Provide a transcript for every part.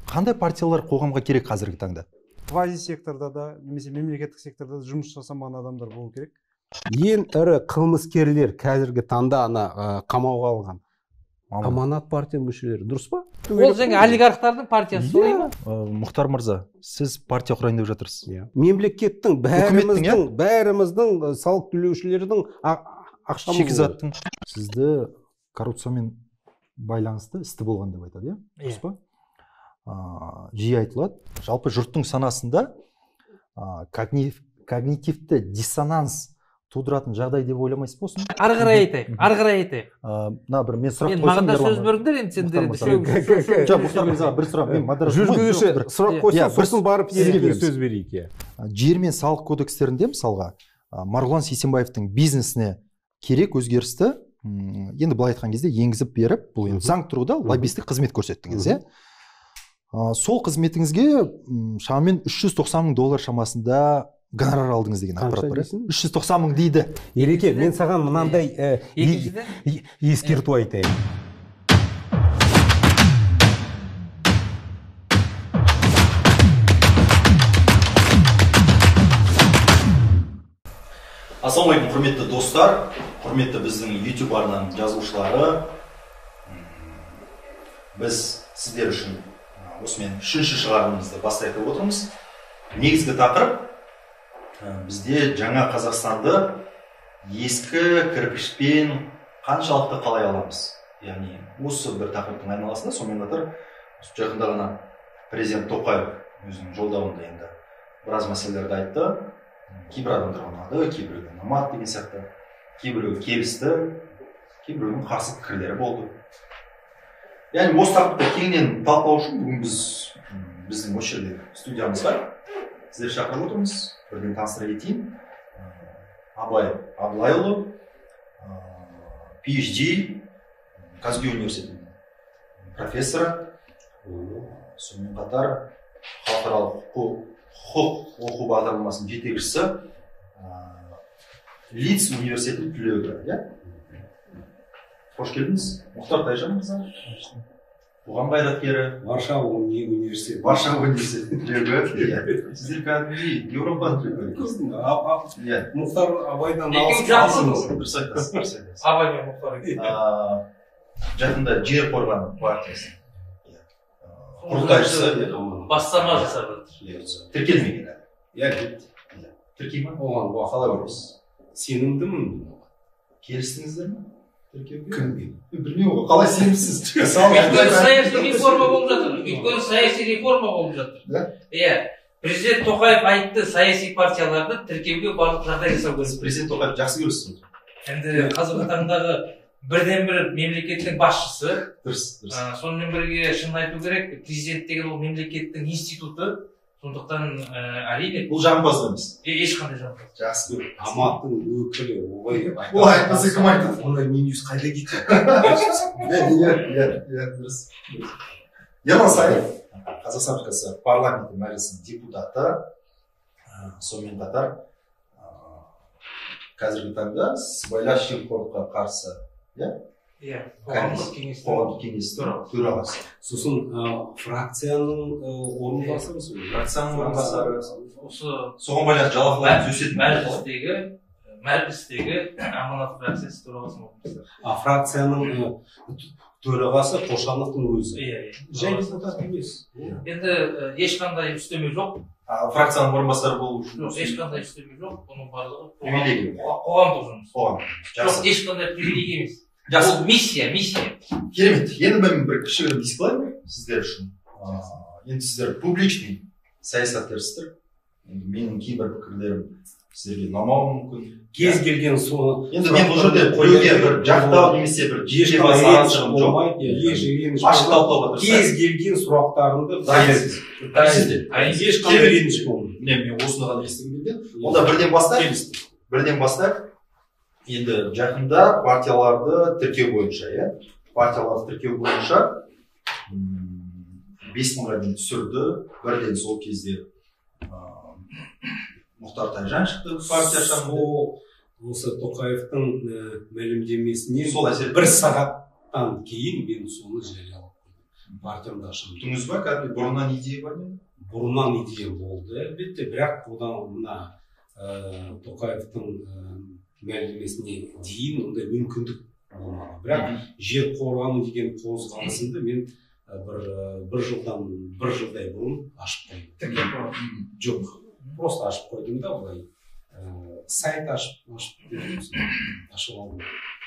Қандай партиялар қоғамға керек қазіргі таңда? Квази секторда да, немесе мемлекеттік секторда да жұмыс жасамаған адамдар болу керек. Ең ірі қылмыскерлер қазіргі таңда қамауға алған аманат партия мүшелері, дұрыс па? Ол жаңа олигархтардың партиясы солай ма? Мұхтар мырза, сіз партия құрайын деп жатырсыз. Мемлекеттің бәріміздің салық төлеушілердің ақшамыз шикізаттың сізді коррупциямен байланысты істі болған деп айтады, дұрыс па? Жиі айтылады. Жалпы жұрттың санасында когнитивті диссонанс тудыратын жағдай деп ойламайсыз болсын? Ары қарай айтайық. Мен сұрақ қойсам, маған да сөз беріңдер енді сендер. Мұхтар мырза, бір сұрақ. Жүргізуші сұрақ қойса, сосын барып сізге сөз берейік. Жер мен салық кодекстерінде мысалға Марғұлан Сейсенбаевтың бизнесіне керек өзгерісті енді былай айтқан кезде енгізіп беріп, бұл енді заң тұрғыда лоббистік қызмет көрсеттіңіз, сол қызметіңізге шамамен $390,000 шамасында гонорар алдыңыз деген ақпарат бар. 390,000 дейді. Ереке, мен саған мынандай ескерту айтайын. Ассалаумағалейкум, құрметті достар, құрметті біздің YouTube арнаның жазылушылары. Біз сіздер үшін осымен 3-ші шығарылымымызды бастайтын отырмыз. Негізгі тақырып бізде жаңа Қазақстанды ескі кірпішпен қаншалықты қалай аламыз. Яғни осы бір тақырыптың айналасында, сонымен қатар жақында ғана президент Тоқаев өзінің жолдауында енді біраз мәселелерді айтты. Кейбір адамдар ұнады, кейбіреуге ұнамады деген сияқты. Кейбіреуі келісті, кейбіреуінің қарсы пікірлері болды. Яғни осы тақырыпты кеңінен талқылау үшін бүгін біздің осы жерде студиямызға сіздер шақырып отырмыз. Бірден таныстыра кетейін. Абай Абылайұлы, PhD, Казгю университетінің профессоры, сонымен қатар халықаралық құқық оқу бағдарламасының жетекшісі, Лиц университетінің түлегі. Қош келдіңіз. Мұхтар Тайжан мырза. Қоғам қайраткері. Варшава университеті. Варшава университетінің түлегі. Сіздер кәдімгідей Еуропаның түлегі. Мұхтар Абайдан дұрыс айтасыз. Абай мен Мұхтар. Жақында жер қорғаны партиясы құрылтайшысы бастама жасады. Тіркелмеген. Тіркей ма? Оған қалай барасыз? Сенімдімін. Келістіңіздер ме? Кімге? Білмеймін, қалай сенімсіз? Өйткені саяси реформа болып жатыр. Президент Тоқаев айтты, саяси партияларды тіркеуге барлық жағдай жасау керек. Президент Тоқаев жақсы көресіз. Енді қазіргі таңдағы бірден бір мемлекеттің басшысы. Дұрыс. Сонымен бірге шын айту керек, президент деген ол мемлекеттің институты. Сондықтан әрине бұл жағымпаз емес. Ешқандай жағымпаз. Жақсы көріп. Аматтың өкілі олай деп айтады. Олай айтпаса кім айтады? Ондай минус қайда кетеді? Дұрыс. Ерлан Саев, Қазақстан Республикасы парламенті мәжілісінің депутаты, сонымен қатар қазіргі таңда сыбайлас жемқорлыққа қарсы қоғамдық кеңестің төрағасы. Сосын фракцияның орынбасары. Фракцияның орынбасары. Соған байланысты жалақыларыңыз өсетін. Мәжілістегі аманат фракциясы төрағасының орынбасары. Фракцияның төрағасы Қошановтың өзі. Және депутат емес. Енді ешқандай үстеме жоқ. Фракцияның орынбасары болу үшін. Ешқандай үстеме жоқ. Бұның барлығы қоғамдық жұмыс. Жоқ, ешқандай привилегия емес. Ол миссия. Керемет. Енді мен бір кішігірім дисклеймер сіздер үшін. Енді сіздер публичный саясаткерсіздер. Менің кейбір пікірлерім сіздерге ұнамауы мүмкін. Кез келген соны. Енді мен бұл жерде біреуге бір жақтау немесе бір жеке басым жоқ. Ашық талқылауға тырысайық. Кез келген сұрақтарыңды дайынсыз. Ешқандай реніш болмайды. Мен осыны ғана естігім келген. Онда бірден бастайық. Енді жақында партияларды тіркеу бойынша, партияларды тіркеу бойынша 5,000-ға дейін түсірді. Бірден сол кезде Мұхтар Тайжан шықты партия шамында. Осы Тоқаевтың мәлімдемесіне сол әсер бір сағаттан кейін мен соны жариялап партиямды ашамын. Күттіңіз ба, кәдімгі бұрыннан идея бар ма? Бұрыннан идея болды, әлбетте, бірақ одан мына Тоқаевтың мәлімдемесіне дейін ондай мүмкіндік болмаған. Бірақ жер қорғану деген қозғалысымды мен бір жылдай бұрын ашып қойдым. Жоқ, просто ашып қойдым да, былай сайт ашып алдым.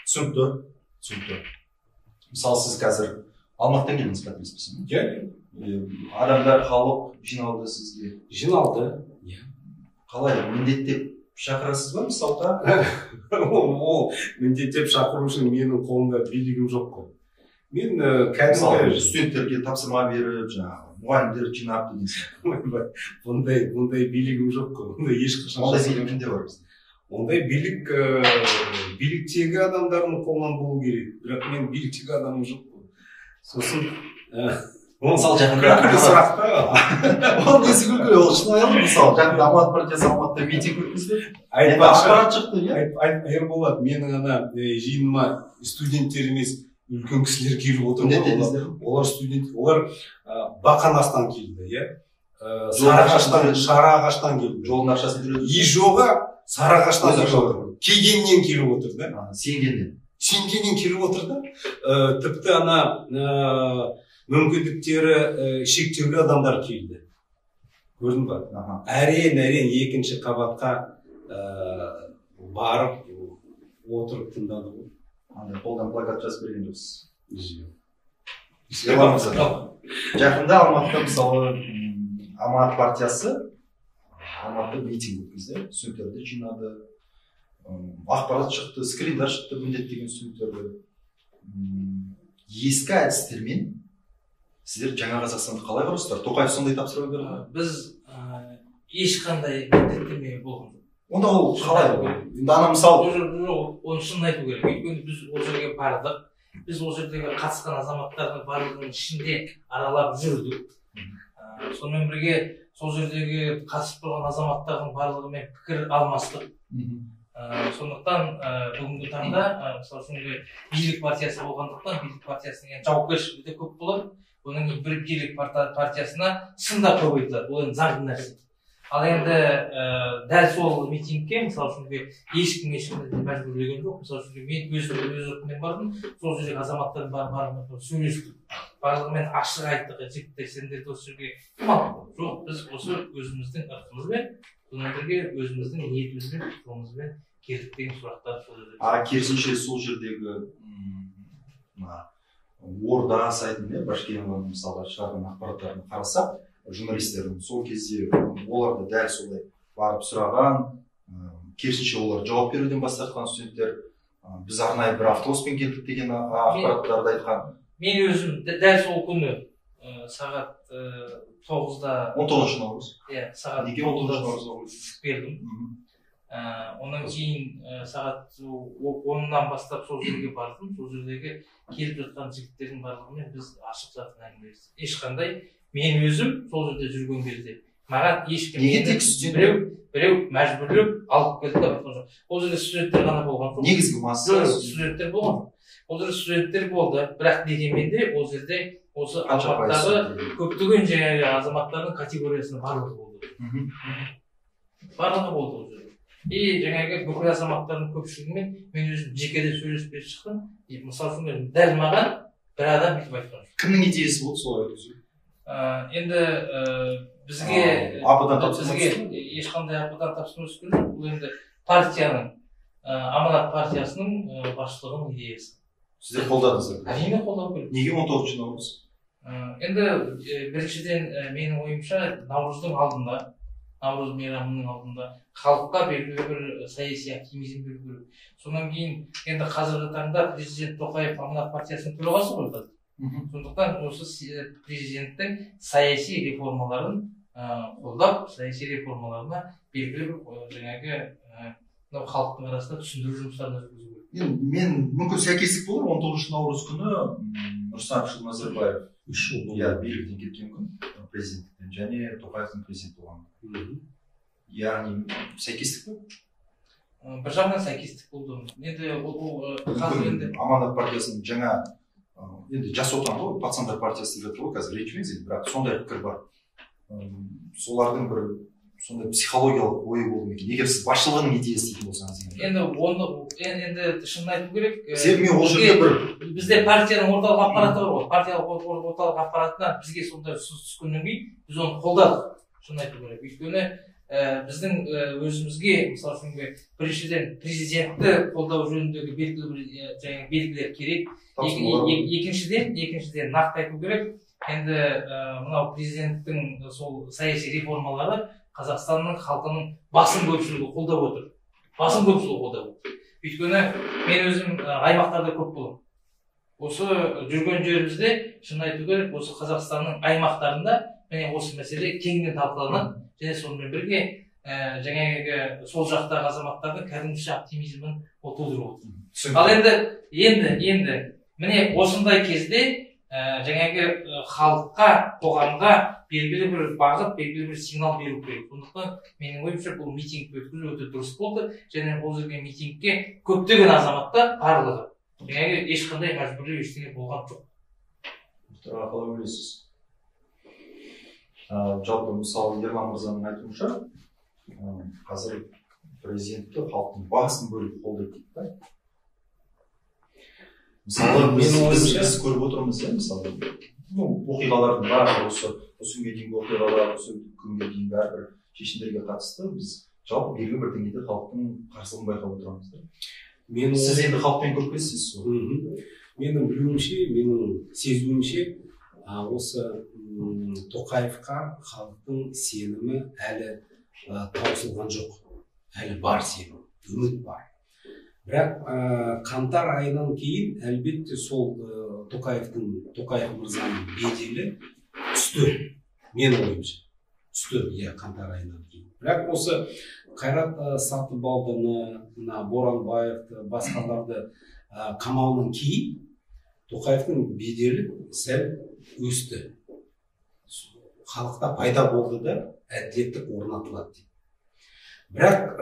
Түсінікті. Мысалы, сіз қазір Алматыдан келдіңіз, қателеспесем. Адамдар, халық жиналды сізге? Жиналды. Қалай, міндеттеп шақырасыз ба, мысалға? Ол міндеттеп шақыру үшін менің қолымда билігім жоқ қой. Мен кәдімгі студенттерге тапсырма беріп, жаңағы мұғалімдер жинап деген сияқты. Бұндай билігім жоқ қой. Ондай ешқашан. Ондай билік кімде бар бізде? Ондай биліктегі адамдардың қолынан болу керек. Бірақ мен биліктегі адамым жоқ қой. Сосын мысалы жақында күлкілі сұрақта. Ол несі күлкілі, ол шынайылық. Мысалы жақында Алматы партиясы Алматыда митинг өткізді. Ақпарат шықты, Ерболат, менің ана жиыныма студенттер емес, үлкен кісілер келіп отыр. Олар студент, олар Бақанастан келді, Сарыағаштан келді. Жолдың ақшасын жүреді. Ижоға Сарыағаштан келіп Кегеннен келіп отыр да. Сенгеннен келіп отыр да. Тіпті ана мүмкіндіктері шектеулі адамдар келді. Көрдің ба? Әрен екінші қабатқа барып отырып тыңдады. Қолдан плакат жазып берген жоқсыз. Жоқ. Жақында Алматыда мысалы Алматы партиясы Алматыда митинг өткізді. Студенттерді жинады. Ақпарат шықты, скриндар шықты, міндеттеген студенттерді. Ескі әдістермен сіздер жаңа Қазақстанды қалай құрасыздар? Тоқаев сондай тапсырма берді? Біз ешқандай міндеттеме болған жоқ. Онда ол қалай? Ана мысалы оны шынын айту керек. Өйткені біз ол жерге бардық. Біз ол жердегі қатысқан азаматтардың барлығының ішінде аралап жүрдік. Сонымен бірге сол жердегі қатысып тұрған азаматтардың барлығымен пікір алмастық. Сондықтан бүгінгі таңда мысалы үшін билік партиясы болғандықтан билік партиясының жауапкершілігі де көп болады. Оның бір билік партиясына сын да көп айтылады. Ол енді заңды нәрсе. Ал енді дәл сол митингке мысалы үшін ешкімді мәжбүрлеген жоқ. Мысалы үшін мен өз еркіммен бардым. Сол жердегі азаматтардың барлығымен сөйлестік. Барлығымен ашық айттық. Жігіттер, сендер осы жерге жоқ, біз осы өзіміздің ырқымызбен, сонымен бірге өзіміздің ниетімізбен, жолымызбен келдік деген сұрақтар сол жерде. Керісінше сол жердегі Орда сайтында Башкированың мысалға шығарған ақпараттарын қарасақ, журналистердің сол кезде оларды дәл солай барып сұраған, керісінше олар жауап беруден бас тартқан студенттер, біз арнайы бір автобуспен келдік деген ақпараттарды айтқан. Мен өзім дәл сол күні сағат 9-да 19 наурыз. Сағат 9-да бердім. Онан кейін сағат 10-нан бастап сол жерге бардым. Сол жердегі келіп жатқан жігіттердің барлығымен біз ашық жатқан әңгімелестік. Ешқандай мен өзім сол жерде жүрген кезде маған ешкім біреу мәжбүрлеп алып келді деп айтқан жоқ. Ол жерде студенттер ғана болған жоқ. Негізгі масса студенттер болған. Ол жерде студенттер болды, бірақ дегенмен де ол жерде осы азаматтағы көптеген жаңағы азаматтардың категориясының барлығы болды. Барлығы болды ол жерде. И жаңағы бүкіл азаматтардың көпшілігімен мен өзім жекеде сөйлесіп беріп шықтым. Мысалы үшін дәл маған бір адам бүйтіп айтқан жоқ. Кімнің идеясы болды солай өткізу? Енді бізге ешқандай ападан тапсырма түскен жоқ. Бұл енді партияның, Аманат партиясының басшылығының идеясы. Сіздер қолдадыңыздар? Әрине қолдау керек. Неге 19 наурыз? Енді біріншіден менің ойымша Наурыздың алдында, Наурыз мейрамының алдында халыққа белгілі бір саяси активизм беру керек. Содан кейін енді қазіргі таңда президент Тоқаев Аманат партиясының төрағасы ғой қазір. Сондықтан осы президенттің саяси реформаларын қолдап, саяси реформаларына белгілі бір жаңағы халықтың арасында түсіндіру жұмыстарын жүргізу керек. Мен мүмкін сәйкестік болар, 19 наурыз күні Нұрсұлтан Назарбаев биліктен кеткен күн, президенттіктен, және Тоқаевтың президент болған. Яғни сәйкестік пе? Бір жағынан сәйкестік болды. Енді қазір енді Аманат партиясының жаңа енді жас отан ғой, пацандар партиясы деп жатыр ғой қазір, ренжімеңіз енді, бірақ сондай пікір бар. Солардың бір сондай психологиялық ойы болуы мүмкін, егер сіз басшылығының идеясы дейтін болсаңыз. Енді оны енді шынын айту керек. Себебі мен ол жерде бір бізде партияның орталық аппараты бар ғой, партиялық орталық аппаратына бізге сондай ұсыныс түскеннен кейін біз оны қолдадық, шынын айту керек. Өйткені біздің өзімізге мысалы үшін біріншіден президентті қолдау жөніндегі белгілер керек. Екіншіден нақты айту керек. Енді мынау президенттің сол саяси реформалары Қазақстанның халқының басым көпшілігі қолдап отыр. Басым көпшілігі қолдап отыр. Өйткені мен өзім аймақтарда көп болдым. Осы жүрген жерімізде шын айту керек, осы Қазақстанның аймақтарында міне осы мәселе кеңінен талқыланады. Және сонымен бірге жаңағы сол жақтағы азаматтардың кәдімгіше оптимизмін тудырып отыр. Ал енді міне осындай кезде жаңағы халыққа, қоғамға белгілі бір бағыт, белгілі бір сигнал беру керек. Сондықтан менің ойымша бұл митинг өткізу өте дұрыс болды. Және ол жерге митингке көптеген азаматтар барлығы. Жаңағы ешқандай мәжбүрлеу ештеңе болған жоқ. Мұхтар аға, қалай ойлайсыз? Жалпы мысалы Ерлан мырзаның айтуынша, қазір президентті халықтың басым бөлігі қолдайды дейді да. Мысалы біз көріп отырмыз, мысалы оқиғалардың барлығы осы күнге дейінгі оқиғалар, осы күнге дейінгі әрбір шешімдерге қатысты біз жалпы белгілі бір деңгейде халықтың қарсылығын байқап отырамыз. Сіз енді халықпен көп кездесесіз ғой? Менің білуімше, менің сезуімше, осы Тоқаевқа халықтың сенімі әлі таусылған жоқ. Әлі бар сенім, үміт бар. Бірақ қаңтар айынан кейін әлбетте сол Тоқаев мырзаның беделі түсті. Менің ойымша түсті, қаңтар айынан кейін. Бірақ осы Қайрат Сатыбалдыны, Боранбаевты, басқаларды қамауынан кейін Тоқаевтың беделі сәл өсті. Халықта пайда болды да әділеттік орнатылады дейді. Бірақ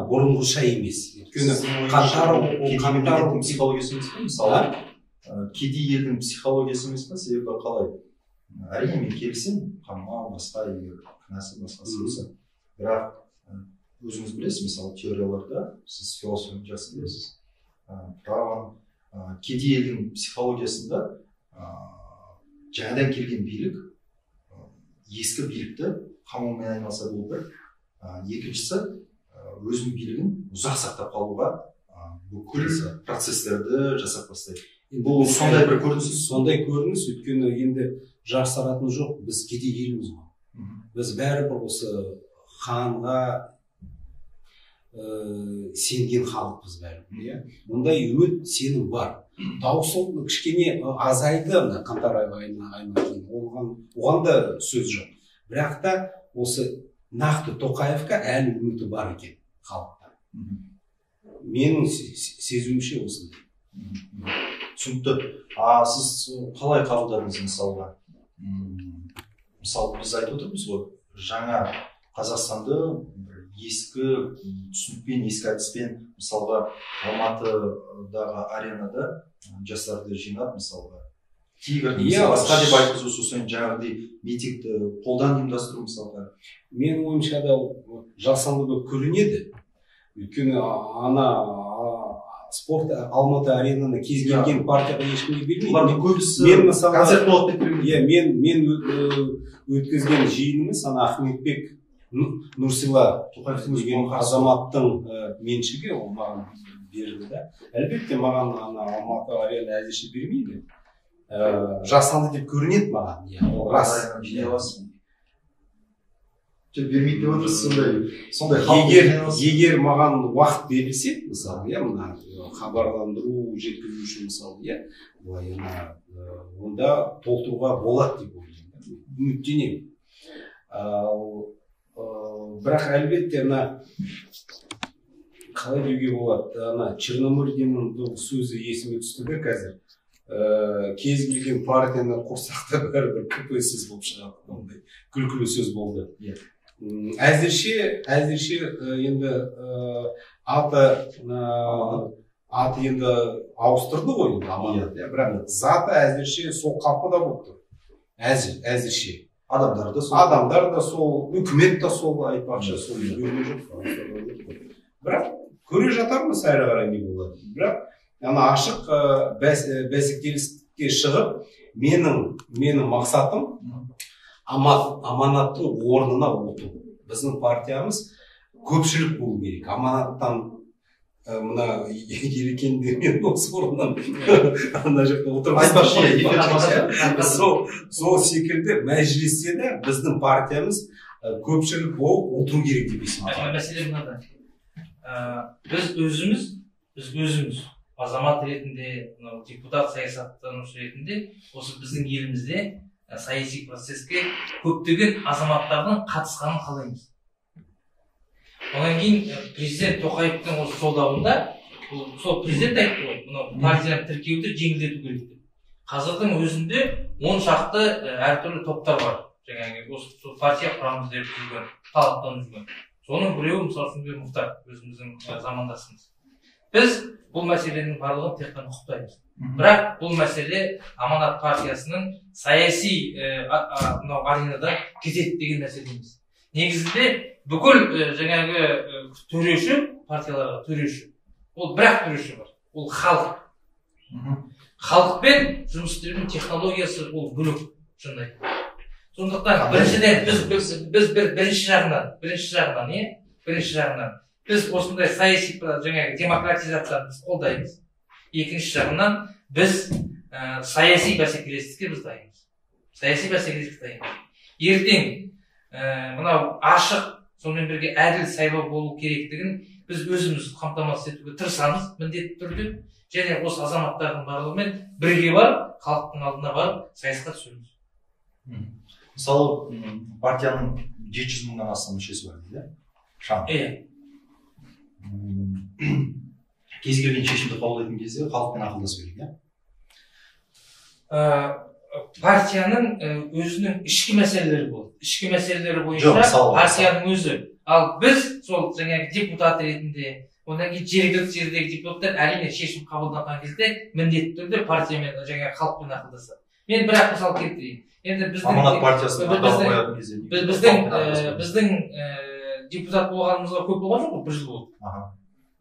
бұрынғыша емес. Өйткені қаңтар психологиясы емес пе? Мысалы, кедей елдің психологиясы емес пе? Себебі қалай? Әрине мен келісемін, қамау басқа, егер кінәсі басқасы болса. Бірақ өзіңіз білесіз, мысалы теорияларда, сіз философияны жақсы білесіз. Кедей елдің психологиясында жаңадан келген билік ескі билікті қамаумен айналса бұл бір. Екіншісі өзінің билігін ұзақ сақтап қалуға бүкіл процестерді жасап бастайды. Бұл сондай бір көрініс. Сондай көрініс, өйткені енді жасыратыны жоқ, біз кедей елміз ғой. Біз бәрібір осы ханға сенген халықпыз бәрібір. Мұндай үміт сенім бар. Таусылып кішкене азайды қаңтар айынан кейін. Оған да сөз жоқ. Бірақ та осы нақты Тоқаевқа әлі үміті бар екен халықта. Менің сезуімше осындай. Түсінікті. Сіз қалай қабылдадыңыз мысалға? Мысалы біз айтып отырмыз ғой, жаңа Қазақстанды ескі түсінікпен, ескі әдіспен, мысалға Алматыдағы аренада жастарды жинап, мысалға тигрді, басқа деп айтқызу, сосын жаңағыдай митингті қолдан ұйымдастыру мысалға. Менің ойымша да жасанды болып көрінеді. Өйткені спорт Алматы аренаны кез келген партияға ешкімге бермейді. Көбісі концерт болады деп білемін. Мен өткізген жиынымыз Ахметбек Нұрсила деген азаматтың меншігі, ол маған берді да. Әлбетте маған Алматы арена әзірше бермейді. Жасанды деп көрінеді маған. Рас. Бермейді деп отырсыз, сондай. Егер маған уақыт берілсе, мысалы, хабарландыру, жеткізу үшін мысалы, онда толтыруға болады деп ойлаймын. Үміттенемін. Бірақ әлбетте қалай деуге болады, Черномырдиннің сөзі есіме түсті де қазір. Кез келген партияны құрсақ та бәрібір КПСС болып шығады. Ондай күлкілі сөз болды. Әзірше енді аты енді ауыстырды ғой енді аманат, бірақ заты әзірше сол қалпыда болып тұр. Әзірше. Адамдар да сол, үкімет та сол, айтпақшы сол өзгерген жоқ. Бірақ көре жатармыз әрі қарай не болады. Бірақ ашық бәсекелестікке шығып, менің мақсатым аманаттың орнына отыру. Біздің партиямыз көпшілік болу керек. Аманаттан мына ерекенде мен осы орыннан ана жақта отырмыз. Сол секілді мәжілісте де біздің партиямыз көпшілік болып отыру керек деп есептеймін. Мәселе мынада. Біз өзіміз азамат ретінде, депутат саясаттанушы ретінде осы біздің елімізде саяси процеске көптеген азаматтардың қатысқанын қалаймыз. Одан кейін президент Тоқаевтың осы жолдауында сол президент айтты ғой, мынау партияны тіркеуді жеңілдету керек деп. Қазірдің өзінде 10 шақты әртүрлі топтар бар. Жаңағы осы партия құрамыз деп жүрген, талаптанып жүрген. Соның біреуі мысалы үшін Мұхтар, өзіміздің замандасымыз. Біз бұл мәселенің барлығын тек қана құптаймыз. Бірақ бұл мәселе Аманат партиясының саяси аренада кетеді деген мәселе емес. Негізінде бүкіл жаңағы төреші партияларға төреші. Ол бірақ төреші бар. Ол халық. Халықпен жұмыс істеудің технологиясы ол бөлек, шынын айтқанда. Сондықтан біріншіден біз бірінші жағынан біз осындай саяси жаңағы демократизацияны біз қолдаймыз. Екінші жағынан біз саяси бәсекелестікке біз дайынбыз. Ертең мынау ашық, сонымен бірге әділ сайлау болу керектігін біз өзіміз қамтамасыз етуге тырысамыз міндетті түрде. Және осы азаматтардың барлығымен бірге барып, халықтың алдына барып, сайысқа түсеміз. Мысалы, партияның 700 мыңнан астам мүшесі бар дейді. Кез келген шешімді қабылдайтын кезде халықпен ақылдасу керек, партияның өзінің ішкі мәселелері болады. Ішкі мәселелері бойынша партияның өзі. Ал біз сол жаңағы депутат ретінде, одан кейін жергілікті жердегі депутаттар әрине шешім қабылданған кезде міндетті түрде партиямен жаңағы халықпен ақылдасады. Мен бірақ мысал келтірейін. Енді Аманат партиясының біздің депутат болғанымызға көп болған жоқ, 1 жыл болды.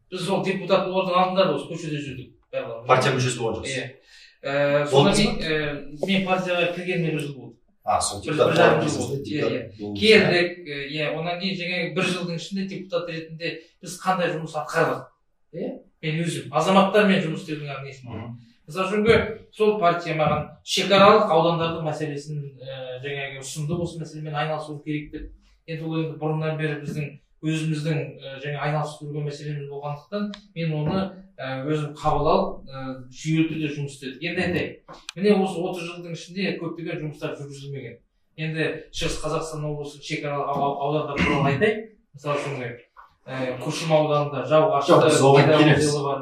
Біз сол депутат болудың алдында да осы көшеде жүрдік. Партия мүшесі болған жоқсыз? Содан кейін мен партияға кіргеніме 1 жыл болды. Сол келдік, онан кейін жаңағы 1 жылдың ішінде депутат ретінде біз қандай жұмыс атқардық. Мен өзім азаматтармен жұмыс істеудің несін. Мысалы үшін сол партия маған шекаралық аудандардың мәселесін жаңағы ұсынды, осы мәселемен айналысу керек деп. Енді ол бұрыннан бері біздің өзіміздің жаңа айналысып жүрген мәселеміз болғандықтан мен оны өзім қабыл алып жүйелі түрде жұмыс істедік. Енді айтайын, міне осы 30 жылдың ішінде көптеген жұмыстар жүргізілмеген. Енді Шығыс Қазақстан облысының шекаралық аудандар туралы айтайын. Мысалы үшін Күршім ауданында Жауғашты бар,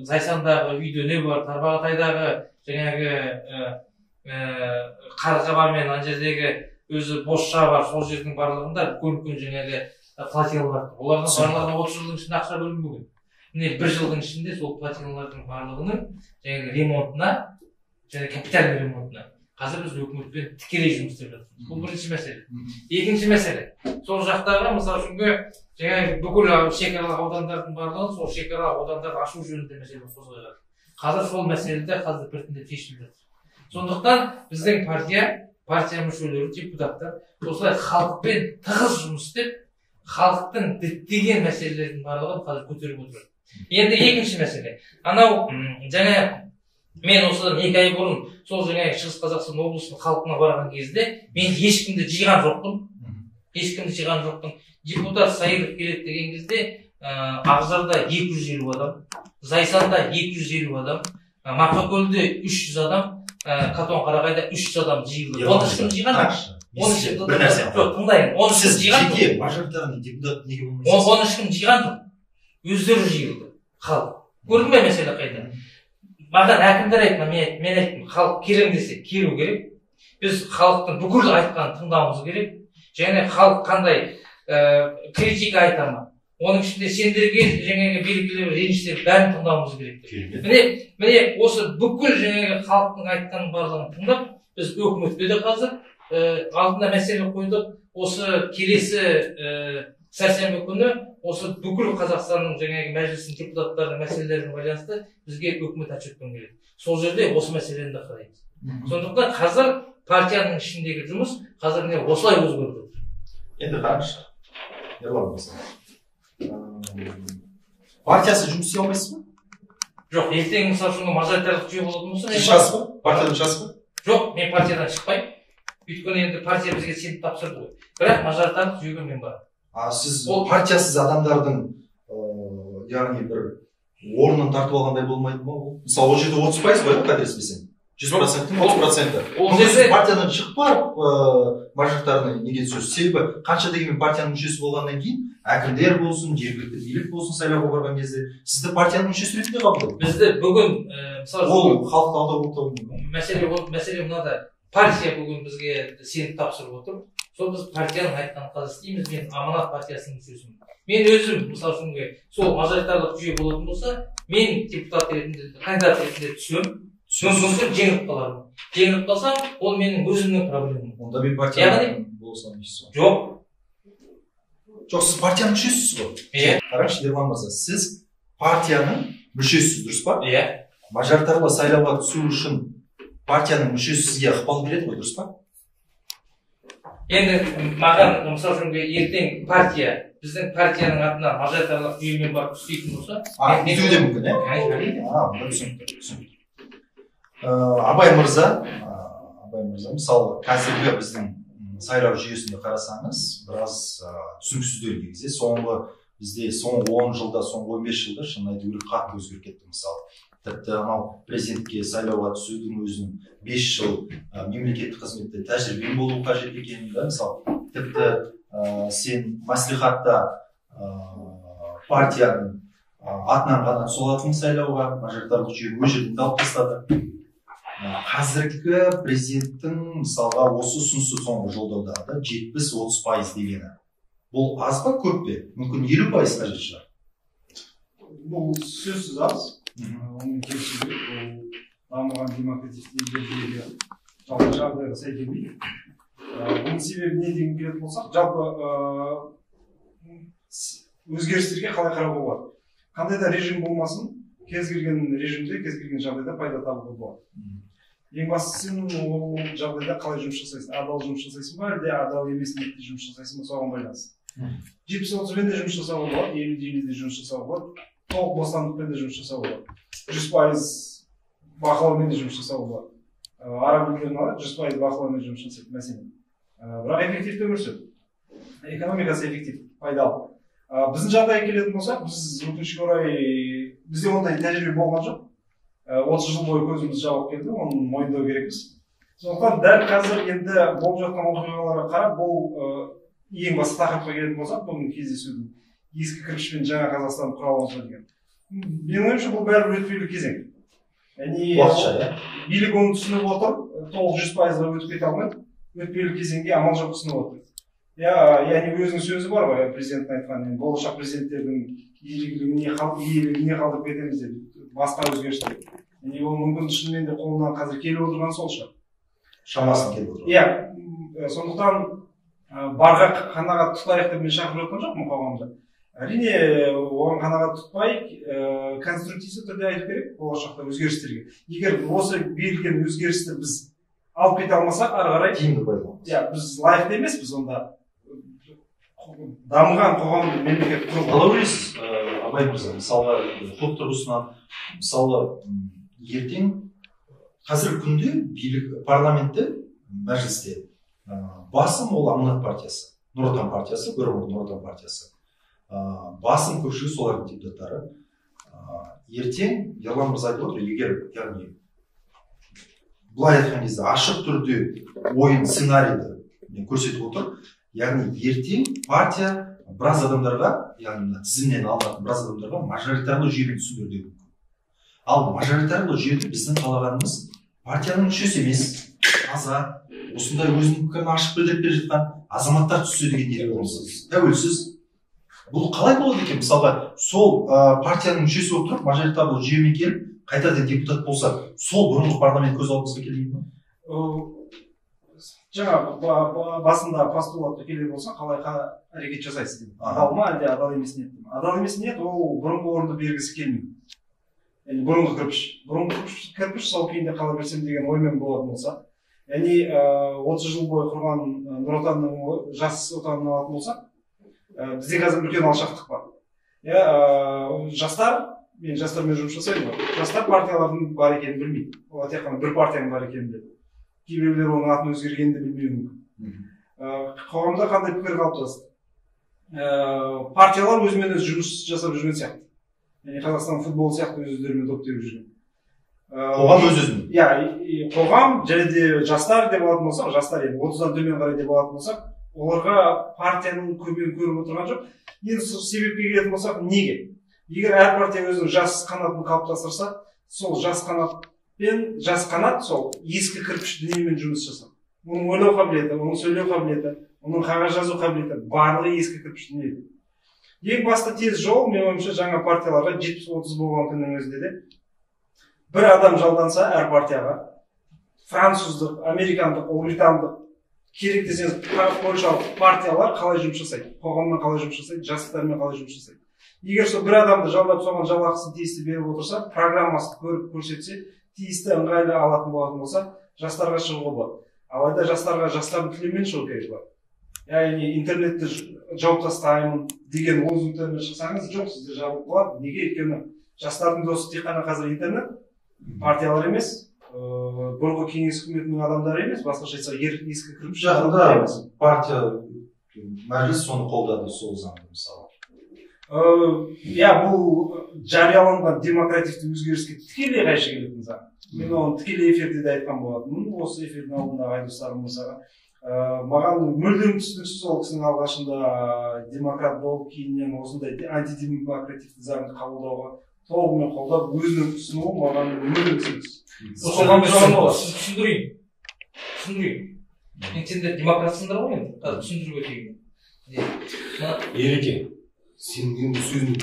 Зайсандағы Үйдене бар, Тарбағатайдағы жаңағы Қарғаба мен ана жердегі өзі Босша бар, сол жердің барлығында үлкен жаңағы платиналар. Олардың барлығына 30 жылдың ішінде ақша бөлінбеген. Міне 1 жылдың ішінде сол платиналардың барлығының жаңағы ремонтына, және капитальный ремонтына қазір біз үкіметпен тікелей жұмыс істеп жатырмыз. Бұл бірінші мәселе. Екінші мәселе, сол жақтағы мысалы үшін жаңағы бүкіл шекаралық аудандардың барлығын сол шекаралық аудандарды ашу жөнінде мәселе қозғап жатыр. Қазір сол мәселеде қазір біртіндеп шешіліп жатыр. Сондықтан біздің партия мүшелері, депутаттар осылай халықпен тығыз жұмыс істеп, халықтың діттеген мәселелердің барлығын қазір көтеріп отыр. Енді екінші мәселе, анау жаңа мен осыдан 2 ай бұрын сол жаңағы Шығыс Қазақстан облысының халқына барған кезде мен ешкімді жиған жоқпын. Депутат Сайыров келеді деген кезде Ақжарда 250 адам, Зайсанда 250 адам, Марқакөлде 300 адам, Қатон-Қарағайда 300 адам жиылды. Оны ешкім жиған жоқ. Бір нәрсе. Жоқ, тыңдайын. Оны ешкім жиған жоқ. Жеке мажоритарный депутат неге болмайсыз? Оны ешкім жиған жоқ. Өздері жиылды. Халық. Көрдің бе мәселе қайда? Маған әкімдер айтты, мен айттым, халық келем десе келу керек. Біз халықтың бүкіл айтқанын тыңдауымыз керек. Және халық қандай критика айта ма, оның ішінде сендерге жаңағы белгілі бір реніштер бәрін тыңдауымыз керек. Міне осы бүкіл жаңағы халықтың айтқанын барлығын тыңдап, біз өкіметке де қазір алдына мәселе қойдық. Осы келесі сәрсенбі күні осы бүкіл Қазақстанның жаңағы мәжілісінің депутаттарының мәселелеріне байланысты бізге өкімет отчетпен келеді. Сол жерде осы мәселені де қараймыз. Сондықтан қазір партияның ішіндегі жұмыс қазір міне осылай өзгерді. Енді қараңызшы, Ерлан мырза, партиясы жұмыс істей алмайсыз ба? Жоқ, ертең мысалы үшін мажоритарлық жүйе болатын болса, шығасыз ба? Партиядан шығасыз ба? Жоқ, мен партиядан шықпаймын. Өйткені енді партия бізге сеніп тапсырды ғой. Бірақ мажоритарлық жүйеге мен барамын. Сіз партиясыз адамдардың яғни бір орнын тартып алғандай болмайды ма? Мысалы, ол жерде 30% ғой, қателеспесем. 100%, 30%. Ол жерде партиядан шығып барып, мажоритарный неге сөз. Себебі қанша дегенмен партияның мүшесі болғаннан кейін, әкімдер болсын, жергілікті билік болсын, сайлауға барған кезде сізді партияның мүшесі ретінде қабылдайды. Бізді бүгін мысалы ол халықты алдау болып мәселе мынада. Партия бүгін бізге сеніп тапсырып отыр. Сол біз партияның айтқанын қазір істейміз. Мен Аманат партиясының мүшесімін. Мен өзім мысалы үшін сол мажоритарлық жүйе болатын болса, мен депутат ретінде, кандидат ретінде түсемін. Мүмкін жеңіп қалармын. Жеңіп қалсам, ол менің өзімнің проблемам. Онда мен партияның болсам дейсіз ғой. Жоқ. Жоқ, сіз партияның мүшесісіз ғой. Иә. Қараңызшы, Ерлан мырза, сіз партияның мүшесісіз, дұрыс па? Иә. Мажоритарлы сайлауға түсу үшін партияның мүшесі сізге ықпал береді ғой, дұрыс па? Енді маған мысалы үшін ертең партия, біздің партияның атынан мажоритарлық жүйемен барып істейтін болса, түзеуі де мүмкін, иә? Түсінікті. Абай мырза, мысалы, қазіргі біздің сайлау жүйесінде қарасаңыз, біраз түсініксіздеу негізі. Бізде соңғы 10 жылда, соңғы 15 жылда шын айту керек қатты өзгеріп кетті, мысалы. Тіпті анау президентке сайлауға түсудің өзінің 5 жыл мемлекеттік қызметте тәжірибе болу қажет екенін, мысалы, тіпті сен мәслихатта партияның атынан ғана түсетін сайлауға мажоритарлық жүйені өз жерінде алып тастады. Қазіргі президенттің мысалға осы ұсынысы соңғы жолдауда 70-30% дегені. Бұл аз ба, көп пе? Мүмкін 50% қажет шығар. Бұл сөзсіз аз. Оның келісуі дамыған демократиялық елдердегі жалпы жағдайға сай келмейді. Оның себебі не деген келетін болсақ, жалпы өзгерістерге қалай қарауға болады. Қандай да режим болмасын, кез келген режимде, кез келген жағдайда пайда табуға болады. Ең бастысы ол жағдайда қалай жұмыс жасайсың, адал жұмыс жасайсың ба, әлде адал емес ниетте жұмыс жасайсың ба, соған байланысты. 70-30-мен де жұмыс жасауға болады, 50-50 де жұмыс жасауға болады, толық бостандықпен де жұмыс жасауға болады. 100% бақылаумен де жұмыс жасауға болады. Араб елдерін алайық, 100% бақылаумен жұмыс жасайды, мәселен. Бірақ эффективті өмір сүреді. Экономикасы эффектив, пайдалы. Біздің жағдайға келетін болсақ, біз өкінішке орай бізде ондай тәжірибе болған жоқ. 30 жыл бойы көзіміз жауып келді, оны мойындау керекпіз. Сондықтан дәл қазір енді болып жатқан оқиғаларға қарап, бұл ең басты тақырыпқа келетін болсақ, бүгін кездесудің ескі кірпішпен жаңа Қазақстан құралымызға деген. Менің ойымша бұл бәрібір өтпелі кезең. Яғни билік оны түсініп отыр, толық 100%-ға өтіп кете алмайды, өтпелі кезеңге амал жоқ түсініп отыр. Яғни өзінің сөзі бар ғой, президенттің айтқан, болашақ президенттердің иелігіне қалдырып кетеміз деп, басқа өзгерістер. Ол мүмкін шынымен де қолынан қазір келіп отырған сол шығар. Шамасын келіп отырған. Иә, сондықтан барға қанағат тұтайық деп мен шақырып жатқан жоқпын қоғамда. Әрине, оған қанағат тұтпай, конструктивті түрде айтып керек болашақта өзгерістерге. Егер осы берілген өзгерісті біз алып кете алмасақ, ары қарай тиімді пайдаланамыз. Біз лайықты емеспіз онда. Дамыған қоғам мемлекет құру. Қалай ойлайсыз, Абай мырза, мысалға құқық тұрғысынан, мысалы ертең қазіргі күнде билік парламентте, мәжілісте басым ол Аманат партиясы, Нұр Отан партиясы, Нұр Отан партиясы. Басым көпшілігі солардың депутаттары. Ертең Ерлан мырза айтып отыр, егер яғни былай айтқан кезде ашық түрде ойын сценарийді көрсетіп отыр. Яғни ертең партия біраз адамдарға, яғни тізімнен алынатын біраз адамдарға мажоритарлы жүйені түсіндіруі мүмкін. Ал мажоритарлы жүйеде біздің қалағанымыз партияның мүшесі емес, таза, осындай өзінің пікірін ашық білдіріп бере жатқан азаматтар түссе деген ниет болсыз. Тәуелсіз, бұл қалай болады екен? Мысалға, сол партияның мүшесі болып тұрып, мажоритарлы жүйемен келіп, қайтадан депутат болса, сол бұрынғы парламент көз алдымызға келмейді ме? Жаңа басында постулатқа келер болса, қалай әрекет жасайсыз деп. Адал ма, әлде адал емес ниет ме? Адал емес ниет ол бұрынғы орынды бергісі келмейді. Яғни бұрынғы кірпіш сол күйінде қала берсем деген оймен болатын болса, яғни 30 жыл бойы құрған Нұр Отанның жас отанын алатын болсақ, бізде қазір үлкен алшақтық бар. Жастар, мен жастармен жұмыс жасаймын, жастар партиялардың бар екенін білмейді. Олар тек қана бір партияның бар екенін біледі. Кейбіреулер оның атын өзгергенін де білмеуі мүмкін. Қоғамда қандай пікір қалыптасты? Партиялар өзімен өзі жұмыс жасап жүрген сияқты. Яғни Қазақстан футбол сияқты өздерімен доп теуіп жүрген. Қоғам өз-өзімен. Иә, қоғам және де жастар деп алатын болсақ, жастар енді 30-дан төмен қарай деп алатын болсақ, оларға партияның көмегін көріп отырған жоқ. Енді себепке келетін болсақ, неге? Егер әр партия өзінің жас қанатын қалыптастырса, сол жас қанат сол ескі кірпіш дүниемен жұмыс жасап. Оның ойлау қабілеті, оның сөйлеу қабілеті, оның қағаз жазу қабілеті барлығы ескі кірпіш дүние. Ең басты тез жол, мен ойымша, жаңа партияларға 70-30 болған күннің өзінде де бір адам жалданса әр партияға, француздық, американдық, ұлыбритандық, керек десеңіз польшалық партиялар қалай жұмыс жасайды, қоғаммен қалай жұмыс жасайды, жастармен қалай жұмыс жасайды. Егер сол бір адамды жалдап соған жалақысын тиісті беріп отырса, программасын көріп көрсетсе, тиісті ыңғайлы алатын болатын болса, жастарға шығуға болады. Алайда жастарға жастардың тілімен шығу керек бар. Яғни интернетті жауып тастаймын деген лозунгтермен шықсаңыз, жоқ, сізді жабылып қалады. Неге? Өйткені жастардың досы тек қана қазір интернет, партиялар емес, бұрынғы кеңес үкіметінің адамдары емес, басқаша айтсақ, ескі кірпіш жақында партия мәжіліс соны қолдады, сол заңды мысалы. Иә, бұл жарияланған демокративті өзгеріске тікелей қайшы келетін заң. Мен оны тікелей эфирде де айтқан болатынмын. Осы эфирдің алдындағы айдостарым болса, маған мүлдем түсініксіз ол кісінің алғашында демократ болып, кейіннен осындай антидемокративті заңды қабылдауға толығымен қолдап, өзінің ұсынуы маған мүлдем түсініксіз. Түсіндірейін. Сендер демократсыңдар ғой енді, қазір түсіндіріп өтейін. Ереке, сен енді сөзін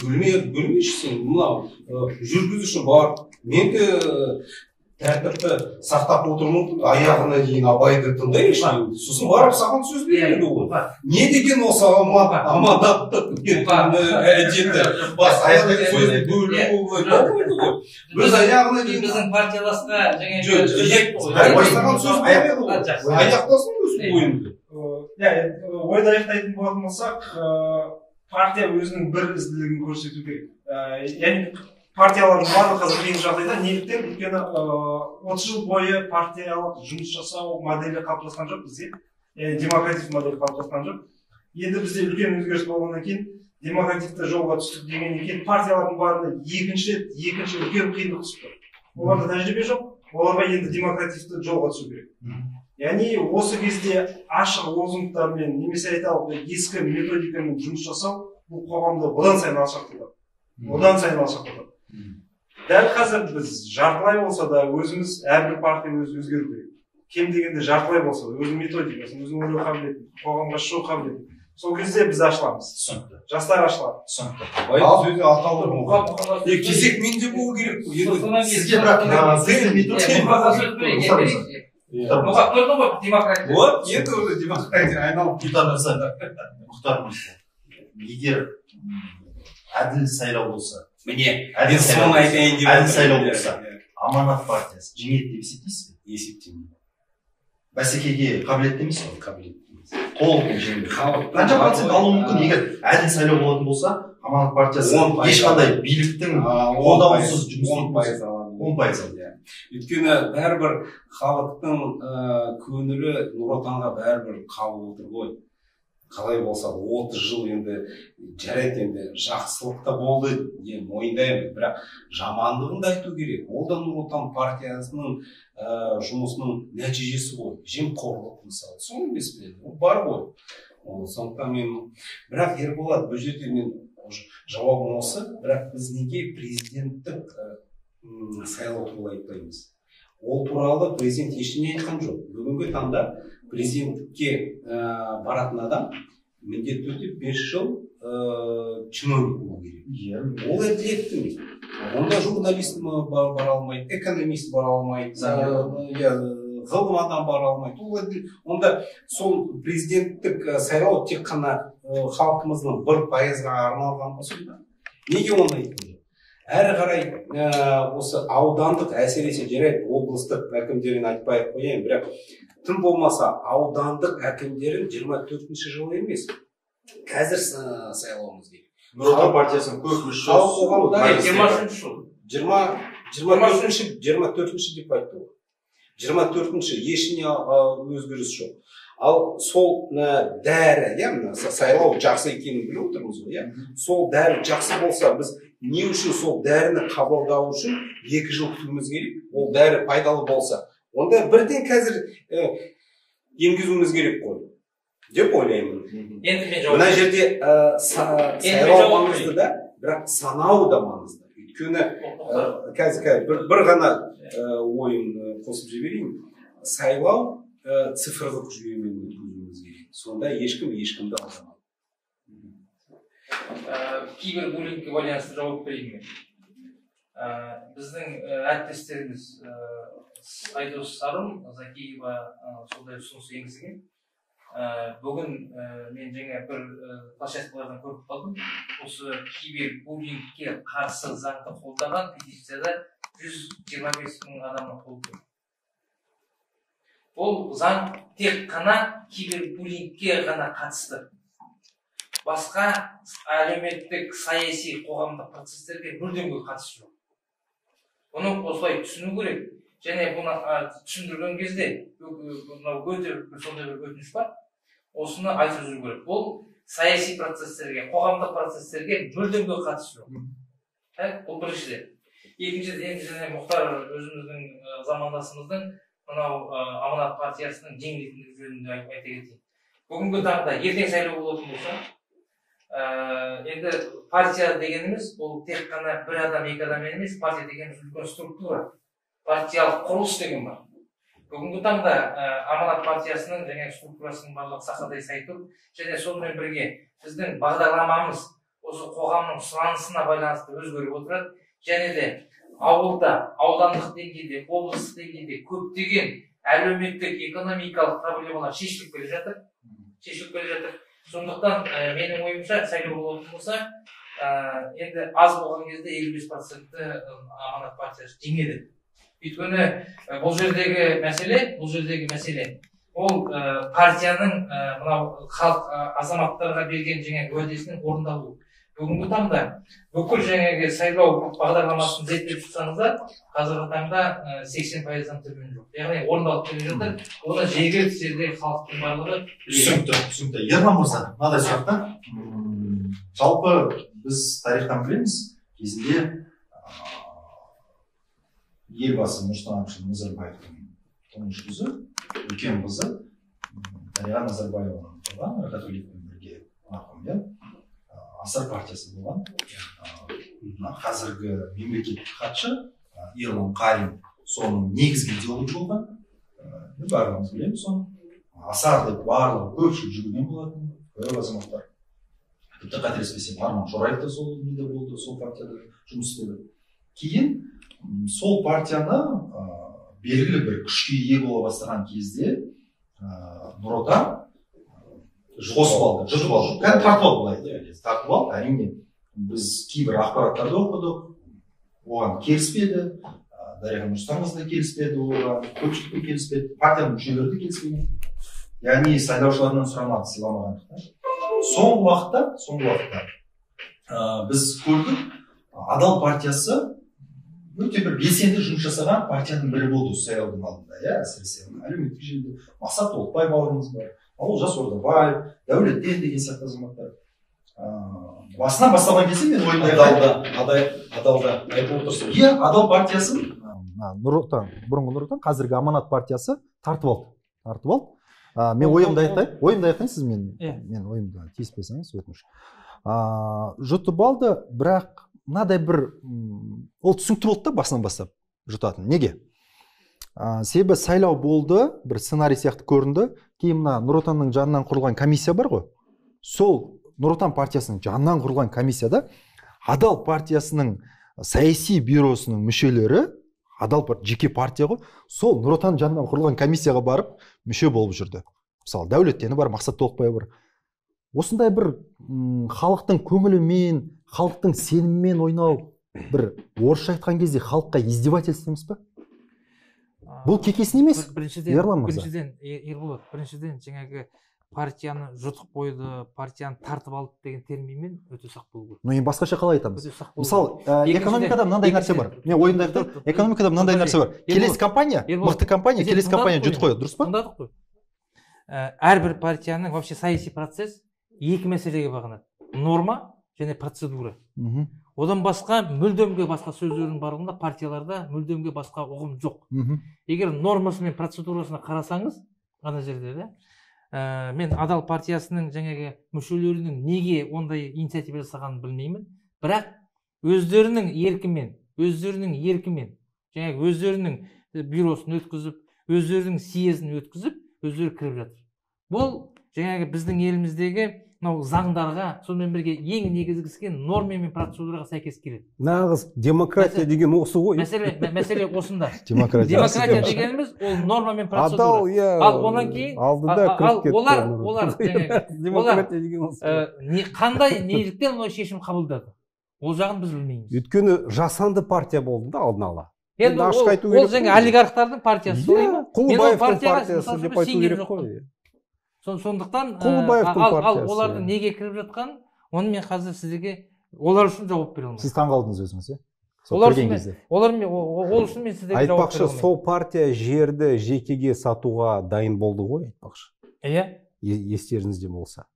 бөлмейшісің. Мынау жүргізуші бар, мен де тәртіпті сақтап отырмын, аяғына дейін абайды тыңдайыншы. Сосын барып саған сөз береді ол. Не деген осы аманаттық әдеті, басқаның сөзін бөлу. Біз аяғына дейін біздің партияласқа бастаған сөз береді ол. Аяқтасын өзі ойынды. Ойды аяқтайтын болатын болсақ, партия өзінің бір ізділігін көрсету керек. Яғни партиялардың барлығы қазір қиын жағдайда, неліктен? Өйткені 30 жыл бойы партиялық жұмыс жасау моделі қалыптасқан жоқ бізде. Демокративті модель қалыптасқан жоқ. Енді бізде үлкен өзгеріс болғаннан кейін демокративті жолға түстік дегеннен кейін партиялардың барлығында екінші үлкен қиындық түсіп тұр. Оларда тәжірибе жоқ, оларға енді демокративті жолға түсу керек. Яғни осы кезде ашық лозунгтармен немесе айталық ескі методикамен жұмыс жасау бұл қоғамды одан сайын алшақтатады. Дәл қазір біз жартылай болса да өзіміз әрбір партия өзгеру керек. Кем дегенде жартылай болса да өзінің методикасын, өзінің ойлау қабілетін, қоғамға шығу қабілетін. Сол кезде біз ашыламыз. Түсінікті. Жастар ашылады. Түсінікті. Ал сөзі аталды. Кезек менде болу керек. Сізге бірақ Вот, енді уже демократия айналып Мұхтар Мырза, егер әділ сайлау болса, міне, мен соны айтайын деп әділ сайлау болса, Аманат партиясы жеңеді деп есептейсіз бе? Есептеймін. Бәсекеге қабілетті емес пе? Қабілетті емес. Толығымен жеңеді. Қанша процент алуы мүмкін? Егер әділ сайлау болатын болса, Аманат партиясы ешқандай биліктің қолдаусыз жұмыс 10% алады. Өйткені бәрібір халықтың көңілі Нұр Отанға бәрібір қалып отыр ғой. Қалай болса 30 жыл енді жарайды, енді жақсылық та болды, мойындаймын, бірақ жамандығын да айту керек. Ол да Нұр Отан партиясының жұмысының нәтижесі ғой. Жемқорлық мысалы, соны емес пе? Ол бар ғой. Сондықтан мен, бірақ Ерболат, бұл жерде мен жауабым осы, бірақ біз неге президенттік сайлау туралы айтпаймыз? Ол туралы президент ештеңе айтқан жоқ. Бүгінгі таңда президентке баратын адам міндетті түрде 5 жыл чиновник болу керек. Ол әділетті. Онда журналист бара алмайды, экономист бара алмайды, ғылым адам бара алмайды. Онда сол президенттік сайлау тек қана халқымыздың 1%-ға арналған болса, неге оны айтты? Әрі қарай осы аудандық, әсіресе жарайды облыстық әкімдерін айтпай қояйын, бірақ тым болмаса аудандық әкімдерін 24-ші жылы емес, қазір сайлауымыз керек. Нұр Отан партиясының көп мүшесі 24-ші деп айтты ғой. 24-ші ешіне өзгеріс жоқ. Ал сол дәрі, сайлау жақсы екенін біліп отырмыз ғой, сол дәрі жақсы болса, біз не үшін сол дәріні қабылдау үшін 2 жыл күтуіміз керек? Ол дәрі пайдалы болса, онда бірден қазір енгізуіміз керек қой деп ойлаймын. Мына жерде сайлау маңызды да, бірақ санау да маңызды. Өйткені қазір бір ғана ойын қосып жіберейін. Сайлау цифрлық жүйемен өткізуіміз керек. Сонда ешкімді алдамайды. Кибербуллингке байланысты жауап берейін мен. Біздің әріптестеріміз Айдос Сарым, Закиева сондай ұсыныс енгізген. Бүгін мен жаңа бір площадкалардан көріп қалдым. Осы кибербуллингке қарсы заңды қолдаған петицияда 125 мың адамның қолы келді. Ол заң тек қана кибербуллингке ғана қатысты. Басқа әлеуметтік, саяси, қоғамдық процестерге мүлдем қатысы жоқ. Бұны осылай түсіну керек. Және бұны түсіндірген кезде өте сондай бір өтініш бар. Осыны айтып жүру керек. Бұл саяси процестерге, қоғамдық процестерге мүлдем қатысы жоқ. Бұл біріншіден. Екіншіден, және Мұхтар өзіміздің замандасымыздың мынау Аманат партиясының жеңілетіндігі жөнінде айта кетейін. Бүгінгі таңда ертең сайлау болатын болса, енді партия дегеніміз ол тек қана бір адам, екі адам емес, партия дегеніміз үлкен структура, партиялық құрылыс деген бар. Бүгінгі таңда Аманат партиясының және структурасының барлығы сақадай сай тұр, және сонымен бірге біздің бағдарламамыз осы қоғамның сұранысына байланысты өзгеріп отырады, және де ауылда, аудандық деңгейде, облыстық деңгейде көптеген әлеуметтік, экономикалық проблемалар шешіліп келе жатыр. Сондықтан менің ойымша сайлау болатын болса, енді аз болған кезде 55%-ті Аманат партиясы жеңеді. Өйткені бұл жердегі мәселе ол партияның мынау халық азаматтарға берген жаңа уәдесінің орындалуы. Бүгінгі таңда бүкіл жаңағы сайлау бағдарламасын зерттеп шықсаңыздар, қазіргі таңда 80%-дан төмен жоқ. Яғни орындалып келе жатыр. Оны жергілікті жердегі халықтың барлығы түсінікті. Ерлан мырза, мынадай сұрақта, жалпы біз тарихтан білеміз, кезінде елбасы Нұрсұлтан Әбішұлы Назарбаевтың тұңғыш қызы, үлкен қызы Дариға Назарбаеваның туған Рахатуллинмен бірге марқұм, Асар партиясы болған. Қазіргі мемлекеттік хатшы Ерлан Қарин соның негізгі идеологы болған. Барлығымыз білеміз соны. Асар деп барлығы көпшілік жүрген болатын. Көп азаматтар. Тіпті қателеспесем Арман Шораев та сол неде болды, сол партияда жұмыс істеді. Кейін сол партияны белгілі бір күшке ие бола бастаған кезде Нұр Отан қосып алды, жұтып алды. Кәдімгі тартып алды былай. Тартып алды. Әрине біз кейбір ақпараттарды оқыдық, оған келіспеді, Дариға Нұрсұлтанқызы да келіспеді, оған көпшілікте келіспеді, партияның мүшелері де келіспеген. Яғни сайлаушылардан сұрамады, сыйламағандықтан. Соңғы уақытта біз көрдік, Адал партиясы өте бір белсенді жұмыс жасаған партияның бірі болды сайлаудың алдында, әсіресе әлеуметтік желіде Мақсат Толықбай бауырымыз бар, Олжас Ордабаев, Дәулеттен деген сияқты азаматтар. Басынан басталған кезде мен ойымда Адалда айтып отырсың. Адал партиясын Нұр Отан, бұрынғы Нұр Отан, қазіргі Аманат партиясы тартып алды. Мен ойымды айтайын, сіз мен ойымды тиіспесеңіз өтініш. Жұтып алды, бірақ мынадай бір ол түсінікті болды да басынан бастап жұтатын. Неге? Себебі сайлау болды, бір сценарий сияқты көрінді. Кейін мына Нұр Отанның жанынан құрылған комиссия бар ғой. Сол Нұр Отан партиясының жанынан құрылған комиссияда Адал партиясының саяси бюросының мүшелері, жеке партия ғой, сол Нұр Отан жанынан құрылған комиссияға барып мүше болып жүрді. Мысалы Дәулеттені бар, Мақсат Толықбай бар. Осындай бір халықтың көңілімен, халықтың сенімімен ойнау, бір орысша айтқан кезде халыққа издевательство емес па? Бұл кекесін емес. Біріншіден Ерболат, біріншіден жаңағы партияны жұтып қойды, партияны тартып алды деген терминмен өте сақ болу керек. Но енді басқаша қалай айтамыз? Мысалы, экономикада мынандай нәрсе бар. Мен ойымда айтайын, экономикада мынандай нәрсе бар. Келесі компания, мықты компания, келесі компания жұтып қояды, дұрыс па? Тыңдадық қой. Әрбір партияның вообще саяси процесс екі мәселеге бағынады. Норма және процедура. Одан басқа мүлдемге басқа сөздердің барлығында партияларда мүлдемге басқа ұғым жоқ. Егер нормасы мен процедурасына қарасаңыз, ана жерде де, мен Адал партиясының жаңағы мүшелерінің неге ондай инициатива жасағанын білмеймін, бірақ өздерінің еркімен, жаңағы өздерінің бюросын өткізіп, өздерінің съезін өткізіп, өздері кіріп жатыр. Бұл жаңағы біздің еліміздегі заңдарға, сонымен бірге ең негізгісі норма мен процедураға сәйкес келеді. Нағыз демократия деген осы ғой. Мәселе осында. Демократия дегеніміз ол норма мен процедура. Ал онан кейін олар қандай неліктен ол шешім қабылдады? Ол жағын біз білмейміз. Өйткені жасанды партия болды да алдын ала. Енді ол жаңа олигархтардың партиясы солай ма? Құлыбаевтың партиясы деп айту керек қой. Сондықтан ал олардың неге кіріп жатқан, оны мен қазір сіздерге олар үшін жауап бере алмаймын. Сіз таңғалдыңыз өзіңіз, иә? Ол үшін мен сіздерге жауап айтпақшы, сол партия жерді жекеге сатуға дайын болды ғой, айтпақшы. Иә. Естеріңізде болса.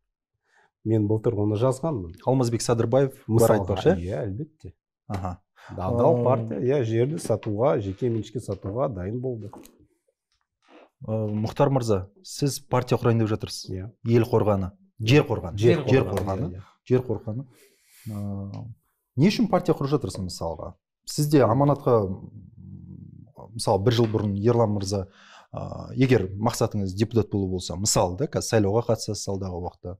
Мен былтыр оны жазғанмын. Алмазбек Садырбаев бар айтпақшы. Иә, әлбетте. Адал партия жерді сатуға, жеке меншікке сатуға дайын болды. Мұхтар мырза, сіз партия құрайын деп жатырсыз. Ел қорғаны, жер қорғаны. Не үшін партия құрып жатырсыз мысалға? Сізде аманатқа, мысалы, бір жыл бұрын Ерлан мырза, егер мақсатыңыз депутат болу болса, мысалы, сайлауға қатысасыз алдағы уақытта.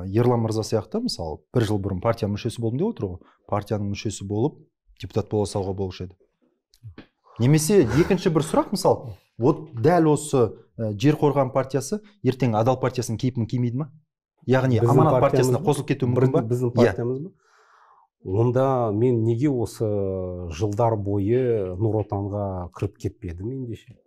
Ерлан мырза сияқты, мысалы, бір жыл бұрын партия мүшесі болдым деп отыр ғой. Партияның мүшесі болып, депутат бола салуға болушы еді. Немесе екінші бір сұрақ, мысалы, дәл осы жер қорған партиясы ертең Адал партиясының кейпін кимейді ма? Яғни аманат партиясына қосылып кетуі мүмкін ба? Біздің партиямыз ба? Онда мен неге осы жылдар бойы Нұр Отанға кіріп кетпедім ендеше?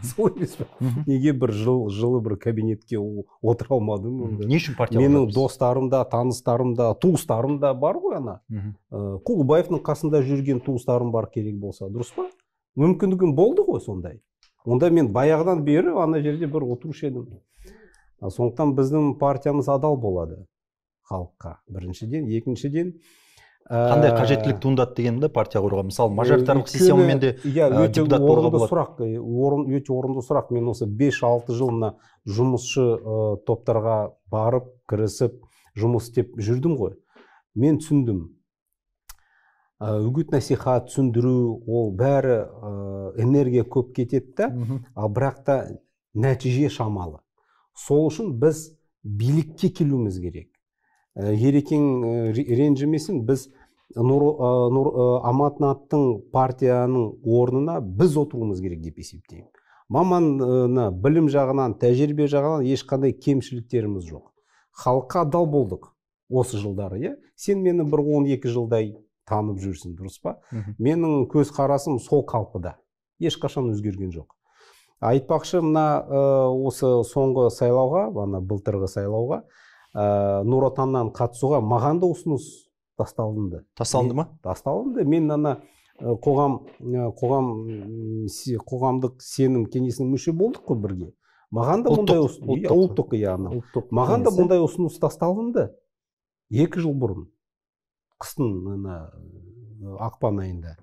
Сол емес пе? Неге бір жылы бір кабинетке отыра алмадым? Не үшін партия? Менің достарым да, таныстарым да, туыстарым да бар ғой ана. Құлыбаевтың қасында жүрген туыстарым бар керек болса, дұрыс па? Мүмкіндігім болды ғой сондай. Онда мен баяғыдан бері ана жерде бір отырушы едім. Сондықтан біздің партиямыз адал болады халыққа. Біріншіден, екіншіден, қандай қажеттілік туындады дегенде партия құруға? Мысалы, мажоритарлық системамен де депутат болуға болады. Өте орынды сұрақ. Мен осы 5-6 жыл мына жұмысшы топтарға барып, кірісіп, жұмыс істеп жүрдім ғой. Мен түсіндім. Үгіт насихат, түсіндіру, ол бәрі энергия көп кетеді да, ал бірақ та нәтиже шамалы. Сол үшін біз билікке келуіміз керек. Ерекең ренжімесін, біз Аманаттың партияның орнына біз отыруымыз керек деп есептеймін. Маманы білім жағынан, тәжірибе жағынан ешқандай кемшіліктеріміз жоқ. Халыққа адал болдық осы жылдары. Сен мені бір 12 жылдай танып жүрсің, дұрыс па? Менің көз қарасым сол қалпыда. Ешқашан өзгерген жоқ. Айтпақшы, осы соңғы сайлауға, былтырғы сайлауға, Нұр Отаннан қатысуға маған да ұсыныс тасталынды. Тасталынды ма? Тасталынды. Мен қоғамдық сенім кеңесінің мүше болдық қой бірге. Маған да мұндай ұсыныс тасталынды. 2 жыл бұрын. Қыстың ақпан айында.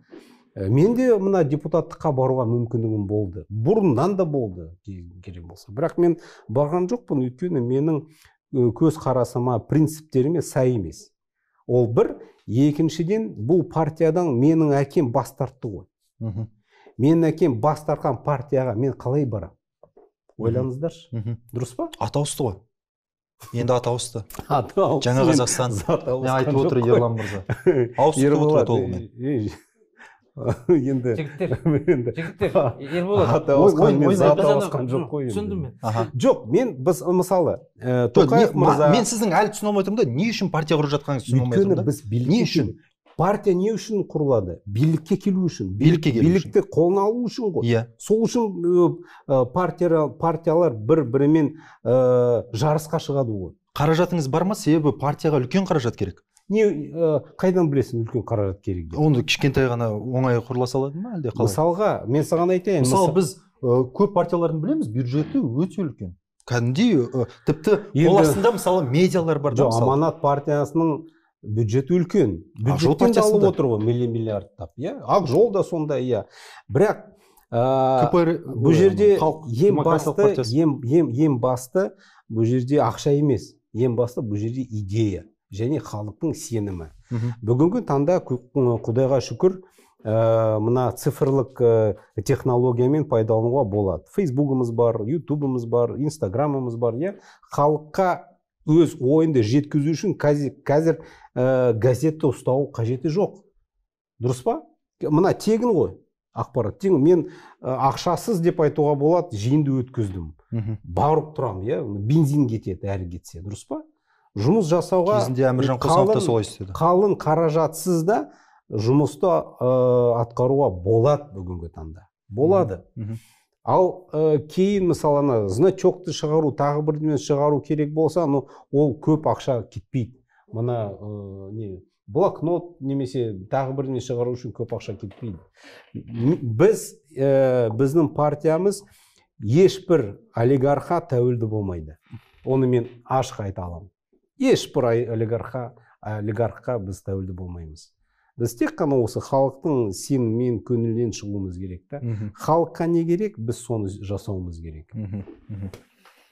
Мен де мына депутаттыққа баруға мүмкіндігім болды. Бұрыннан да болды керек болса. Бірақ мен барған жоқпын, өйткені менің көз қарасыма, принциптеріме сай емес. Ол бір. Екіншіден, бұл партиядан менің әкем бас тартты ғой. Менің әкем бас тартқан партияға мен қалай барам? Ойлаңыздаршы. Дұрыс па? Ата ауысты ғой. енді аты ауысты. Аты ауысты. Жаңа Қазақстан. Мен айтып отыр Ерлан мырза. Ауысты отыр толығымен. Енді жігіттер Ерболат аты ауысқанмен заты ауысқан жоқ қой. түсіндім мен. Жоқ, біз мысалы Тоқаев мырза, мен сіздің әлі түсіне алмай тұрмын да, не үшін партия құрып жатқаныңызды түсіне алмай тұрмын да. біз Не билікке үшін? партия не үшін құрылады? Билікке келу үшін. Билікке келу үшін. Билікті қолына алу үшін ғой. Иә. Сол үшін партиялар бір-бірімен жарысқа шығады ғой. Қаражатыңыз бар ма? Себебі партияға үлкен қаражат керек. Қайдан білесің үлкен қаражат керек деп? Оны кішкентай ғана оңай құрыла салады ма әлде қалай? Мысалға, мен саған айтайын. Мысалы біз көп партиялардың білеміз, бюджеті өте үлкен. Кәдімгідей тіпті ол астында мысалы медиалар бар да. Жоқ, Аманат партиясының бюджеті үлкен. Бюджеттен де алып отыр ғой, миллиардтап. Ақ жол да сондай, иә. Бірақ бұл жерде ең басты бұл жерде ақша емес. Ең басты бұл жерде идея және халықтың сенімі. Бүгінгі таңда Құдайға шүкір, мына цифрлық технологиямен пайдалануға болады. Фейсбугымыз бар, ютубымыз бар, инстаграмымыз бар. Халыққа өз ойынды жеткізу үшін қазір газетті ұстау қажеті жоқ. Дұрыс па? Мына тегін ғой ақпарат. Тегін. Мен ақшасыз деп айтуға болады, жиынды өткіздім. Барып тұрам, бензин кетеді әрі кетсе. Дұрыс па? Жұмыс жасауға кезінде Әміржан Қосанов та солай істеді. Қалың қаражатсыз да жұмысты атқаруға болады бүгінгі таңда. Болады. Ал кейін мысалы значокты шығару, тағы бірдемен шығару керек болса, ол көп ақша кетпейді. Мына блокнот немесе тағы бірдемен шығару үшін көп ақша кетпейді. Біздің партиямыз ешбір олигархқа тәуелді болмайды. Оны мен ашық айта аламын. Ешбір олигархқа біз тәуелді болмаймыз. Біз тек қана осы халықтың сенімімен көңілінен шығуымыз керек та. Халыққа не керек, біз соны жасауымыз керек.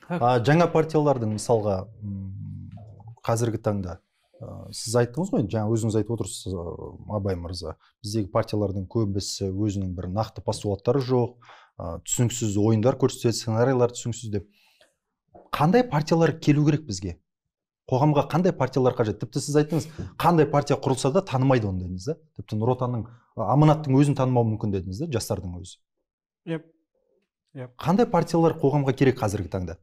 Жаңа партиялардың мысалға қазіргі таңда сіз айттыңыз ғой, жаңа өзіңіз айтып отырсыз, Абай мырза, біздегі партиялардың көбісі өзінің бір нақты постулаттары жоқ, түсініксіз ойындар көрсетеді, сценарийлар түсініксіз деп. Қандай партиялар келу керек бізге? Қоғамға қандай партиялар қажет? Тіпті сіз айттыңыз, қандай партия құрылса да танымайды оны дедіңіз да. Тіпті Нұр Отанның, Аманаттың өзін танымау мүмкін дедіңіз да, жастардың өзі. Қандай партиялар қоғамға керек қазіргі таңда?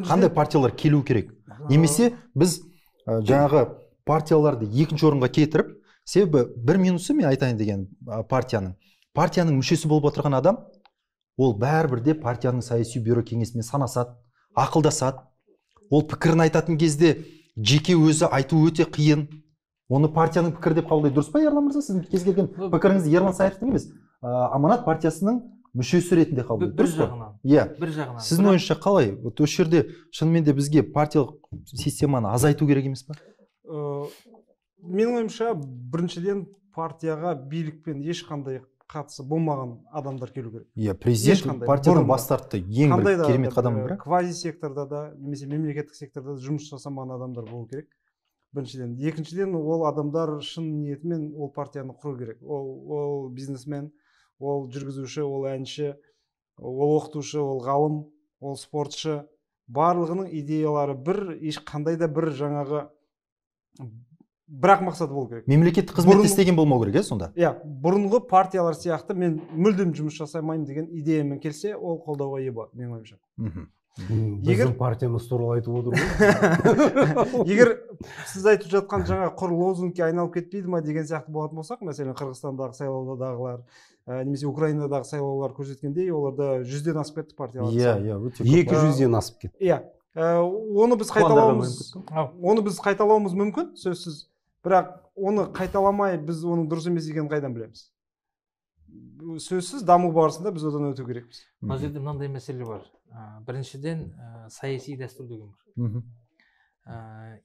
Қандай партиялар келу керек? Немесе біз жаңағы партияларды екінші орынға кетіріп, себебі бір минусы мен айтайын деген партияның мүшесі болып отырған адам, ол бәрібірде партияның саяси бюро кеңесімен санасады, ақылдасады. Ол пікірін айтатын кезде жеке өзі айту өте қиын. Оны партияның пікірі деп қабылдайды. Дұрыс па, Ерлан мырза? Сіздің кез келген пікіріңізді Ерлан Саировтың емес, Аманат партиясының мүшесі ретінде қабылдайды. Бір жағынан. Иә. Бір жағынан. Сіздің ойыңызша қалай? Осы жерде шынымен де бізге партиялық системаны азайту керек емес па? Менің ойымша, біріншіден партияға билікпен ешқандай қатысы болмаған адамдар келу керек. Иә, президент партиядан бас тартты. Ең бір керемет қадам бірі. Квази секторда да, немесе мемлекеттік секторда жұмыс жасамаған адамдар болу керек. Біріншіден. Екіншіден, ол адамдар шын ниетімен ол партияны құру керек. Ол бизнесмен, ол жүргізуші, ол әнші, ол оқытушы, ол ғалым, ол спортшы. Барлығының идеялары ешқандай да бір жаңағы бірақ мақсаты болу керек. Мемлекеттік қызметте істеген болмау керек, сонда? Иә, бұрынғы партиялар сияқты мен мүлдем жұмыс жасамаймын деген идеямен келсе, ол қолдауға ие болады, менің ойымша. Біздің партиямыз туралы айтып отыр ғой. Егер сіз айтып жатқан жаңа құр лозунгке айналып кетпейді ма деген сияқты болатын болсақ, мәселен Қырғызстандағы сайлаудағылар, немесе Украинадағы сайлаулар көрсеткендей, оларда 100-ден асып кетті партиялар. Иә, 200-ден асып кетті. Иә, оны біз қайталауымыз мүмкін, сөзсіз. Бірақ оны қайталамай біз оның дұрыс емес екенін қайдан білеміз? Сөзсіз даму барысында біз одан өту керекпіз. Бұл жерде мынандай мәселе бар. Біріншіден саяси дәстүр деген бар.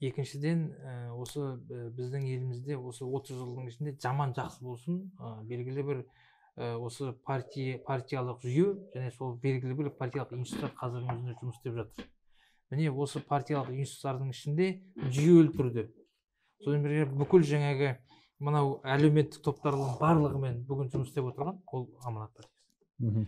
Екіншіден осы біздің елімізде осы 30 жылдың ішінде жаман жақсы болсын, белгілі бір осы партиялық жүйе және сол белгілі бір партиялық институттар қазірдің өзінде жұмыс істеп жатыр. Міне осы партиялық институттардың ішінде жүйелі түрде сонымен бірге бүкіл жаңағы мынау әлеуметтік топтардың барлығымен бүгін жұмыс істеп отырған ол Аманат партиясы.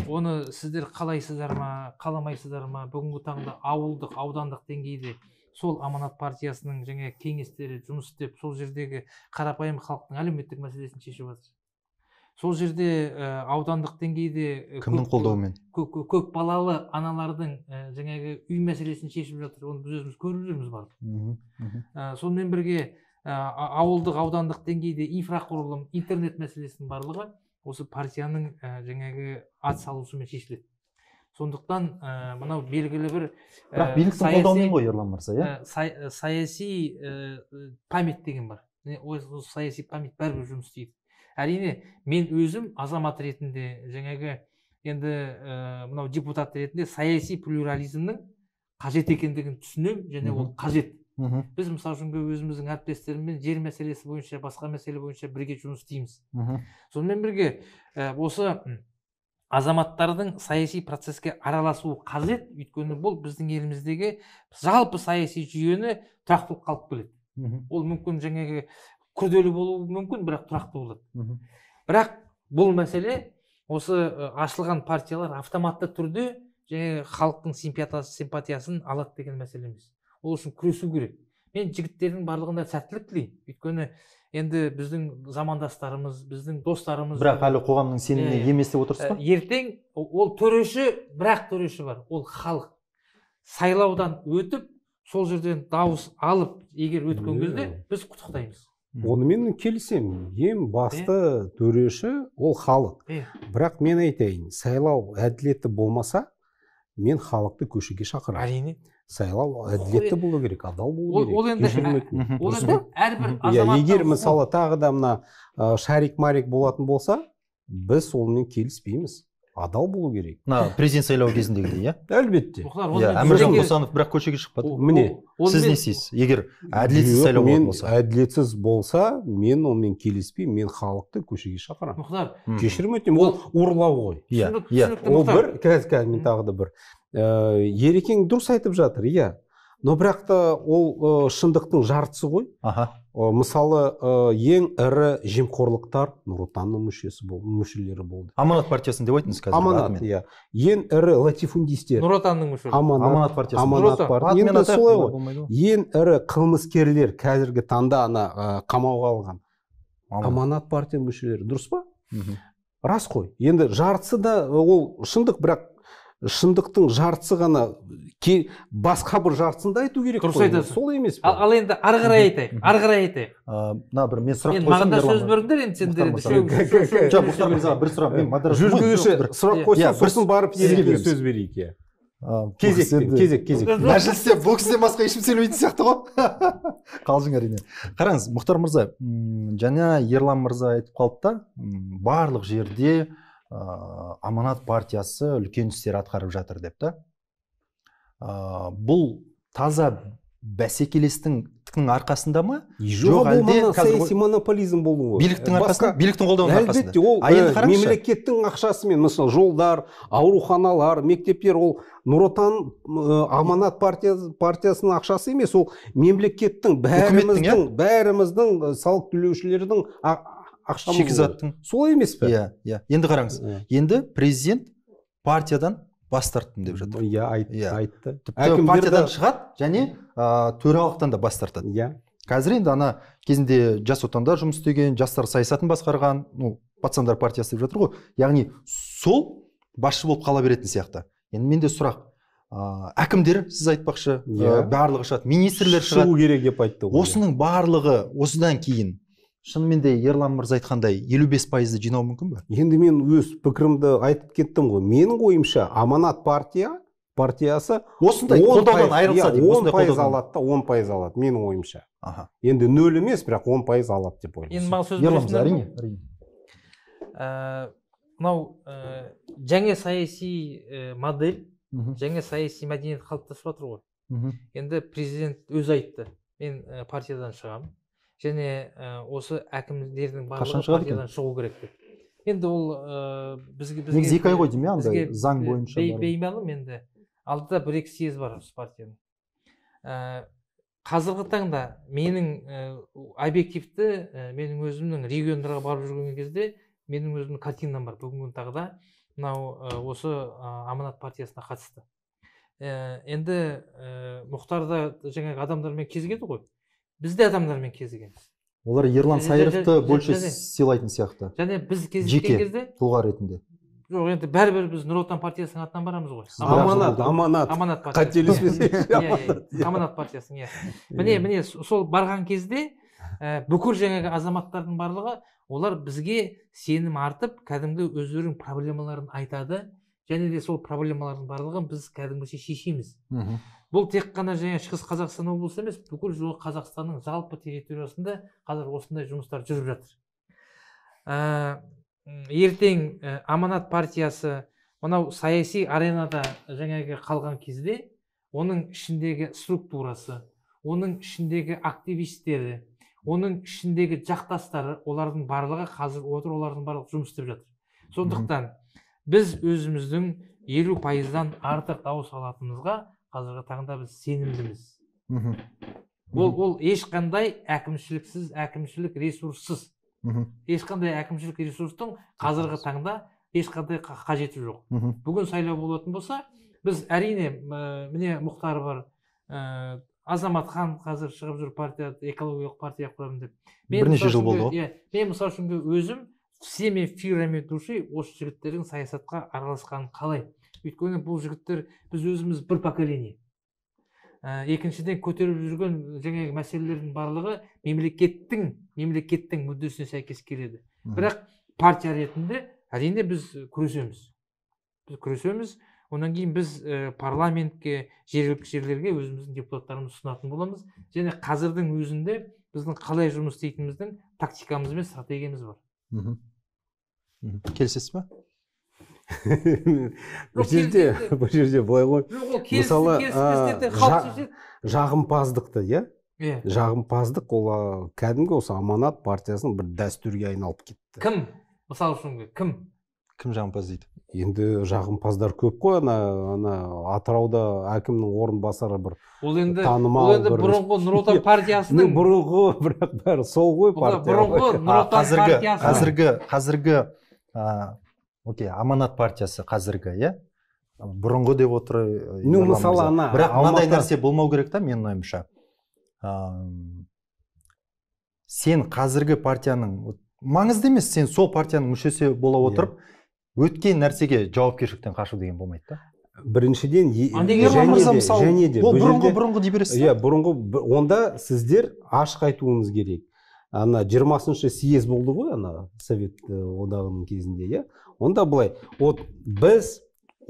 оны сіздер қалайсыздар ма, қаламайсыздар ма, бүгінгі таңда ауылдық, аудандық деңгейде сол Аманат партиясының жаңа кеңестері жұмыс істеп, сол жердегі қарапайым халықтың әлеуметтік мәселесін шешіп жатыр. Сол жерде аудандық деңгейде кімнің қолдауымен? Көп балалы аналардың жаңағы үй мәселесін шешіп жатыр. Оны біз өзіміз көріп жүрміз барлық. Сонымен бірге ауылдық, аудандық деңгейде инфрақұрылым, интернет мәселесінің барлығы осы партияның жаңағы ат салысуымен шешіледі. Сондықтан мынау белгілі бір бірақ биліктің қолдауымен ғой, Ерлан мырза, иә? Саяси память деген бар. Осы саяси память бәрібір жұмыс істейді. Әрине, мен өзім азамат ретінде, жаңағы енді мынау депутат ретінде саяси плюрализмнің қажет екендігін түсінемін, және ол қажет. Біз мысалы үшін өзіміздің әріптестеріммен жер мәселесі бойынша, басқа мәселе бойынша бірге жұмыс істейміз. Сонымен бірге осы азаматтардың саяси процеске араласуы қажет, өйткені бұл біздің еліміздегі жалпы саяси жүйені тұрақтылыққа алып келеді. Ол мүмкін жаңағы күрделі болуы мүмкін, бірақ тұрақты болады. Бірақ бұл мәселе осы ашылған партиялар автоматты түрде жаңағы халықтың симпатиясын алады деген мәселе емес. Ол үшін күресу керек. Мен жігіттердің барлығында сәттілік тілеймін. Өйткені енді біздің замандастарымыз, біздің достарымыз. Бірақ әлі қоғамның сеніміне емес деп отырсыз ба? Ертең ол төреші, бірақ төреші бар. Ол халық. Сайлаудан өтіп, сол жерден дауыс алып, егер өткен кезде біз құттықтаймыз. Онымен келісемін. Ең басты төреші ол халық. Бірақ мен айтайын, сайлау әділетті болмаса, мен халықты көшеге шақырамын. Әрине. Сайлау әділетті болу керек, адал болу керек. Ол енді әрбір азаматтың. Егер мысалы тағы да мына Шарик Марик болатын болса, біз онымен келіспейміз. Адал болу керек. Президент сайлау кезіндегідей, иә? Әлбетте. Әміржан Қосанов бірақ көшеге шықпады. Міне, сіз не істейсіз? Егер әділетсіз сайлау болса. Әділетсіз болса, мен онымен келіспеймін. Мен халықты көшеге шақырамын. Мұхтар, кешірім өтінемін, ол ұрлау ғой. Ол бір, қазір мен тағы да бір. Ерекең дұрыс айтып жатыр, иә. Но бірақ та ол шындықтың жартысы ғой. Мысалы, ең ірі жемқорлықтар Нұр Отанның мүшелері болды. Аманат партиясын деп айтыңыз қазір. Аманат, иә. Ең ірі латифундистер. Нұр Отанның мүшелері. Аманат партиясы. Аманат партиясы. Енді солай ғой. Ең ірі қылмыскерлер қазіргі таңда қамауға алған. Аманат партияның мүшелері. Дұрыс па? Рас қой. Енді жартысы да ол шындық, бірақ шындықтың жартысы ғана басқа бір жартысын да айту керек қой. Сол емес пе? Ал енді ары қарай айтайық. Бір мен сұрақ қойсам. Маған да сөз беріңдер енді сендер. Жоқ, Мұхтар мырза, бір сұрақ. Мен модератор. Жүргізуші сұрақ қойса, сосын барып ерекеңе сөз берейік, иә. Кезек. Мәжілісте бұл кісіден басқа ешкім сөйлемейтін сияқты ғой. Қалжың әрине. Қараңыз, Мұхтар мырза, жаңа Ерлан мырза айтып қалды да, барлық жерде Аманат партиясы үлкен істер атқарып жатыр деп та. Бұл таза бәсекелестіктің арқасында ма? Жоқ, әлде саяси монополизм болуы ғой. Биліктің арқасында, биліктің қолдауының арқасында. Әлбетте, ол мемлекеттің ақшасымен, мысалы, жолдар, ауруханалар, мектептер, ол Нұр Отан Аманат партиясының ақшасы емес, ол мемлекеттің бәріміздің салық төлеушілердің шикізаттың. Солай емес пе? Иә. Енді қараңыз. Енді президент партиядан бас тарттым деп жатыр. Иә, айтты. Тіпті партиядан шығады, және төралықтан да бас тартады. Иә. Қазір енді ана кезінде Жас Отанда жұмыс істеген, жастар саясатын басқарған, пацандар партиясы деп жатыр ғой. Яғни сол басшы болып қала беретін сияқты. Енді менде сұрақ. Әкімдер, сіз айтпақшы, барлығы шығады, министрлер шығады. Шығу керек деп айтты. Осының барлығы осыдан кейін шынымен де Ерлан мырза айтқандай 55%-ды жинау мүмкін бе? Енді мен өз пікірімді айтып кеттім ғой. Менің ойымша Аманат партиясы осындай қолдаудан айырылса деп, 10% алады да, 10% алады менің ойымша. Енді 0 емес, бірақ 10% алады деп ойлаймын. Енді маған сөз бересіңдер. Әрине. Мынау жаңа саяси модель, жаңа саяси мәдениет қалыптасып жатыр ғой. Енді президент өзі айтты, мен партиядан шығамын. Және осы әкімдердің барлығы партиядан шығу керек деп. Енді ол бізге 2 ай ғой деймін, андай заң бойынша. Беймәлім енді. Алдыда 1-2 съезд бар осы партияның. Қазіргі таңда менің объективті, менің өзімнің региондарға барып жүрген кезде менің өзімнің картинам бар бүгінгі тағыда мынау осы аманат партиясына қатысты. Енді Мұхтарда жаңағы адамдармен кезігеді ғой, біз де адамдармен кезігеміз. Олар Ерлан Сайыровты больше сыйлайтын сияқты. Және біз кезіккен кезде тұлға ретінде. Жоқ, енді бәрібір біз Нұр Отан партиясының атынан барамыз ғой. Аманат партиясы. Аманат партиясының, иә. Міне сол барған кезде бүкіл жаңағы азаматтардың барлығы олар бізге сенім артып, кәдімгі өздерінің проблемаларын айтады, және де сол проблемалардың барлығын біз кәдімгіше шешеміз. Бұл тек қана жаңа Шығыс Қазақстан облысы емес, бүкіл Қазақстанның жалпы территориясында қазір осындай жұмыстар жүріп жатыр. Ертең Аманат партиясы мынау саяси аренада жаңағы қалған кезде оның ішіндегі структурасы, оның ішіндегі активистері, оның ішіндегі жақтастары, олардың барлығы қазір отыр, олардың барлығы жұмыс істеп жатыр. Сондықтан біз өзіміздің 50%-дан артық дауыс алатынымызға қазіргі таңда біз сенімдіміз. Ол ешқандай әкімшіліксіз, әкімшілік ресурссыз. Ешқандай әкімшілік ресурстың қазіргі таңда ешқандай қажеті жоқ. Бүгін сайлау болатын болса, біз әрине, міне Мұхтар бар, Азаматхан қазір шығып жүр партия, экологиялық партия құрамын деп. Бірнеше жыл болды ғой. Мен мысалы үшін өзім всеми фибрами души осы жігіттердің саясатқа араласқанын қалаймын. Өйткені бұл жігіттер біз өзіміз бір поколение. Екіншіден көтеріп жүрген жаңағы мәселелердің барлығы мемлекеттің мүддесіне сәйкес келеді. Бірақ партия ретінде әрине біз күресеміз. Онан кейін біз парламентке, жергілікті жерлерге өзіміздің депутаттарымызды ұсынатын боламыз. Және қазірдің өзінде біздің қалай жұмыс істейтініміздің тактикамыз бен стратегиямыз бар. Келісесіз бе? Бұл жерде былай ғой. Мысалы, жағымпаздықты, иә? Жағымпаздық ол кәдімгі осы Аманат партиясының бір дәстүрге айналып кетті. Кім? Мысалы үшін кім? Кім жағымпаз дейді? Енді жағымпаздар көп қой, ана Атырауда әкімнің орынбасары бір танымал. Ол енді бұрынғы Нұр Отан партиясының. Бұрынғы, бірақ бәрі сол ғой партия. Бұрынғы Нұр Отан партиясының. Қазіргі, окей, Аманат партиясы қазіргі, иә? Бұрынғы деп отыр. Мысалы, бірақ мынандай нәрсе болмау керек та, менің ойымша. Сен қазіргі партияның, маңызды емес, сен сол партияның мүшесі бола отырып, өткен нәрсеге жауапкершіліктен қашу деген болмайды да. Біріншіден, және де бұрынғы дей бересіз. Иә, бұрынғы, онда сіздер ашық айтуыңыз керек. Ана 20-шы съезд болды ғой, ана Совет одағының кезінде, иә. Онда былай, біз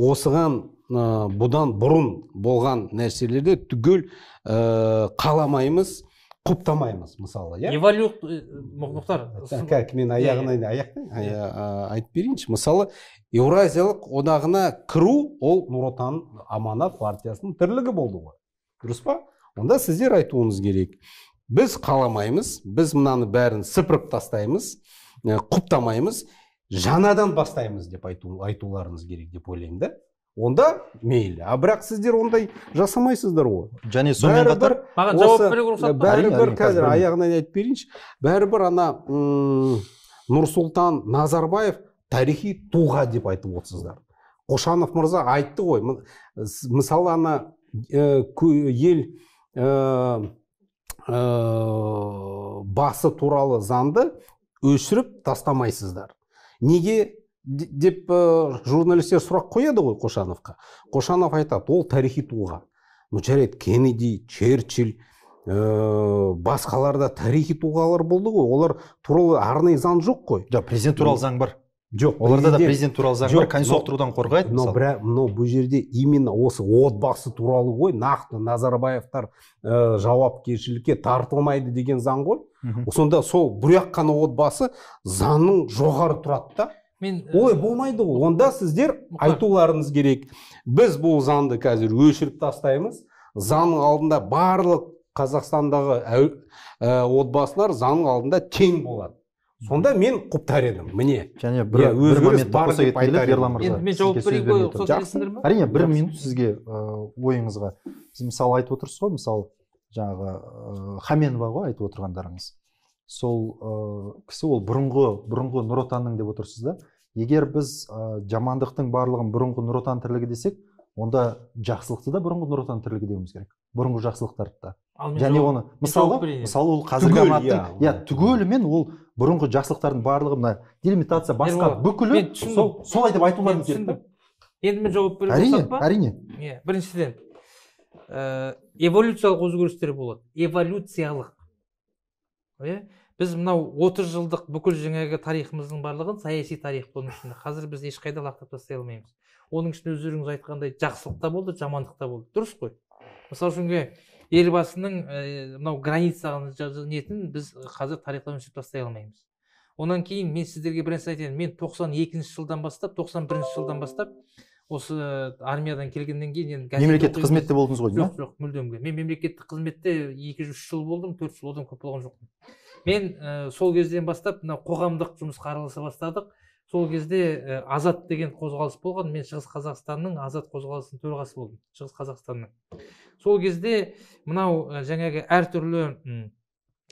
осыған бұдан бұрын болған нәрселерді түгел қаламаймыз, құптамаймыз, мысалы, иә? Мұхтар. Мен айтып берейінші. Мысалы, Еуразиялық одағына кіру, ол Нұр Отан Аманат партиясының тірлігі болды ғой. Дұрыс па? Онда сіздер айтуыңыз керек. Біз қаламаймыз, біз мынаны бәрін сыпырып тастаймыз, құптамаймыз, жаңадан бастаймыз деп айтуларыңыз керек деп ойлаймын да. Онда мейлі. Бірақ сіздер ондай жасамайсыздар ғой. Және сонымен қатар маған жауап беруге рұқсат бар. Бәрібір қазір аяғынан айтып берейінші. Бәрібір ана Нұрсұлтан Назарбаев тарихи тұлға деп айтып отырсыздар. Қошанов мырза айтты ғой. Мысалы ана ел басы туралы заңды өшіріп тастамайсыздар. Неге деп журналистер сұрақ қояды ғой Қошановқа. Қошанов айтады, ол тарихи тұлға. Жарайды, Кеннеди, Черчилль, басқаларда тарихи тұлғалар болды ғой. Олар туралы арнайы заң жоқ қой. Президент туралы заң бар. Жоқ, оларда да президент туралы заң бар, консоқтырудан қорғайды. Но бұл жерде именно осы отбасы туралы ғой, нақты Назарбаевтар жауапкершілікке тартылмайды деген заң ғой. Сонда сол бұяқ қана отбасы заңның жоғары тұрады да. Ой, болмайды ғой. Онда сіздер айтуларыңыз керек. Біз бұл заңды қазір өшіріп тастаймыз. Заңның алдында барлық Қазақстандағы отбасылар заңның алдында тең болады. Сонда мен құптар едім, міне. Және бір момент қоса кеткенде Ерлан мырза. Мен жауап берейін ғой, қосыласыңдар ма? Әрине, бір минут сізге ойыңызға. Сіз мысалы айтып отырсыз ғой, мысалы жаңағы Хаменова ғой айтып отырғандарыңыз. сол кісі ол бұрынғы Нұр Отанның деп отырсыз да. Егер біз жамандықтың барлығын бұрынғы Нұр Отан тірлігі десек, онда жақсылықты да бұрынғы Нұр Отан тірлігі деуіміз керек. Бұрынғы жақсылықтарды да. Және оны мысалы ол қазіргі аманаттың түгелімен ол бұрынғы жақсылықтардың барлығы мына делимитация басқа бүкілі солай деп айтуларымыз керек та. Енді мен жауап бере болсақ па? Әрине. Біріншіден эволюциялық өзгерістер болады. Эволюциялық. Біз мынау 30 жылдық бүкіл жаңағы тарихымыздың барлығын саяси тарих болу үшін қазір біз ешқайда лақтырып тастай алмаймыз. Оның ішінде өздеріңіз айтқандай жақсылық та болды, жамандық та болды. Дұрыс қой. Мысалы үшін елбасының мынау границаны нетін біз қазір тарихтан өшіріп тастай алмаймыз. Онан кейін мен сіздерге бір нәрсе айтайын. Мен 92 жылдан бастап, 91 жылдан бастап осы армиядан келгеннен кейін мемлекеттік қызметте болдыңыз ғой? Жоқ, мүлдемге. Мен мемлекеттік қызметте 2-3 жыл болдым, 4 жыл, одан көп болған жоқпын. Мен сол кезден бастап мына қоғамдық жұмысқа араласа бастадық. Сол кезде Азат деген қозғалыс болған. Мен Шығыс Қазақстанның Азат қозғалысының төрағасы болдым. Шығыс Қазақстанның. Сол кезде мынау жаңағы әртүрлі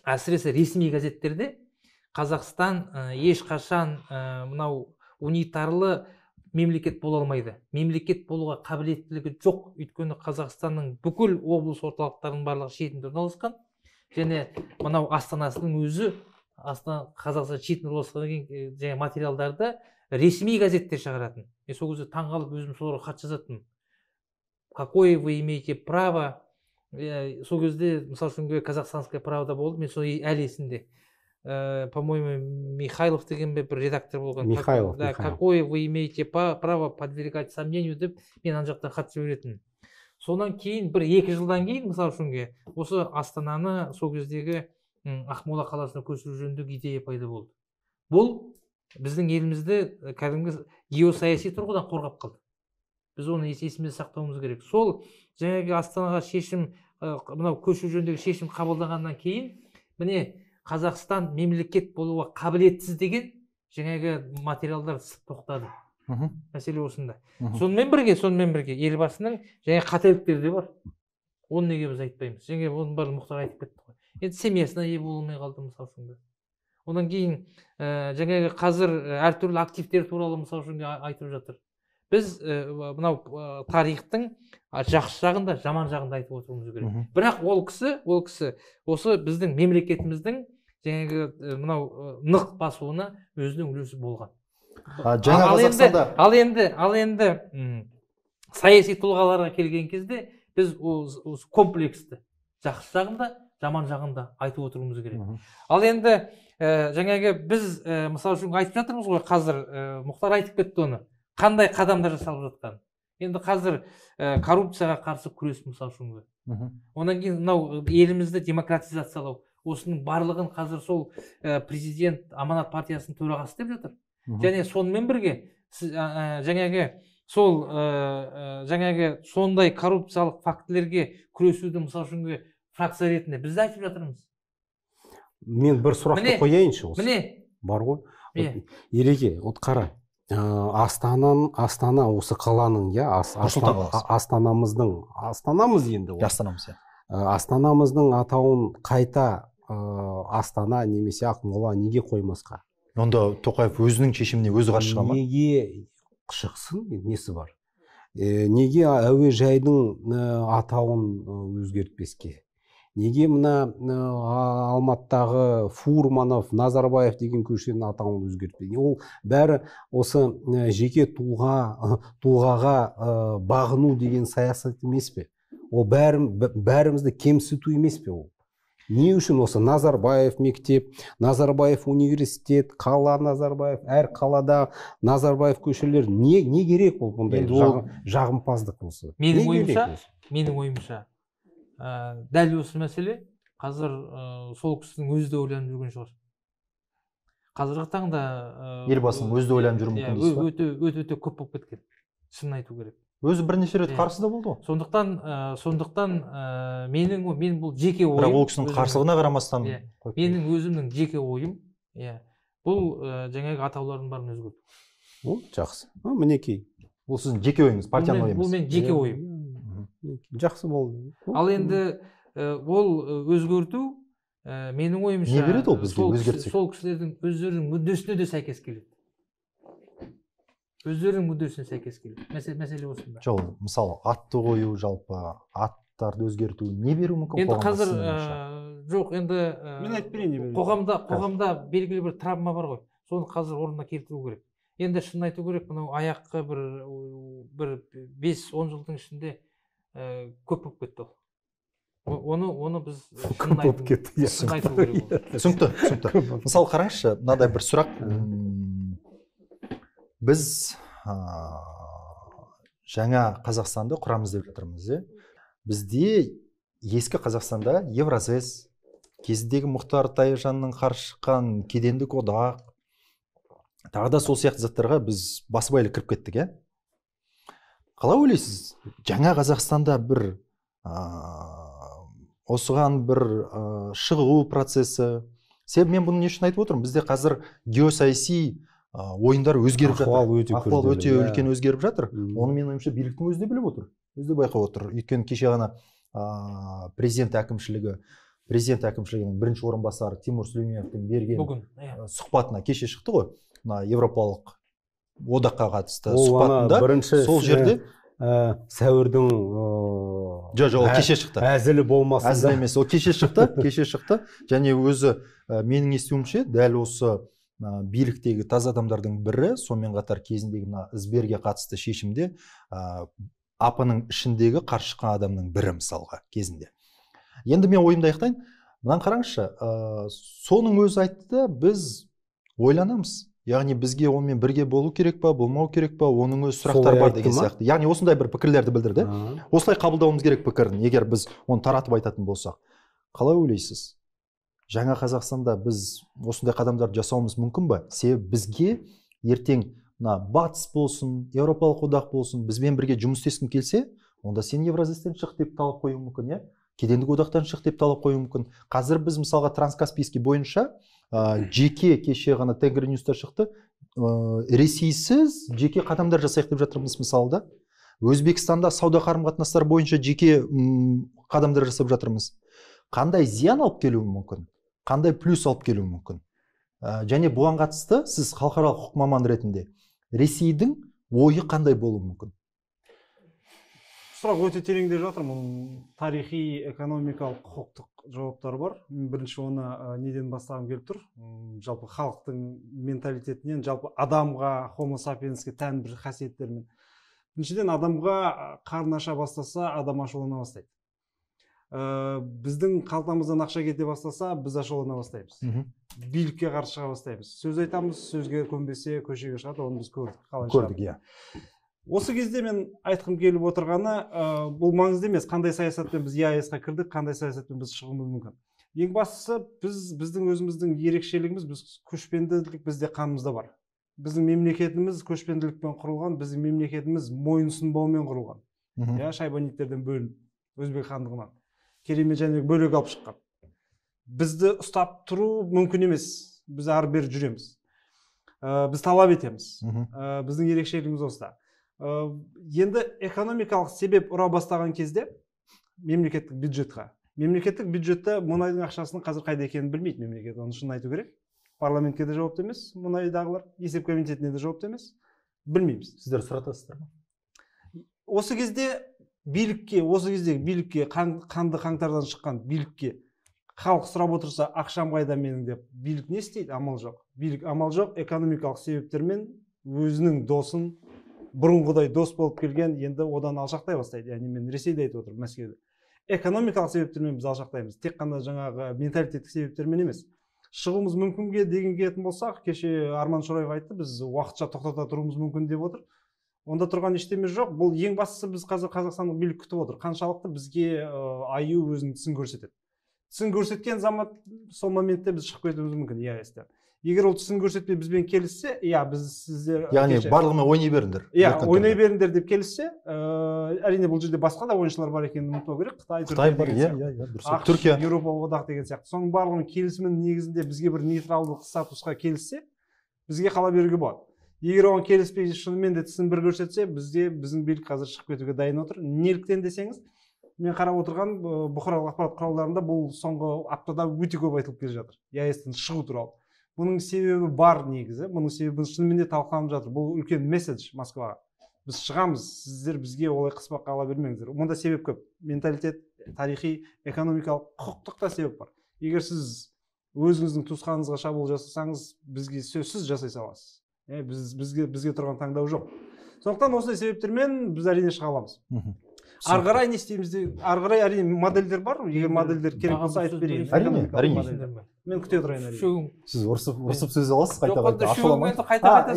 әсіресе ресми газеттерде Қазақстан ешқашан мынау унитарлы мемлекет бола алмайды. Мемлекет болуға қабілеттілігі жоқ. Өйткені Қазақстанның бүкіл облыс орталықтарының барлығы шетінде орналасқан. Және мынау астанасының өзі Қазақстан шетінде орналасқан деген материалдарды ресми газеттер шығаратын. Мен сол кезде таңғалып өзім соларға хат жазатынмын. Какое вы имеете право? Сол кезде мысалы үшін казахстанское правда болды. Мен сол әлі есімде. По-моему, Михайлов деген бір редактор болған. Михайлов. Да, какое вы имеете право подвергать сомнению деп мен ана жақтан хат жіберетінмін. Сонан кейін бір 2 жылдан кейін мысалы үшін осы Астананы сол кездегі Ақмола қаласына көшіру жөніндегі идея пайда болды. Бұл біздің елімізді кәдімгі геосаяси тұрғыдан қорғап қалды. Біз оны есімізде сақтауымыз керек. Сол жаңағы Астанаға шешім, мынау көшу жөніндегі шешім қабылданғаннан кейін, міне Қазақстан мемлекет болуға қабілетсіз деген жаңағы материалдар тоқтады. Мәселе осында. Сонымен бірге елбасының жаңа қателіктері де бар. Оны неге біз айтпаймыз? Жаңа оның бәрін Мұхтар айтып кетті ғой. Енді семьясына ие бола алмай қалды мысалы үшін. Одан кейін жаңағы қазір әртүрлі активтер туралы мысалы үшін айтып жатыр. Біз мынау тарихтың жақсы жағын да жаман жағын да айтып отыруымыз керек. Бірақ ол кісі осы біздің мемлекетіміздің жаңағы мынау нық басуына өзінің үлесі болған. Ал енді саяси тұлғаларға келген кезде біз осы комплексті жақсы жағын да жаман жағын да айтып отыруымыз керек. Ал енді жаңағы біз мысалы үшін айтып жатырмыз ғой, қазір Мұхтар айтып кетті оны. Қандай қадамдар жасалып жатқан. Енді қазір коррупцияға қарсы күрес мысалы үшін. Онан кейін мынау елімізді демократизациялау. Осының барлығын қазір сол президент Аманат партиясының төрағасы деп жатыр. Және сонымен бірге жаңағы сол сондай коррупциялық фактілерге күресуді мысалы үшін фракция ретінде біз айтып жатырмыз. Мен бір сұрақты қояйыншы осы. Міне. Бар ғой. Ереке, от қара. Астана осы қаланың, астанамыз енді. Астанамыздың атауын қайта Астана немесе Ақмола неге қоймасқа? Онда Тоқаев өзінің шешіміне өзі қарсы шыға ма? Неге шықсын, несі бар? Неге әуежайдың атауын өзгертпеске? Неге мына Алматыдағы Фурманов, Назарбаев деген көшенің атауын өзгертпеске? Ол бәрі осы жеке тұлғаға бағыну деген саясат емес пе? Ол бәрімізді кемсіту емес пе ол? Не үшін осы Назарбаев мектеп, Назарбаев университет, қала Назарбаев, әр қалада Назарбаев көшелер не керек ол бұндай жағымпаздық осы? Менің ойымша, дәл осы мәселе қазір сол кісінің өзі де ойланып жүрген шығар. Қазіргі таңда елбасының өзі де ойланып жүру мүмкін дейсіз ба? Өте көп болып кеткен. Шынын айту керек. Өзі бірнеше рет қарсы да болды ғой. Сондықтан мен бұл жеке ойым. Бірақ ол кісінің қарсылығына қарамастан. Менің өзімнің жеке ойым, бұл жаңағы атаулардың бәрін өзгерту. Ол жақсы. Мінекей. Бұл сіздің жеке ойыңыз, партияның ойыңыз. Бұл мен жеке ойым. Жақсы болды. Ал енді ол өзгерту менің ойымша не береді ол бізге өзгертсек? сол кісілердің өздерінің мүддесіне де сәйкес келеді. Өздерінің мүддесіне сәйкес келеді. Мәселе осында. Жоқ, мысалы атты қою, жалпы аттарды өзгерту не беру мүмкін? Енді қазір жоқ, енді мен айтып берейін не береді. қоғамда белгілі бір травма бар ғой. Соны қазір орнына келтіру керек. Енді шын айту керек, мынау аяққа бір 5-10 жылдың ішінде көп болып кетті ол. Оны біз шын айту керек. Түсінікті. Мысалы қараңызшы, мынадай бір сұрақ. Біз жаңа Қазақстанды құрамыз деп жатырмыз. Бізде ескі Қазақстанда Евразес, кезіндегі Мұхтар Тайжанның қарсы шыққан кедендік одақ, тағы да сол сияқты заттарға біз басыбайлы кіріп кеттік. Қалай ойлайсыз, жаңа Қазақстанда бір осыған бір шығу процесі? Себебі мен бұны не үшін айтып отырмын? Бізде қазір геосаяси ойындар өзгеріп жатыр. Ахуал өте үлкен өзгеріп жатыр. Оны менің ойымша биліктің өзі де біліп отыр. Өзі де байқап отыр. Өйткені кеше ғана президент әкімшілігінің бірінші орынбасары Тимур Сүлейменовтің берген сұхбатына кеше шықты ғой. Европалық одаққа қатысты сұхбатында сол жерде сәуірдің кеше шықты. Әзілі болмасын. Әзіл емес, ол кеше шықты. Және өзі менің естуімше дәл осы биліктегі таза адамдардың бірі, сонымен қатар кезіндегі мына ізберге қатысты шешімде апының ішіндегі қарсы шыққан адамның бірі мысалға кезінде. Енді мен ойымды аяқтайын. Мынаны қараңызшы, соның өзі айтты, біз ойланамыз. Яғни бізге онымен бірге болу керек па, болмау керек па, оның өз сұрақтар бар деген сияқты. Яғни осындай бір пікірлерді білдірді. Осылай қабылдауымыз керек пікірін, егер біз оны таратып айтатын болсақ. Қалай ойлайсыз? Жаңа Қазақстанда біз осындай қадамдарды жасауымыз мүмкін ба? Себебі бізге ертең батыс болсын, Еуропалық одақ болсын, бізбен бірге жұмыс істескің келсе, онда сен Евразестен шық деп талап қою мүмкін, кедендік одақтан шық деп талап қою мүмкін. Қазір біз мысалға Транскаспийский бойынша жеке кеше ғана Тенгринюста шықты, ресейсіз жеке қадамдар жасайық деп жатырмыз мысалда. Өзбекстанда сауда қарым-қатынастар бойынша жеке қадамдар жасап жатырмыз. Қандай зиян алып келуі мүмкін? Қандай плюс алып келуі мүмкін? Және бұған қатысты сіз халықаралық құқық маманы ретінде Ресейдің ойы қандай болуы мүмкін? Сұрақ өте тереңде жатыр. Мұның тарихи, экономикалық, құқықтық жауаптары бар. Бірінші оны неден бастағым келіп тұр? Жалпы халықтың менталитетінен, жалпы адамға, хомо сапиенске тән бір қасиеттермен. Біріншіден, адамға қарын аша бастаса, адам ашулана бастайды. Біздің қалтамыздан ақша кете бастаса, біз ашулана бастаймыз. Билікке қарсы шыға бастаймыз. Сөз айтамыз, сөзге көнбесе көшеге шығады, оны біз көрдік. Осы кезде мен айтқым келіп отырғаны, бұл маңызды емес, қандай саясатпен біз ЕАЭС-қа кірдік, қандай саясатпен біз шығуымыз мүмкін. Ең бастысы, біздің өзіміздің ерекшелігіміз, біз көшпенділік бізде қанымызда бар. Біздің мемлекетіміз көшпенділікпен құрылған, біздің мемлекетіміз мойынсұнбаумен құрылған. Шайбанидтерден бөлініп, Өзбек хандығынан. Кереймен Жәнібек бөлек алып шыққан. Бізді ұстап тұру мүмкін емес. Біз ары-бері жүреміз. Біз талап етеміз. Біздің ерекшелігіміз осыда. Енді экономикалық себеп ұра бастаған кезде мемлекеттік бюджетті мұнайдың ақшасының қазір қайда екенін білмейді мемлекет. Оны шын айту керек. Парламентке де жауапты емес, мұнайдағылар, есеп комитетіне де жауапты емес. Білмейміз. Сіздер сұратасыздар ма? Осы кезде билікке қанды қаңтардан шыққан билікке халық сұрап отырса, ақшам қайда менің деп, билік не істейді? Амал жоқ. Билік амал жоқ, экономикалық себептермен өзінің досын бұрынғыдай дос болып келген, енді одан алшақтай бастайды. Яғни мен Ресейде айтып отырмын, Мәскеуде. Экономикалық себептермен біз алшақтаймыз. Тек қана жаңағы менталитеттік себептермен емес. Шығуымыз мүмкінге деген келетін болсақ, кеше Арман Шораев айтты, біз уақытша тоқтата тұруымыз мүмкін деп отыр. Онда тұрған ештеме жоқ. Бұл ең бастысы біз қазір Қазақстандық билік күтіп отыр. Қаншалықты бізге аю өзінің тісін көрсетеді. Тісін көрсеткен замат сол моментте біз шығып кетуіміз мүмкін ЕАЭС-тен. Егер ол тісін көрсетпей бізбен келіссе, біз сіздер... Яғни барлығымен ойнай беріңдер. Ойнай беріңдер деп келіссе, әрине бұл жерде басқа да ойыншылар бар екенін ұмытпау керек. Қытай бар, Түркия, Еуропалық одақ деген сияқты. Соның барлығының келісімінің негізінде бізге бір нейтралдық статусқа келіссе, бізге қала беруге болады. Егер оған келіспей шынымен де тісін бір көрсетсе, біздің билік қазір шығып кетуге дайын отыр. Неліктен десеңіз, мен қарап отырған бұқаралық ақпарат құралдарында бұл соңғы аптада өте көп айтылып келе жатыр ЕАЭС-тен шығу туралы. Бұның себебі бар негізі, бұның себебі шынымен де талқыланып жатыр. Бұл үлкен месседж Москваға. Біз шығамыз, сіздер бізге олай қыспаққа ала бермеңіздер. Мұнда себеп көп. Менталитет, тарихи, экономикалық, құқықтық та себеп бар. Егер сіз өзіңіздің туысқаныңызға шабуыл жасасаңыз, бізге сөзсіз жасай саласыз. Бізге тұрған таңдау жоқ. Сондықтан осындай себептермен біз әрине шыға аламыз. Ары қарай не істейміз де, ары қарай әрине модельдер бар. Егер модельдер керек болса айтып берейін. Әрине. Мен күте тұрайын әрине. Сіз ұрсып сөз аласыз, қайта ашыламай.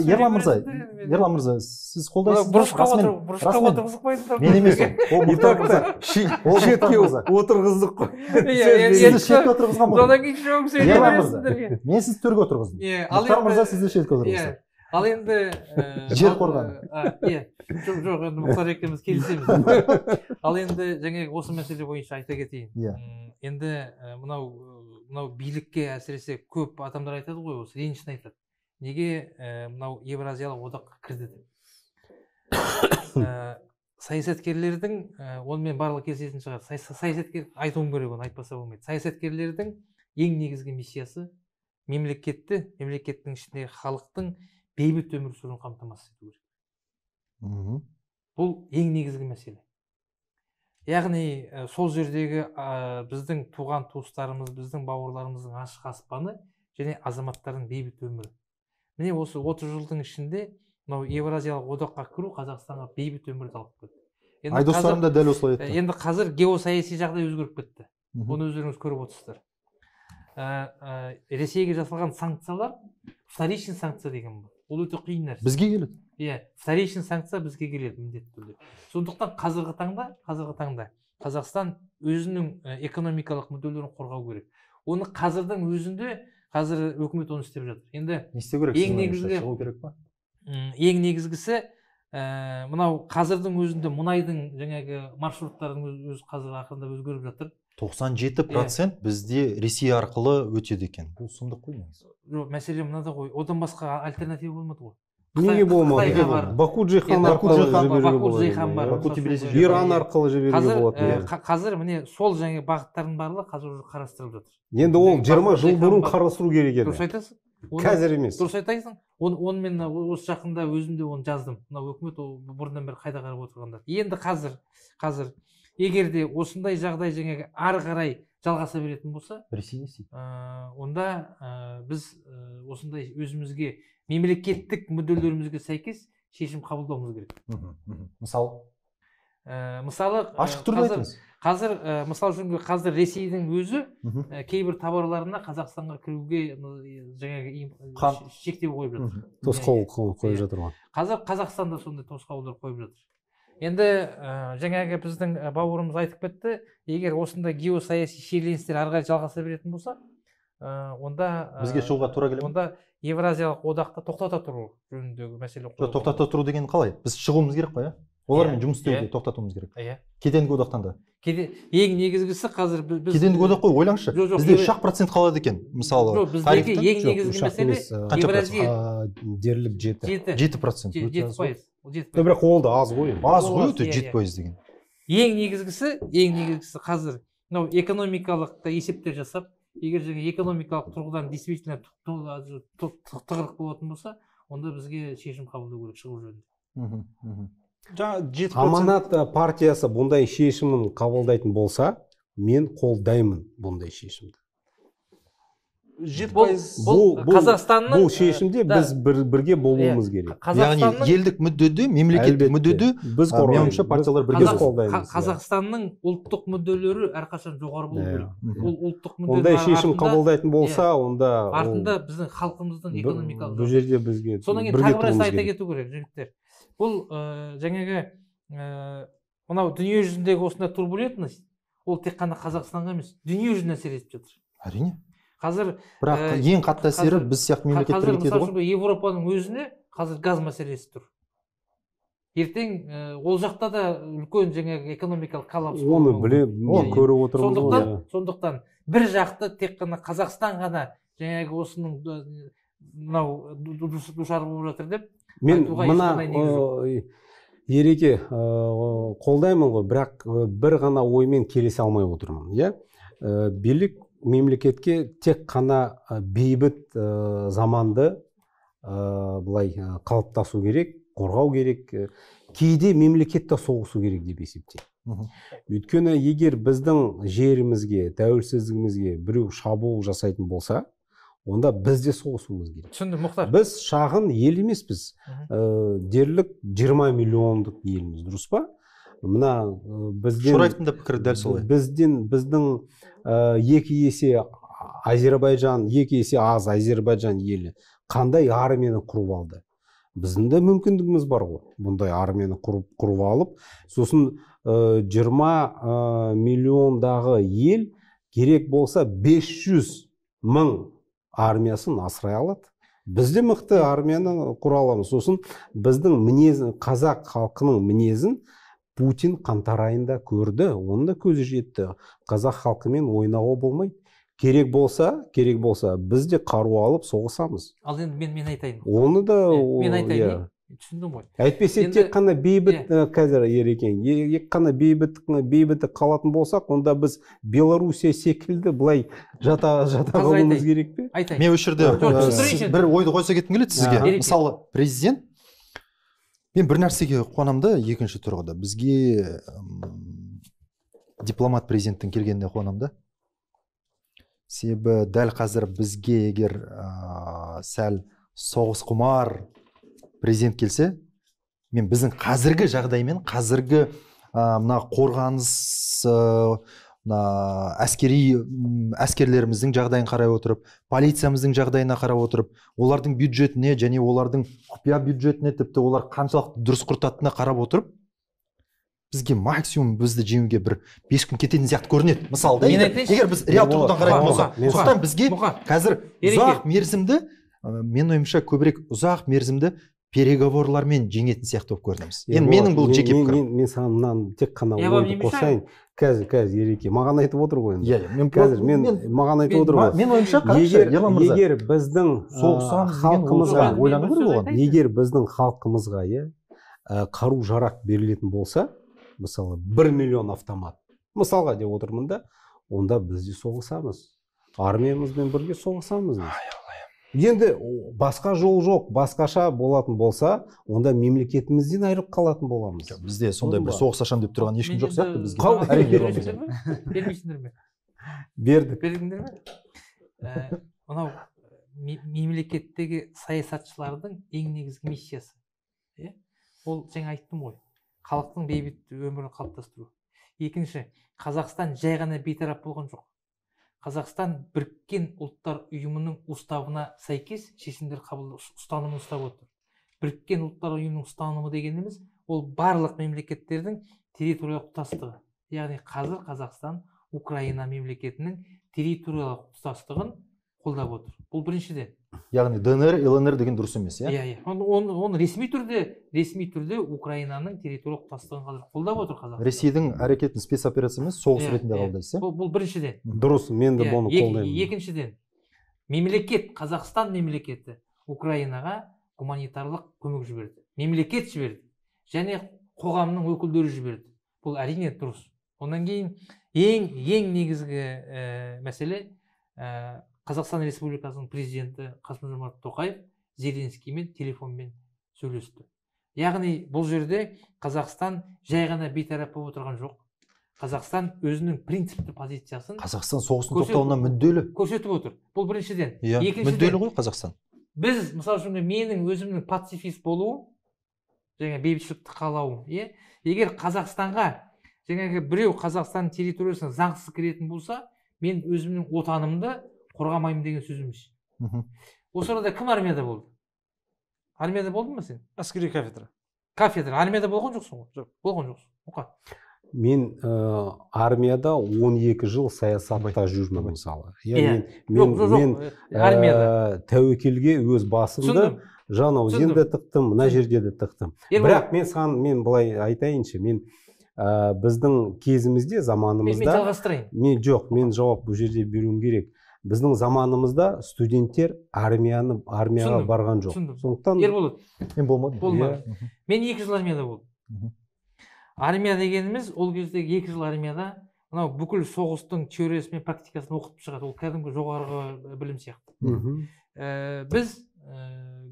Ерлан мырза, сіз қолдайсыз. Бұрышқа отырғызып қойдыңдар. Мен емес ол. Мұхтар мырза. Шетке отырғыздық қой. Сізді шетке отырғызған бұл. Содан кейін жоқ Ерлан мырза, мен сізді төрге отырғыздым. Мұхтар мырза сізді шетке отырғызды. Ал енді жер қорғаны. Жоқ, енді Мұхтар екеуміз келісеміз. Ал енді жаңағы осы мәселе бойынша айта кетейін. Енді мынау билікке әсіресе көп адамдар айтады ғой, осы ренішін айтады. Неге мынау Евразиялық одаққа кірді деп. Саясаткерлердің, онымен барлығы келісетін шығар. Саясаткер айтуым керек, оны айтпаса болмайды. Саясаткерлердің ең негізгі миссиясы мемлекеттің ішіндегі халықтың бейбіт өмір сүруін қамтамасыз ету керек. Бұл ең негізгі мәселе. Яғни сол жердегі біздің туған туыстарымыз, біздің бауырларымыздың ашық аспаны және азаматтардың бейбіт өмірі. Міне осы 30 жылдың ішінде мынау Евразиялық одаққа кіру Қазақстанға бейбіт өмірді алып келді. Айдостарым да дәл осылай айтты. Енді қазір геосаяси жағдай өзгеріп кетті. Оны өздеріңіз көріп отырсыздар. Ресейге жасалған санкциялар вторичный санкция деген бар. Ол өте қиын нәрсе. Бізге келеді. Вторичный санкция бізге келеді міндетті түрде. Сондықтан қазіргі таңда Қазақстан өзінің экономикалық мүдделерін қорғау керек. Оны қазірдің өзінде қазір өкімет оны істеп жатыр. Енді не істеу керек? Шығу керек па? Ең негізгісі мынау қазірдің өзінде мұнайдың жаңағы маршруттардың өзі қазір ақырындап өзгеріп жатыр. 97% бізде Ресей арқылы өтеді екен. Бұл сұмдық қой негізі. Жоқ, мәселе мынада ғой. Одан басқа альтернатива болмады ғой. Неге болмады? Баку-Джейхан арқылы жіберуге болады. Иран арқылы жіберуге болады. Қазір міне сол жаңа бағыттардың барлығы қазір қарастырылып жатыр. Енді ол 20 жыл бұрын қарастыру керек еді. Дұрыс айтасың. Қазір емес. Дұрыс айтасың. Оны мен осы жақында өзім де оны жаздым. Мына өкімет бұрыннан бері қайда қарап отырғандар. Енді қазір егер де осындай жағдай жаңағы ары қарай жалғаса беретін болса, онда біз осындай өзімізге мемлекеттік мүдделерімізге сәйкес шешім қабылдауымыз керек. Мысалы ашық түрде айтыңыз. Қазір мысал үшін қазір Ресейдің өзі кейбір товарларына Қазақстанға кіруге жаңағы шектеу қойып жатыр. Тосқауыл қойып жатыр ғой. Қазір Қазақстанда сондай тосқауылдар қойып жатыр. Енді жаңағы біздің бауырымыз айтып кетті, егер осындай геосаяси шиеленістер ары қарай жалғаса беретін болса, онда бізге шығуға тура келеді. Онда Евразиялық одақта тоқтата тұру жөніндегі мәселе қойылды. Тоқтата тұру деген қалай? Біз шығуымыз керек қой, олармен жұмыс істеуді тоқтатуымыз керек. Кедендік одақтан да. Ең негізгісі қазір біз кедендік одақ қой, ойлаңызшы. Бізде 3% қалады екен, мысалы. Біздегі ең негізгі мәселе Евразия дерлік 7%. 7%. Бірақ ол да аз ғой. Аз ғой, 7% деген. Ең негізгісі қазір мынау экономикалық есептер жасап, егер экономикалық тұрғыдан действительно тығырық болатын болса, онда бізге шешім қабылдау керек шығу жөнінде. Аманат партиясы бұндай шешімін қабылдайтын болса, мен қолдаймын бұндай шешімді. Қазақстанның бұл шешімде біз бірге болуымыз керек. Яғни елдік мүддеде, мемлекеттік мүддеде біз меніңше партиялар бірге қолдаймыз. Қазақстанның ұлттық мүдделері әрқашан жоғары болу керек. Ол ұлттық мүдделер ондай шешім қабылдайтын болса, онда артында біздің халқымыздың экономикалық бұл жерде бізге содан кейін тағы бір нәрсе айта кету керек, жігіттер. Бұл жаңағы мынау дүние жүзіндегі осындай турбулентность, ол тек қана Қазақстанға емес, дүние жүзіне әсер етіп жатыр. Әрине. Қазір бірақ ең қатты әсері біз сияқты мемлекеттерге тиеді ғой. Қазір Европаның өзіне қазір газ мәселесі тұр. Ертең ол жақта да үлкен жаңағы экономикалық коллапс. Оны көріп отырмыз. Сондықтан бір жақты тек қана Қазақстан ғана жаңағы осының мынау душар болып жатыр деп мен мына Ереке, қолдаймын ғой, бірақ бір ғана оймен келісе алмай отырмын. Иә, билік мемлекетке тек қана бейбіт заманды былай қалыптасу керек, қорғау керек. Кейде мемлекетте соғысу керек деп есептеймін. Өйткені егер біздің жерімізге, тәуелсіздігімізге біреу шабуыл жасайтын болса, онда біз де соғысуымыз керек. Түсіндім, Мұхтар. Біз шағын ел емеспіз. Дерлік 20 миллиондық елміз, дұрыс па? Мына бізден Шорайдың да пікірі дәл солай. Біздің екі есе Азербайжан, екі есе аз Азербайжан елі қандай армияны құрып алды? Біздің де мүмкіндігіміз бар ғой. Бұндай армияны құрып алып, сосын 20 миллиондағы ел керек болса 500 мың армиясын асырай алады. Біз де мықты армияны құра аламыз. Сосын біздің мінезін, қазақ халқының мінезін Путин қаңтар айында көрді, оның да көзі жетті. Қазақ халқымен ойнауға болмайды. Керек болса, біз де қару алып соғысамыз. Ал енді мен айтайын. Оны да мен айтайын. Түсіндім ғой. Әйтпесе тек қана бейбіт қазір Ерекен, тек қана бейбіт қалатын болсақ, онда біз Белоруссия секілді былай жата қалуымыз керек пе? Айтайын. Мен осы жерде бір ойды қойса кеткім келеді сізге. Мысалы, президент, мен бір нәрсеге қуанамды, екінші тұрғыда. Бізге дипломат президенттің келгеніне қуанамды. Себебі дәл қазір бізге егер сәл соғысқұмар президент келсе, мен біздің қазіргі жағдаймен, қазіргі мына қорғаныс әскерлеріміздің жағдайын қарай отырып, полициямыздың жағдайына қарап отырып, олардың бюджетіне және олардың құпия бюджетіне, тіпті олар қаншалықты дұрыс құртатынына қарап отырып, бізге максимум бізді жеңуге бір 5 күн кететін сияқты көрінеді. Мысалы, егер біз реал тұрғыдан қарайтын болсақ, сондықтан бізге қазір ұзақ мерзімді, мен ойымша көбірек ұзақ мерзімді переговорлармен жеңетін сияқты болып көрінеміз. Енді менің бұл жеке пікірім. Мен саған мынаны тек қана ойды қосайын. Қазір Ереке маған айтып отыр ғой енді. Маған айтып отыр ғой. Мен ойымша егер біздің халқымызға ойлану керек оған. Егер біздің халқымызға қару жарақ берілетін болса, мысалы 1 миллион автомат, мысалға деп отырмын да, онда біз де соғысамыз. Армиямызбен бірге соғысамыз. Енді басқа жол жоқ, басқаша болатын болса, онда мемлекетімізден айырып қалатын боламыз. Бізде сондай бір соғыс ашам деп тұрған ешкім жоқ сияқты бізге. Бермейсіңдер ме? Бердік. Бердіңдер ме? Мынау мемлекеттегі саясатшылардың ең негізгі миссиясы. Ол жаңа айттым ғой, халықтың бейбіт өмірін қалыптастыру. Екінші, Қазақстан жай ғана бейтарап болған жоқ. Қазақстан біріккен ұлттар ұйымының уставына сәйкес шешімдер қабылдау ұстанымын ұстап отыр. Біріккен ұлттар ұйымының ұстанымы дегеніміз ол барлық мемлекеттердің территориялық тұтастығы. Яғни қазір Қазақстан Украина мемлекетінің территориялық тұтастығын қолдап отыр. Бұл біріншіден. Яғни ДНР, ЛНР деген дұрыс емес, иә? Иә. Оны ресми түрде Украинаның территориялық тұтастығын қазір қолдап отыр Қазақстан. Ресейдің әрекетін спецоперация емес, соғыс ретінде қабылдайсыз, иә? Бұл біріншіден. Дұрыс, мен де бұны қолдаймын. Екіншіден, Қазақстан мемлекеті Украинаға гуманитарлық көмек жіберді. Мемлекет жіберді. Және қоғамның өкілдері жіберді. Бұл әрине дұрыс. Онан кейін ең негізгі мәселе Қазақстан Республикасының президенті Қасым-Жомарт Тоқаев Зеленскиймен телефонмен сөйлесті. Яғни бұл жерде Қазақстан жай ғана бейтарап болып отырған жоқ. Қазақстан өзінің принципті позициясын Қазақстан соғыстың тоқтауына мүдделі көрсетіп отыр. Бұл біріншіден. Мүдделі ғой Қазақстан. Біз, мысалы үшін, менің өзімнің пацифист болуым, жаңа бейбітшілікті қалауым, егер Қазақстанға жаңағы біреу Қазақстан территориясына заңсыз кіретін болса, мен өзімнің отанымды қорғамаймын деген сөз емес. Осы арада кім армияда болды? Армияда болдың ба сен? Әскери кафедра. Армияда болған жоқсың ғой? Жоқ, болған жоқсың. Мұқа. Мен армияда 12 жыл саясатта жүрмін мысалы. Мен тәуекелге өз басымды Жаңаөзенде тықтым, мына жерде де тықтым. Бірақ мен былай айтайыншы, мен біздің кезімізде, заманымызда... Мен жалғастырайын. Мен жауап бұл жерде беруім керек. Біздің заманымызда студенттер армияға барған жоқ. Сондықтан Ерболат, мен болмадым. Мен 2 жыл армияда болдым. Армия дегеніміз ол кездегі 2 жыл армияда мынау бүкіл соғыстың теориясы мен практикасын оқытып шығады. Ол кәдімгі жоғарғы білім сияқты. Біз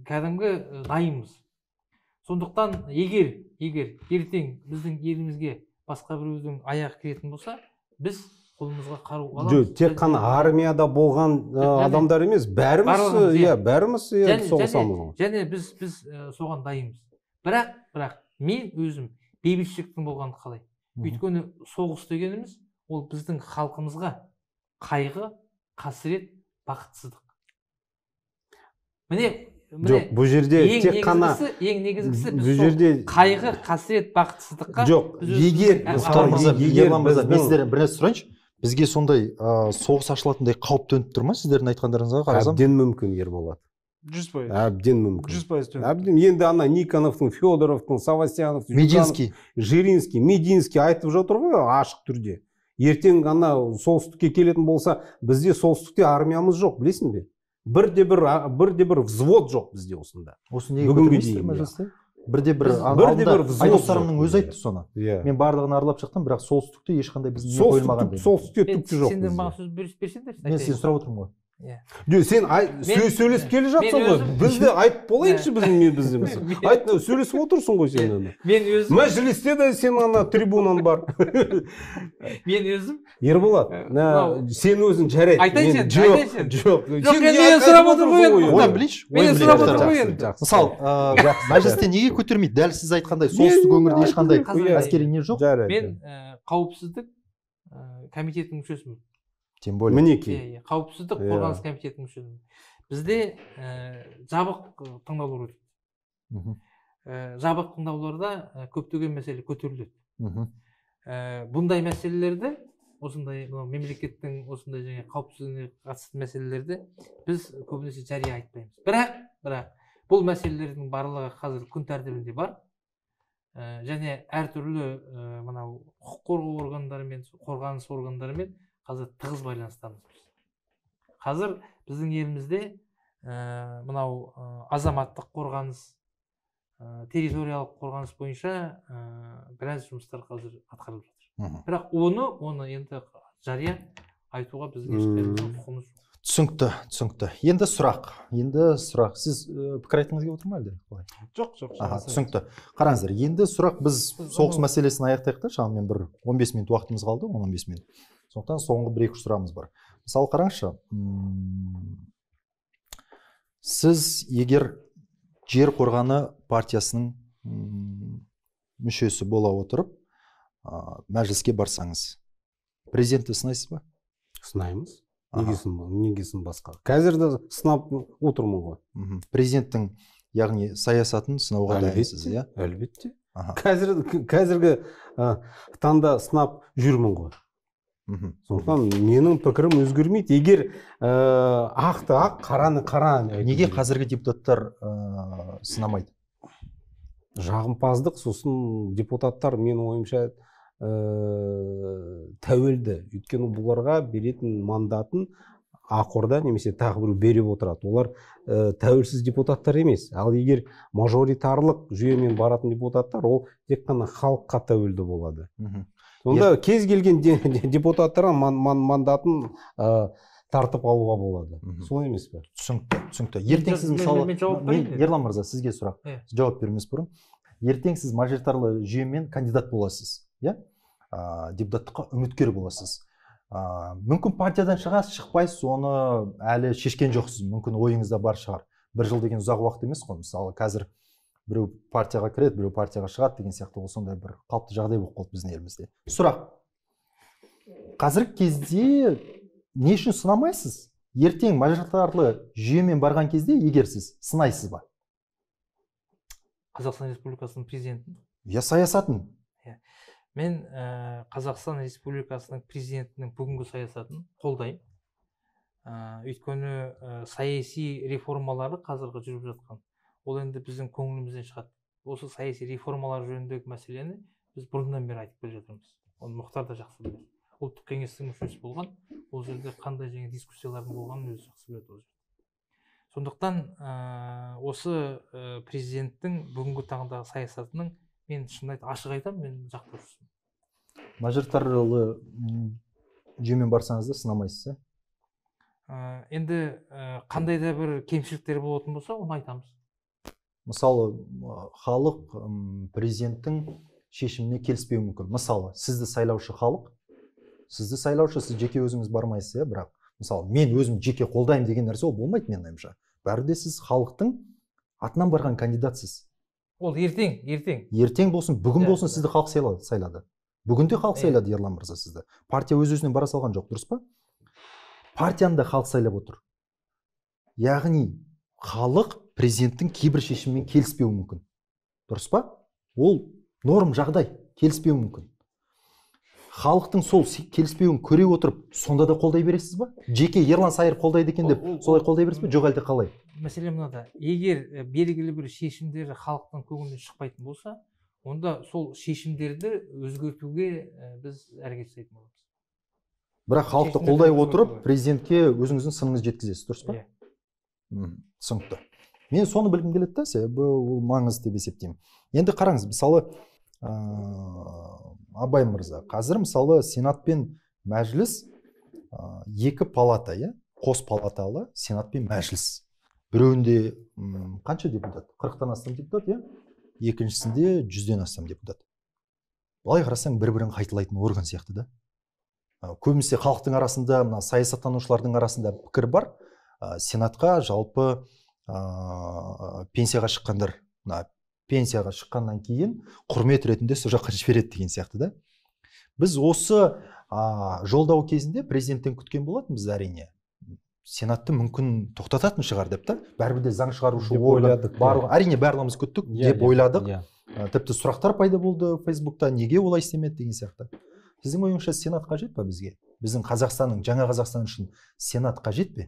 кәдімгі дайынбыз. Сондықтан егер ертең біздің елімізге басқа біреудің аяғы кіретін болса, біз қолымызға қару аламыз. Жоқ, тек қана армияда болған адамдар емес, бәріміз соғысамыз. Және біз соған дайынбыз. Бірақ мен өзім бейбітшіліктің болғанын қалаймын. Өйткені соғыс дегеніміз ол біздің халқымызға қайғы, қасірет, бақытсыздық. Жоқ, бұл жерде тек қана ең негізгісі біз қайғы, қасірет, бақытсыздыққа. Жоқ, егер мен сіздерден бір нәрсе сұрайыншы. Бізге сондай соғыс ашылатындай қауіп төніп тұр ма сіздердің айтқандарыңызға қарасам? Әбден мүмкін, Ерболат. 100%. Әбден мүмкін. 100% төніп. Әбден. Енді ана Никоновтың, Федоровтың, Савастьянов, Жиринский, Мединский айтып жатыр ғой ашық түрде. Ертең ана солтүстікке келетін болса, бізде солтүстікте армиямыз жоқ, білесің бе? Бірде бір взвод жоқ бізде осында. Осы неге көтермейсіздер мәжілісте? Бірде бір Айдостарымның өзі айтты соны. Мен барлығын аралап шықтым, бірақ солтүстікте ешқандай біздің не қойылмаған деді. Солтүстікте түкті жоқ. Сендер маған сөз берсеңдер. Мен сені сұрап отырмын ғой. Сен сөйлесіп келе жатсың ғой. Бізді айтып болайықшы біздің. Айт, сөйлесіп отырсың ғой сен. Мен өзім. Мәжілісте де сен ана трибунан бар. Мен өзім. Ерболат, сен өзің жарайды. Айтайын сен. Жоқ. Мен сұрап отырмын ғой. Ойын білейінші. Мен сұрап отырмын ғой. Мысалы, мәжілісте неге көтермейді? Дәл сіз айтқандай солтүстік өңірде ешқандай әскери не жоқ. Мен қауіпсіздік комитетінің мүшесімін. Тем более. Мінекей. Қауіпсіздік қорғаныс комитетінің мүшесімін. Бізде жабық тыңдаулар өтеді. Жабық тыңдауларда көптеген мәселе көтеріледі. Бұндай мәселелерді, осындай мемлекеттің осындай және қауіпсіздігіне қатысты мәселелерді біз көбінесе жария айтпаймыз. Бірақ бұл мәселелердің барлығы қазір күн тәртібінде бар. Және әртүрлі мынау құқық қорғау органдарымен, қорғаныс органдарымен қазір тығыз байланыстамыз. Қазір біздің елімізде мынау азаматтық қорғаныс, территориялық қорғаныс бойынша біраз жұмыстар қазір атқарылып жатыр. Бірақ оны енді жария айтуға біздің ешқандай құқығымыз жоқ. Түсінікті. Енді сұрақ. Сіз пікір айтқыңыз келіп отыр ма әлде? Жоқ. Түсінікті. Қараңыздар, енді сұрақ, біз соғыс мәселесін аяқтайық та, шамамен бір 15 минут уақытымыз қалды, 10-15 минут. Сондықтан соңғы 1-2 сұрағымыз бар. Мысалы қараңызшы, сіз егер жер қорғаны партиясының мүшесі бола отырып, мәжіліске барсаңыз, президентті сынайсыз ба? Сынаймыз. Негесін басқа. Қазір де сынап отырмын ғой. Президенттің, яғни саясатын сынауға дайынсыз, иә? Әлбетте. Қазіргі таңда сынап жүрмін ғой. Сондықтан менің пікірім өзгермейді. Егер ақты ақ, қараны қара. Неге қазіргі депутаттар сынамайды? Жағымпаздық, сосын депутаттар менің ойымша тәуелді. Өйткені бұларға беретін мандатын ақорда немесе тағы бір беріп отырады. Олар тәуелсіз депутаттар емес. Ал егер мажоритарлық жүйемен баратын депутаттар, ол тек қана халыққа тәуелді болады. Сонда кез келген депутаттарға мандатын тартып алуға болады. Солай емес пе? Түсінікті. Ертең сіз мысалы, Ерлан мырза, сізге сұрақ. Жауап бермес бұрын. Ертең сіз мажоритарлы жүйемен кандидат боласыз, иә? Депутаттыққа үміткер боласыз. Мүмкін партиядан шығасыз, шықпайсыз, оны әлі шешкен жоқсыз. Мүмкін ойыңызда бар шығар. 1 жыл деген ұзақ уақыт емес қой. Мысалы, қазір біреу партияға кіреді, біреу партияға шығады деген сияқты, ол сондай бір қалыпты жағдай болып қалды біздің елімізде. Сұрақ. Қазіргі кезде не үшін сынамайсыз? Ертең мажоритарлы жүйемен барған кезде егер сіз сынайсыз ба? Қазақстан Республикасының президентін? Я саясатын. Мен Қазақстан Республикасының президентінің бүгінгі саясатын қолдаймын. Өйткені саяси реформалары қазіргі жүріп жатқан. Ол енді біздің көңілімізден шығады. Осы саяси реформалар жөніндегі мәселені біз бұрыннан бері айтып келе жатырмыз. Оны Мұхтар да жақсы біледі. Ұлттық кеңестің мүшесі болған, ол жерде қандай жаңа дискуссиялардың болғанын өзі жақсы біледі. Сондықтан осы президенттің бүгінгі таңдағы саясатының мен шынын ашық айтамын, мен жақтаушысымын. мажоритарлы жүйемен барсаңыз да сынамайсыз, Енді қандай да бір кемшіліктер болатын болса, оны айтамыз. Мысалы, халық президенттің шешіміне келіспеуі мүмкін. Мысалы, сізді сайлаушы халық, сізді сайлаушы, сіз жеке өзіңіз бармайсыз, бірақ мысалы, мен өзім жеке қолдаймын деген нәрсе ол болмайды менің ойымша. Бәрі де сіз халықтың атынан барған кандидатсыз. Ол ертең. Ертең болсын, бүгін болсын сізді халық сайлады. Бүгін де халық сайлады, Ерлан мырза, сізді. Партия өз-өзінен бара салған жоқ, дұрыс па? Партияны да халық сайлап отыр. Яғни халық президенттің кейбір шешімімен келіспеуі мүмкін. Дұрыс па? Ол норм жағдай, келіспеуі мүмкін. Халықтың сол келіспеуін көре отырып, сонда да қолдай бересіз ба? Жеке Ерлан Сайыр қолдайды екен деп, солай қолдай бересіз ба? Жоқ, әлде қалай? Мәселе мынада, егер белгілі бір шешімдер халықтың көңілінен шықпайтын болса, онда сол шешімдерді өзгертуге біз әрекет жасайтын боламыз. Бірақ халықты қолдай отырып, президентке өзіңіздің сыныңызды жеткізесіз, дұрыс па? Түсінікті. Мен соны білгім келеді да, себебі ол маңызды деп есептеймін. Енді қараңыз, мысалы, Абай мырза, қазір мысалы Сенат пен Мәжіліс екі палата, қос палаталы Сенат пен Мәжіліс. Біреуінде қанша депутат? 40-тан астам депутат, екіншісінде 100-ден астам депутат. Былай қарасаң, бір-бірін қайталайтын орган сияқты да. Көбінесе халықтың арасында, саясаттанушылардың арасында пікір бар. Сенатқа жалпы пенсияға шыққандар, пенсияға шыққаннан кейін құрмет ретінде сол жаққа жібереді деген сияқты да. Біз осы жолдау кезінде президенттен күткен болатынбыз, әрине. Сенатты мүмкін тоқтататын шығар деп та. Бәрібір де заң шығарушы ойладық. Әрине барлығымыз күттік деп ойладық. Тіпті сұрақтар пайда болды Фейсбукта, неге олай істемеді деген сияқты. Сіздің ойыңызша Сенат қажет па бізге? Біздің Қазақстанның, жаңа Қазақстан үшін Сенат қажет пе?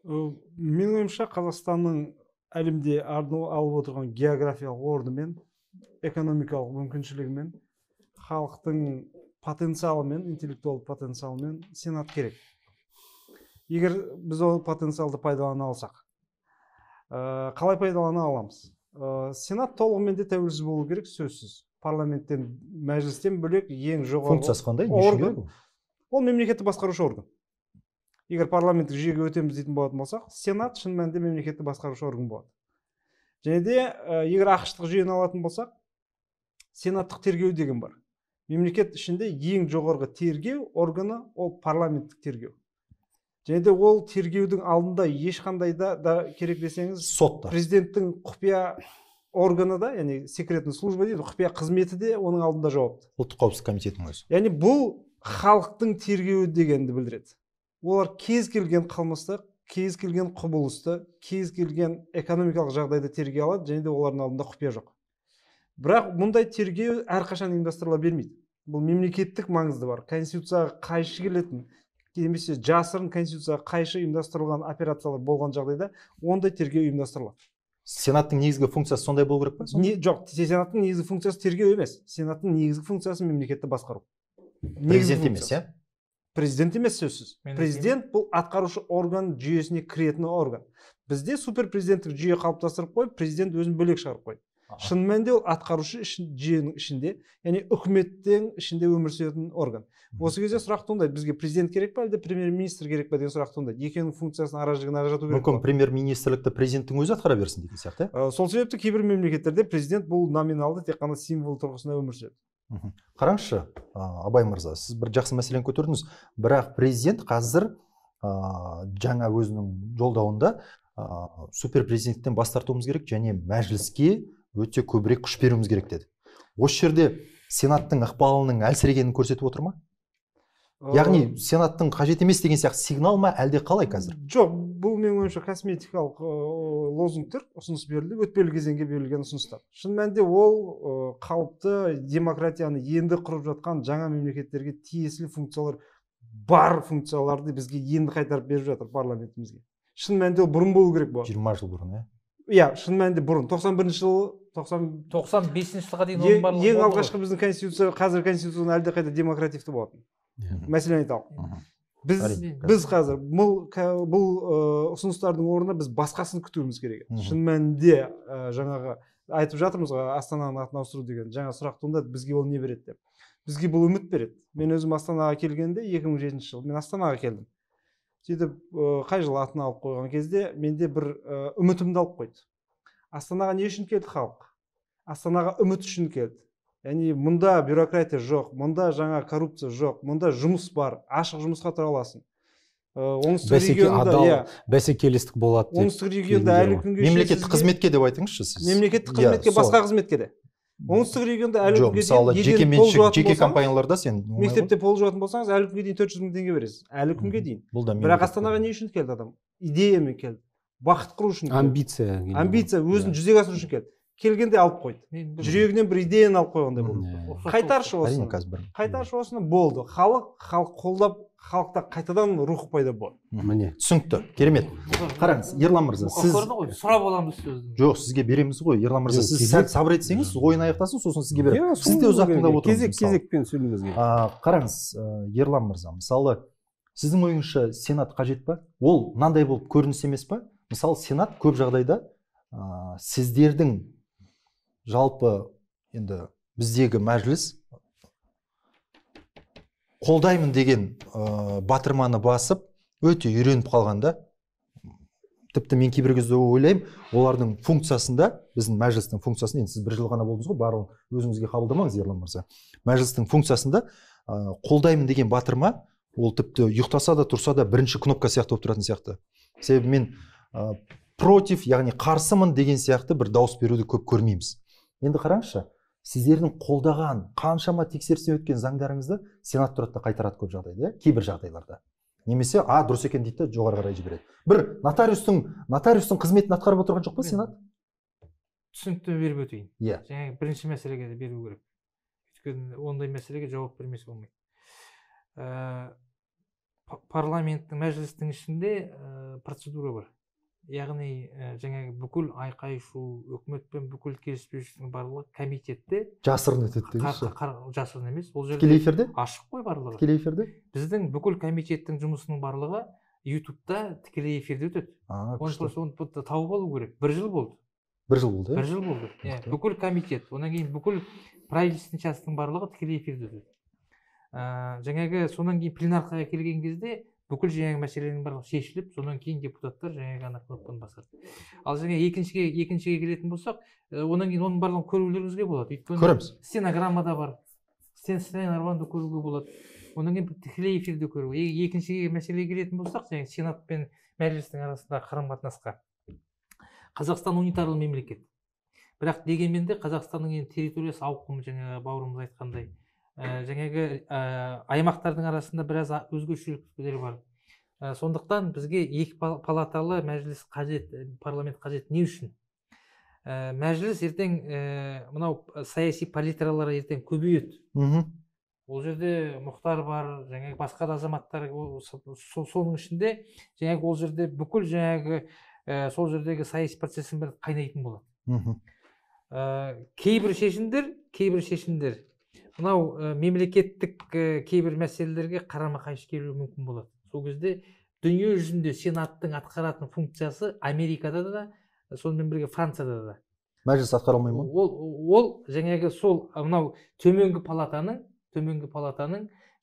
Менің ойымша Қазақстанның әлемде алып отырған географиялық орнымен, экономикалық мүмкіншілігімен, халықтың потенциалымен, интеллектуалды потенциалымен Сенат керек. Егер біз ол потенциалды пайдалана алсақ, қалай пайдалана аламыз? Сенат толығымен де тәуелсіз болу керек, сөзсіз. Парламенттен, мәжілістен бөлек ең жоғарғы функциясы қандай? орган. Ол мемлекетті басқарушы орган. Егер парламенттік жүйеге өтеміз дейтін болатын болсақ, Сенат шын мәнінде мемлекетті басқарушы орган болады. Және де егер ақш-тық жүйені алатын болсақ, Сенаттық тергеу деген бар. Мемлекет ішінде ең жоғарғы тергеу органы ол парламенттік тергеу. Және де ол тергеудің алдында ешқандай да керек десеңіз, сотта президенттің құпия органы да, яғни секретный служба дейді, құпия қызметі де оның алдында жауапты. Ұлттық қауіпсіздік комитетінің өзі. Яғни бұл халықтың тергеуі дегенді білдіреді. Олар кез келген қылмысты, кез келген құбылысты, кез келген экономикалық жағдайды тергей алады, және де олардың алдында құпия жоқ. Бірақ мұндай тергеу әрқашан ұйымдастырыла бермейді. Бұл мемлекеттік маңызды бар. Конституцияға қайшы келетін, немесе жасырын конституцияға қайшы ұйымдастырылған операциялар болған жағдайда ондай тергеу ұйымдастырылады. Сенаттың негізгі функциясы сондай болу керек па? Жоқ, Сенаттың негізгі функциясы тергеу емес. Сенаттың негізгі функциясы мемлекетті басқару. Президент емес, Президент емес, сөзсіз. Президент бұл атқарушы орган жүйесіне кіретін орган. Бізде суперпрезиденттік жүйе қалыптастырып қойып, президент өзін бөлек шығарып қойды. Шын мәнінде ол атқарушы жүйенің ішінде, яғни үкіметтің ішінде өмір сүретін орган. Осы кезде сұрақ туындайды, бізге президент керек па, әлде премьер-министр керек па деген сұрақ туындайды. Екеуінің функциясын ара-жігін ажырату керек. Мүмкін премьер-министрлікті президенттің өзі атқара берсін деген сияқты. Сол себепті кейбір мемлекеттерде президент бұл номиналды тек қана символ тұрғысында өмір сүреді. Қараңызшы, Абай мырза, сіз бір жақсы мәселені көтердіңіз. Бірақ президент қазір жаңа өзінің жолдауында суперпрезиденттен бас тартуымыз керек және мәжіліске өте көбірек күш беруіміз керек деді. Осы жерде Сенаттың ықпалының әлсірегенін көрсетіп отыр ма? Яғни Сенаттың қажет емес деген сияқты сигнал ма, әлде қалай қазір? Жоқ, бұл менің ойымша косметикалық лозунгтер, ұсыныс берілді, өтпелі кезеңге берілген ұсыныстар. Шын мәнінде ол қалыпты демократияны енді құрып жатқан жаңа мемлекеттерге тиесілі функциялар бар функцияларды бізге енді қайтарып беріп жатыр парламентімізге. Шын мәнінде ол бұрын болу керек болады. 20 жыл бұрын, шын мәнінде бұрын. 91 жылы 95 жылға дейін ең алғашқы біздің конституция, қазір конституцияның әлде қайда демокративті болатын. Мәселен айталық. Біз қазір бұл ұсыныстардың орнына біз басқасын күтуіміз керек. Шын мәнінде жаңағы айтып жатырмыз ғой Астананың атын ауыстыру деген жаңа сұрақ туындады, бізге ол не береді деп. Бізге бұл үміт береді. Мен өзім Астанаға келгенде 2007 жыл мен Астанаға келдім. Сөйтіп қай жылы атын алып қойған кезде менде бір үмітімді алып қойды. Астанаға не үшін келді халық? Астанаға үміт үшін келді. Яғни мұнда бюрократия жоқ, мұнда жаңа коррупция жоқ, мұнда жұмыс бар, ашық жұмысқа тұра аласың. Оңтүстік регионда бәсекелестік болады деп. Оңтүстік регионда әлі күнге мемлекеттік қызметке деп айтыңызшы сіз. Мемлекеттік қызметке, басқа қызметке де. Оңтүстік регионда әлі күнге дейін жеке компанияларда сен мектепте пол жуатын болсаңыз, әлі күнге дейін 400 мың теңге бересіз. Әлі күнге дейін. Бірақ Астанаға не үшін келді адам? Идеямен келді. Бақыт құру үшін келді. Амбиция өзін жүзеге асыру үшін келді. Келгенде алып қойды. Жүрегінен бір идеяны алып қойғандай болды. Қайтаршы осыны. Қайтаршы осыны болды. Халық қолдап, халықта қайтадан рух пайда болды. Міне, түсінікті. Керемет. Қараңыз, Ерлан мырза, сіз сұрап аламыз сөзді. Жоқ, сізге береміз ғой. Ерлан мырза, сіз сәл сабыр етсеңіз, ойын аяқтасын, сосын сізге беремін. Сіз де ұзақ тыңдап отырсыз. Кезекпен сөйлеуіміз керек. Қараңыз, Ерлан мырза, мысалы, сіздің ойыңызша Сенат қажет па? Ол мынандай болып көрініс емес па? Мысалы, Сенат көп жағдайда сіздердің жалпы енді біздегі мәжіліс қолдаймын деген батырманы басып өте үйреніп қалғанда, тіпті мен кейбір кезде ойлаймын, олардың функциясында, біздің мәжілістің функциясында, енді сіз бір жыл ғана болдыңыз ғой, барлығын өзіңізге қабылдамаңыз, Ерлан мырза. Мәжілістің функциясында қолдаймын деген батырма, ол тіпті ұйықтаса да тұрса да бірінші кнопка сияқты болып тұратын сияқты. Себебі мен против, яғни қарсымын деген сияқты бір дауыс беруді көп көрмейміз. Енді қараңызшы, сіздердің қолдаған қаншама тексерістен өткен заңдарыңызды Сенат тұрады да қайтарады көп жағдайда, кейбір жағдайларда. Немесе дұрыс екен дейді де жоғары қарай жібереді. Бір нотариустың қызметін атқарып отырған жоқ па Сенат? Түсінікті беріп өтейін. Иә. Жаңағы бірінші мәселеге де беру керек. Өйткені ондай мәселеге жауап бермесе болмайды. Парламенттің, мәжілістің ішінде процедура бар. Яғни жаңағы бүкіл айқай-шу, үкіметпен бүкіл келіспеушіліктің барлығы комитетте жасырын өтеді дегенсіз. Жасырын емес, ол жерде тікелей эфирде ашық қой барлығы. Тікелей эфирде біздің бүкіл комитеттің жұмысының барлығы ютубта тікелей эфирде өтеді. Оны тауып алу керек. Бір жыл болды. Бір жыл болды. Бүкіл комитет, одан кейін бүкіл правительственный частың барлығы тікелей эфирде өтеді. Жаңағы сонан кейін пленаркаға келген кезде бүкіл жаңағы мәселенің барлығы шешіліп, сонан кейін депутаттар жаңағы ана кнопканы басады. Ал жаңа екіншіге келетін болсақ, онан кейін оның барлығын көрулеріңізге болады. Көреміз. Стенограммада бар. Стенограммада көруге болады. Онан кейін тікелей эфирде көруге. Екіншіге мәселеге келетін болсақ, жаңағы Сенат пен мәжілістің арасындағы қарым-қатынасқа. Қазақстан унитарлы мемлекет. Бірақ дегенмен де Қазақстанның территориясы ауқымы, жаңағы бауырымыз айтқандай, жаңағы аймақтардың арасында біраз өзгешеліктер бар. Сондықтан бізге екі палаталы мәжіліс қажет, парламент қажет. Не үшін? Мәжіліс ертең мынау саяси палитралары ертең көбейеді. Ол жерде Мұхтар бар, жаңағы басқа да азаматтар, соның ішінде жаңағы ол жерде бүкіл жаңағы сол жердегі саяси процестің бәрі қайнайтын болады. Кейбір шешімдер мынау мемлекеттік кейбір мәселелерге қарама-қайшы келуі мүмкін болады. Сол кезде дүние жүзінде Сенаттың атқаратын функциясы Америкада да, сонымен бірге Францияда да. Мәжіліс атқара алмай ма? Ол жаңағы сол мынау төменгі палатаның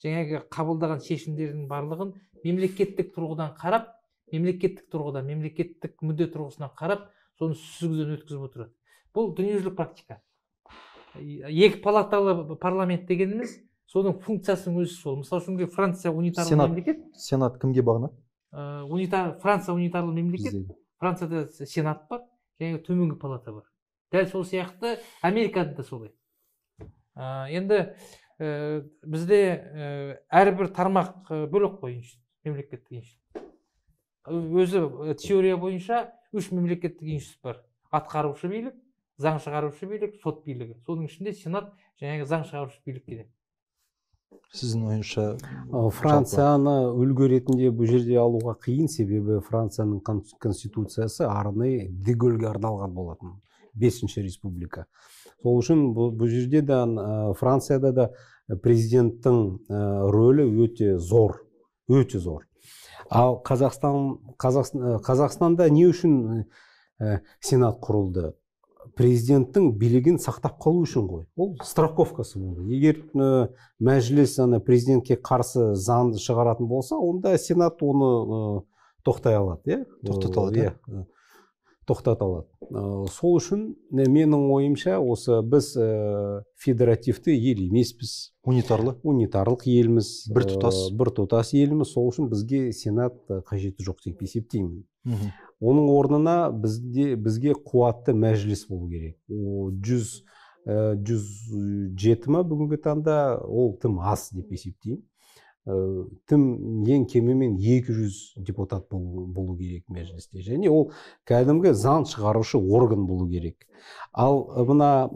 жаңағы қабылдаған шешімдерінің барлығын мемлекеттік тұрғыдан қарап, мемлекеттік мүдде тұрғысынан қарап, соны сүзгіден өткізіп отырады. Бұл дүниежүзілік практика. Екі палаталы парламент дегеніміз, соның функциясының өзі сол. Мысалы үшін Франция унитарлы мемлекет. Сенат кімге бағынады? Франция унитарлы мемлекет. Францияда Сенат бар, және төменгі палата бар. Дәл сол сияқты Америкада да солай. Енді бізде әрбір тармақ бөлек қой мемлекеттік институт. Өзі теория бойынша 3 мемлекеттік институт бар. Атқарушы билік, заң шығарушы билік, сот билігі. Соның ішінде Сенат жаңағы заң шығарушы билік келеді. Сіздің ойыңызша Францияны үлгі ретінде бұл жерде алуға қиын, себебі Францияның конституциясы арнайы де Голльге арналған болатын. 5-ші республика. Сол үшін бұл жерде де Францияда да президенттің рөлі өте зор. Ал Қазақстанда не үшін Сенат құрылды? президенттің билігін сақтап қалу үшін ғой. Ол страховкасы болды. Егер мәжіліс президентке қарсы заңды шығаратын болса, онда сенат оны тоқтай алады, тоқтата алады, тоқтата алады. Сол үшін менің ойымша осы біз федеративті ел емеспіз. Унитарлық елміз, біртұтас елміз. Сол үшін бізге сенат қажеті жоқ деп есептеймін. Оның орнына бізге қуатты мәжіліс болу керек. 107 ма бүгінгі таңда, ол тым аз деп есептеймін. Тым ең кемімен 200 депутат болу керек мәжілісте. Және ол кәдімгі заң шығарушы орган болу керек. Ал мына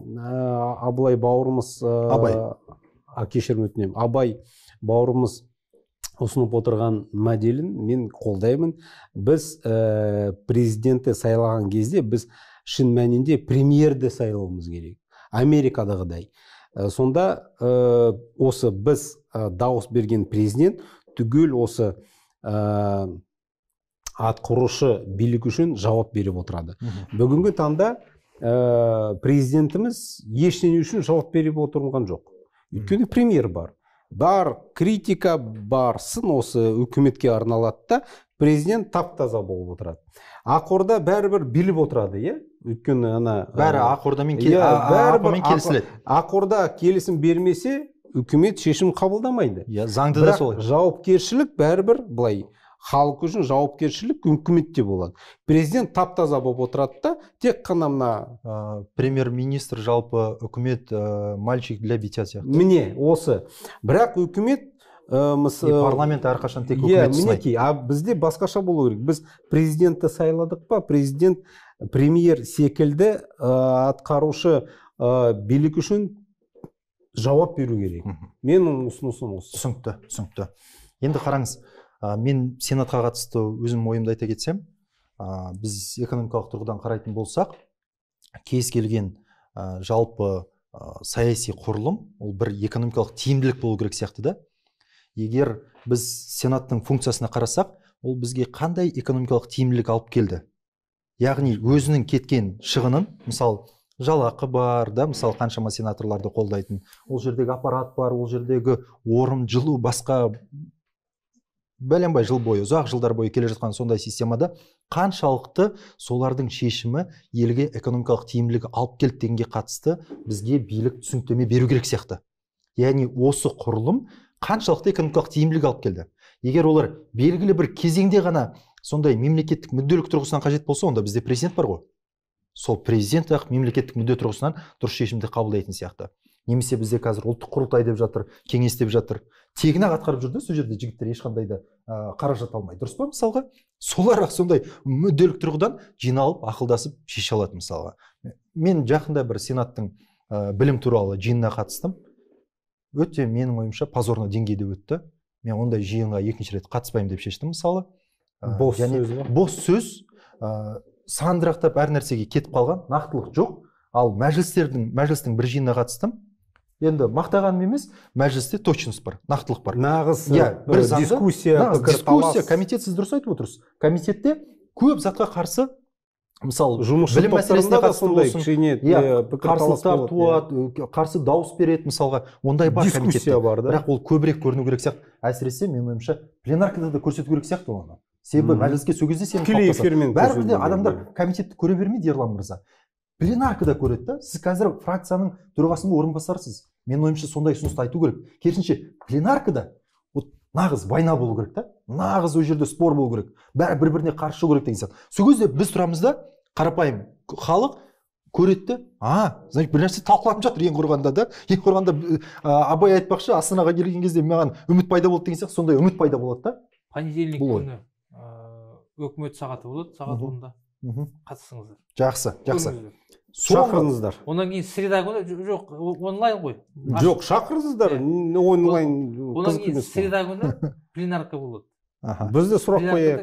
Абылай бауырымыз, кешірім өтінемін, Абай бауырымыз ұсынып отырған моделін мен қолдаймын. Біз президентті сайлаған кезде біз шын мәнінде премьерді сайлауымыз керек. Америкадағыдай. Сонда осы біз дауыс берген президент түгел осы атқарушы билік үшін жауап беріп отырады. Бүгінгі таңда президентіміз ештеңе үшін жауап беріп отырған жоқ. Өйткені премьер бар. Критика бар, сын осы үкіметке арналады да, президент тап-таза болып отырады. Ақорда бәрібір биліп отырады, өйткені бәрі ақордамен келісіледі. Ақорда келісім бермесе, үкімет шешім қабылдамайды. Заңды да солай. Жауапкершілік бәрібір былай, халық үшін жауапкершілік үкіметте болады. Президент тап-таза болып отырады да, тек қана мына премьер-министр, жалпы үкімет мальчик для битья сияқты. Міне осы. Бірақ үкімет парламент әрқашан тек үкімет сынайды. Бізде басқаша болу керек. Біз президентті сайладық па, президент премьер секілді атқарушы билік үшін жауап беру керек. Менің ұсынысым осы. Түсінікті. Енді қараңыз, мен сенатқа қатысты өзім ойымды айта кетсем, біз экономикалық тұрғыдан қарайтын болсақ, кез келген жалпы саяси құрылым, ол бір экономикалық тиімділік болу керек сияқты да. Егер біз сенаттың функциясына қарасақ, ол бізге қандай экономикалық тиімділік алып келді? Яғни өзінің кеткен шығынын, мысалы жалақы бар, мысалы қаншама сенаторларды қолдайтын, ол жердегі аппарат бар, ол жердегі орын, жылу, басқа бәленбай жыл бойы, ұзақ жылдар бойы келе жатқан сондай системада қаншалықты солардың шешімі елге экономикалық тиімділік алып келді дегенге қатысты бізге билік түсініктеме беру керек сияқты. Яғни осы құрылым қаншалықты экономикалық тиімділік алып келді. Егер олар белгілі бір кезеңде ғана сондай мемлекеттік мүдделік тұрғысынан қажет болса, онда бізде президент бар ғой. Сол президент ақ мемлекеттік мүдде тұрғысынан дұрыс шешімді қабылдайтын сияқты. Немесе бізде қазір ұлттық құрылтай деп жатыр, кеңес деп жатыр. Тегін ақ атқарып жүрді, сол жерде жігіттер ешқандай да қаражат алмай. Дұрыс па мысалға? Солар ақ сондай мүдделік тұрғыдан жиналып, ақылдасып шеше алады мысалға. Мен жақында бір сенаттың білім туралы жиынына қатыстым. Өте менің ойымша позорно деңгейде өтті. Мен ондай жиынға екінші рет қатыспаймын деп шештім мысалы. Бос сөз, сандырақтап әр нәрсеге кетіп қалған, нақтылық жоқ. Ал мәжілістің бір жиынына қатыстым. Енді мақтағаным емес, мәжілісте точность бар, нақтылық бар. Нағыз дискуссия, комитет, сіз дұрыс айтып отырсыз. Комитетте көп затқа қарсы, мысалы, білім мәселесіне қатысты болсын, қарсылықтар туады, қарсы дауыс береді мысалға, ондай бар комитетте. Бірақ ол көбірек көріну керек сияқты. Әсіресе менің ойымша пленаркада да көрсету керек сияқты оны. Себебі мәжіліске сол кезде сенім қалыптасады. Бәрібір де адамдар комитетті көре бермейді, Ерлан мырза. Пленаркада көреді да. Сіз қазір фракцияның төрағасының орынбасарысыз. Менің ойымша сондай ұсынысты айту керек. Керісінше пленаркада нағыз война болу керек та. Нағыз ол жерде спор болу керек. Бәрі бір-біріне қарсы шығу керек деген сияқты. Сол кезде біз тұрамыз да, қарапайым халық көреді, значит, бір нәрсе талқыланып жатыр ең құрғанда да. Ең құрғанда Абай айтпақшы, Астанаға келген кезде маған үміт пайда болды деген сияқты, сондай үміт пайда болады да. Понедельник күні өкімет сағаты болады, сағат 10-да. Қатысыңыздар. Жақсы. Шақырыңыздар. Онан кейін среда күні жоқ, онлайн ғой. Жоқ, шақырыңыздар, онлайн. Онан кейін среда күні пленарка болады. Бізде сұрақ қояйық.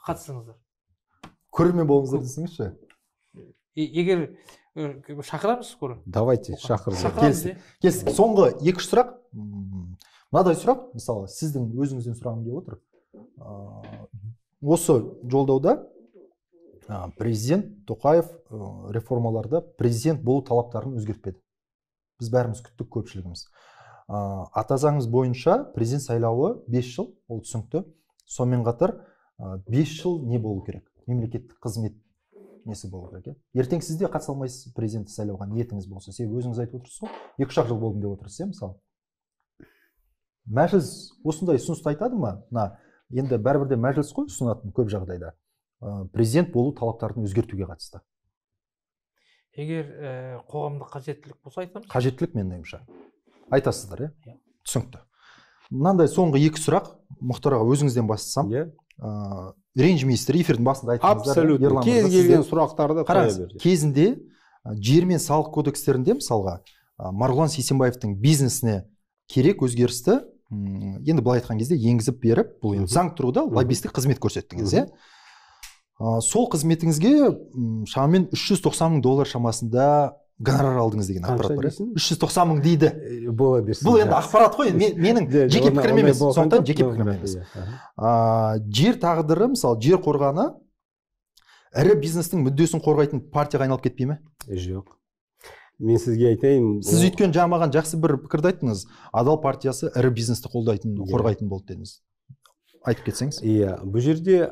Қатысыңыздар. Көрермен болыңыздар десеңізші. Егер шақырамыз скоро. Давайте, шақырыңыздар. Келістік. Соңғы 2-3 сұрақ. Мынадай сұрақ, мысалы, сіздің өзіңізден сұрағым келіп отыр. Осы жолдауда Президент Тоқаев реформаларда президент болу талаптарын өзгертпеді. Біз бәріміз күттік, көпшілігіміз. Ата заңымыз бойынша президент сайлауы 5 жыл, ол түсінікті. Сонымен қатар 5 жыл не болу керек? Мемлекеттік қызмет несі болу керек. Ертең сіз де қатыса алмайсыз президентті сайлауға, ниетіңіз болса. Себебі өзіңіз айтып отырсыз ғой, 2-3 жыл болдым деп отырсыз, мысалы. Мәжіліс осындай ұсынысты айтады ма? Енді бәрібір де мәжіліс қой ұсынатын көп жағдайда. Президент болу талаптарын өзгертуге қатысты. Егер қоғамдық қажеттілік болса айтамыз. Қажеттілік менің ойымша. Айтасыздар, иә? Түсінікті. Мынандай соңғы 2 сұрақ, Мұхтар аға, өзіңізден бастасам. Ренжімейсіздер, эфирдің басында айттыңыздар. Абсолютно. Кез келген сұрақтарды қоя берді. Кезінде жер мен салық кодекстерінде мысалға Марғұлан Сейсенбаевтың бизнесіне керек өзгерісті енді былай айтқан кезде енгізіп беріп, бұл енді заң тұрғыда лоббистік қызмет көрсеттіңіз, иә? Сол қызметіңізге шамамен $390,000 шамасында гонорар алдыңыз деген ақпарат бар. 390,000 дейді. Бола берсін. Бұл енді ақпарат қой, менің жеке пікірім емес. Сондықтан жеке пікірім емес. Жер тағдыры, мысалы, жер қорғаны ірі бизнестің мүддесін қорғайтын партияға айналып кетпей ме? Жоқ. Мен сізге айтайын. Сіз өйткен маған жақсы бір пікірді айттыңыз. Адал партиясы ірі бизнесті қолдайтын, қорғайтын болды дедіңіз. Айтып кетсеңіз. Иә, бұл жерде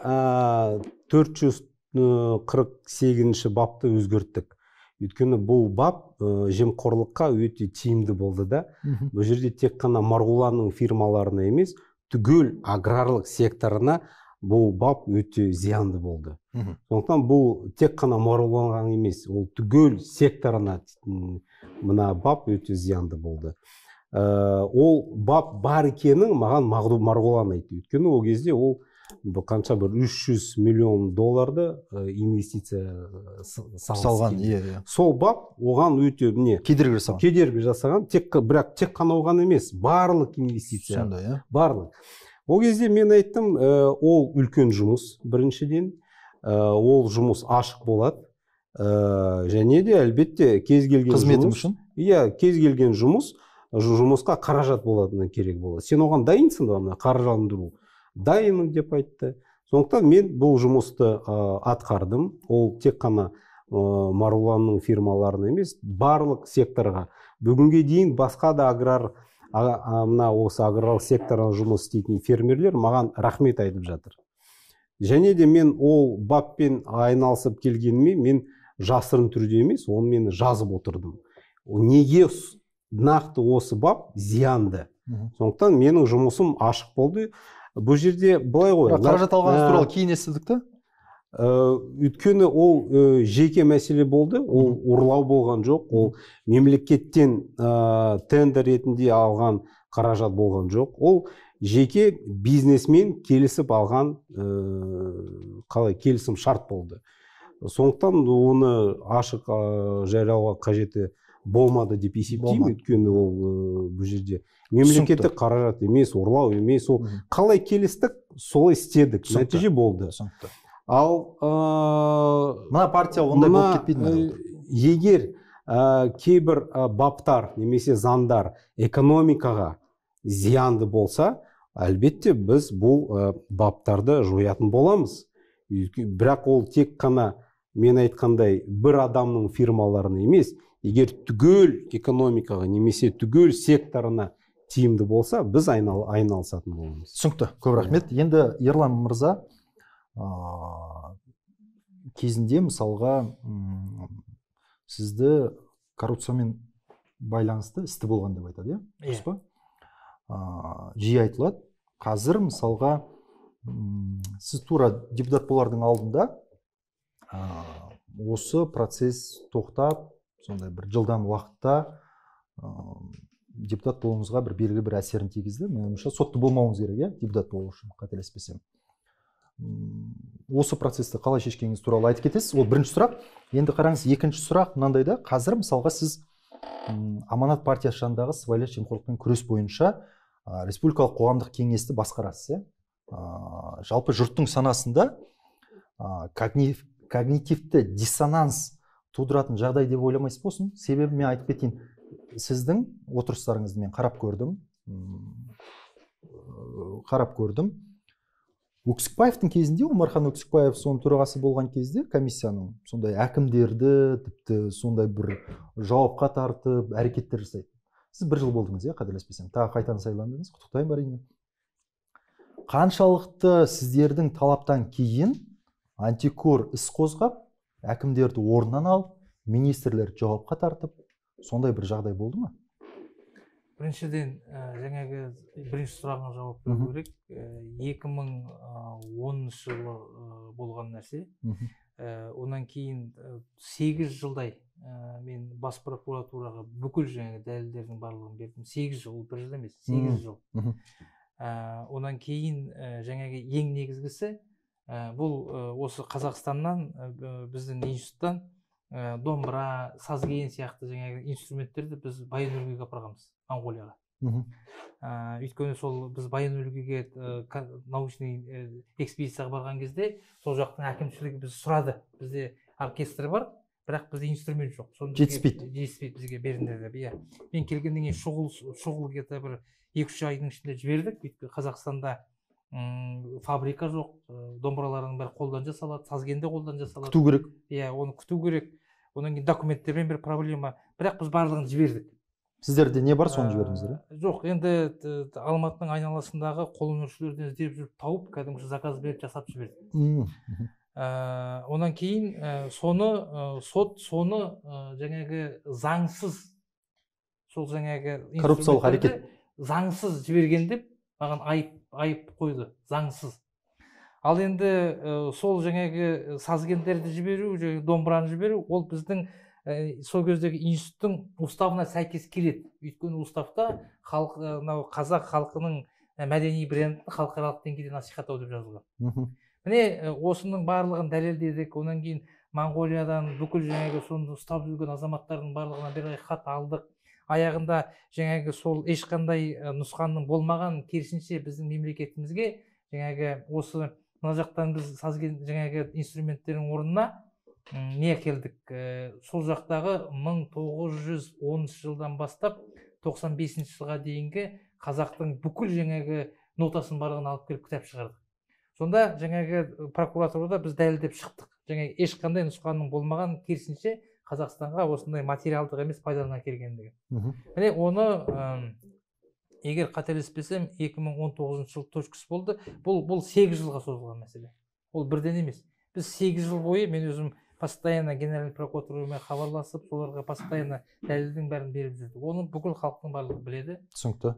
448-ші бапты өзгерттік. Өйткені бұл бап жемқорлыққа өте тиімді болды да. Бұл жерде тек қана Марғұланның фирмаларына емес, түгел аграрлық секторына бұл бап өте зиянды болды. Сондықтан бұл тек қана Марғұланға емес, ол түгел секторына мына бап өте зиянды болды. Ол бап бар екенін маған Марғұлан айтты. Өйткені ол кезде ол қанша бір $300 миллион инвестиция салған. Сол бап оған өте кедергі жасаған. Бірақ тек қана оған емес, барлық инвестиция. Барлық. Ол кезде мен айттым, ол үлкен жұмыс біріншіден. Ол жұмыс ашық болады. Және де әлбетте кез келген жұмыс. Кез келген жұмысқа қаражат болатыны керек болады. Сен оған дайынсың ба, қаржыландыру? Дайынмын деп айтты. Сондықтан мен бұл жұмысты атқардым. Ол тек қана Марғұланның фирмаларына емес, барлық секторға. Бүгінге дейін басқа да осы аграрлық секторға жұмыс істейтін фермерлер маған рахмет айтып жатыр. Және де мен ол баппен айналысып келгеніме мен жасырын түрде емес, оны мен жазып отырдым. Неге нақты осы бап зиянды? Сондықтан менің жұмысым ашық болды. Бұл жерде былай ғой. Қаражат алғаныңыз туралы кейін естідік та? Өйткені ол жеке мәселе болды. Ол ұрлау болған жоқ. Ол мемлекеттен тендер ретінде алған қаражат болған жоқ. Ол жеке бизнесмен келісіп алған келісім шарт болды. Сондықтан оны ашық жариялауға қажеті болмады деп есептеймін. Өйткені ол бұл жерде мемлекеттік қаражат емес, ұрлау емес, ол қалай келістік, солай істедік, нәтиже болды. Ал мына партия ондай болып кетпейді ме? Егер кейбір баптар немесе заңдар экономикаға зиянды болса, әлбетте біз бұл баптарды жоятын боламыз. Бірақ ол тек қана мен айтқандай бір адамның фирмаларына емес, егер түгел экономикаға немесе түгел секторына тиімді болса, біз айналысатын боламыз. Түсінікті, көп рахмет. Енді Ерлан мырза, кезінде мысалға сізді коррупциямен байланысты істі болған деп айтады, дұрыс па? Жиі айтылады. Қазір мысалға сіз тура депутат болардың алдында осы процесс тоқтап, сондай бір жылдан уақытта депутат болуыңызға бір белгілі бір әсерін тигізді. Менің ойымша сотты болмауыңыз керек, депутат болу үшін, қателеспесем. Осы процесті қалай шешкеніңіз туралы айтып кетесіз. Ол бірінші сұрақ. Енді қараңыз, екінші сұрақ мынандайда. Қазір мысалға сіз Аманат партиясы жанындағы сыбайлас жемқорлықпен күрес бойынша республикалық қоғамдық кеңесті басқарасыз. Жалпы жұрттың санасында когнитивті диссонанс тудыратын жағдай деп ойламайсыз болсын. Себебі мен айтып кетейін, сіздің отырыстарыңызды мен қарап көрдім. Өксікбаевтың кезінде, Омархан Өксікбаев соның төрағасы болған кезде комиссияның сондай әкімдерді тіпті сондай бір жауапқа тартып әрекеттер жасайды. Сіз 1 жыл болдыңыз, қателеспесем, тағы қайтадан сайландыңыз, құттықтаймын әрине. Қаншалықты сіздердің талаптан кейін антикор іс қозғап, әкімдерді орнынан алып, министрлерді жауапқа тартып, сондай бір жағдай болды ма? Біріншіден, жаңағы бірінші сұрағыңа жауап беру керек. 2010 жылы болған нәрсе. Онан кейін 8 жылдай мен бас прокуратураға бүкіл жаңағы дәлелдердің барлығын бердім. 8 жыл, 1 жыл емес, 8 жыл. Онан кейін жаңағы ең негізгісі, бұл осы Қазақстаннан, біздің институттан домбыра, сазген сияқты жаңағы инструменттерді біз Баян-Өлгейге апарғанбыз, Монғолияға. Өйткені сол біз Баян-Өлгейге научный экспедицияға барған кезде сол жақтың әкімшілігі біз сұрады. Бізде оркестр бар, бірақ бізде инструмент жоқ. Жетіспейді бізге беріңдер деп. Мен келгеннен кейін шұғыл где-то бір 2-3 айдың ішінде жібердік. Өйткені Қазақстанда фабрика жоқ, домбыралардың бәрі қолдан жасалады, сазгенде қолдан жасалады. Күту керек. Оны күту керек. Онан кейін документтермен бір проблема. Бірақ біз барлығын жібердік. Сіздерде не бар, соны жібердіңіздер? Жоқ, енді Алматының айналасындағы қолөнершілерден іздеп жүріп тауып, кәдімгі заказ беріп жасап жібердік. Онан кейін сот соны жаңағы заңсыз, сол жаңағы коррупциялық әрекет заңсыз жіберген деп маған айып қойды, заңсыз. Ал енді сол жаңағы сазгендерді жіберу, домбыраны жіберу, ол біздің сол кездегі институттың уставына сәйкес келеді. Өйткені уставта қазақ халқының мәдени брендін халықаралық деңгейде насихаттау деп жазылған. Міне осының барлығын дәлелдедік. Онан кейін Монғолиядан бүкіл жаңағы соны ұстап жүрген азаматтардың барлығына бір хат алдық. Аяғында жаңағы сол ешқандай нұсқаның болмаған, керісінше біздің мемлекетімізге жаңағы осы мына жақтан біз сазген жаңағы инструменттердің орнына не келдік? Сол жақтағы 1910 жылдан бастап 95 жылға дейінгі қазақтың бүкіл жаңағы нотасын барлығын алып келіп кітап шығардық. Сонда жаңағы прокуратурада біз дәлелдеп шықтық. Жаңағы ешқандай нұсқаның болмаған, керісінше Қазақстанға осындай материалдық емес пайдалана келгендігі. Міне оны егер қателеспесем 2019 жыл точкасы болды. Бұл 8 жылға созылған мәселе. Ол бірден емес. Біз 8 жыл бойы мен өзім постоянно генеральный прокуратурамен хабарласып, соларға постоянно дәлелдің бәрін беріп жүрдік. Оны бүкіл халықтың барлығы біледі. Түсінікті.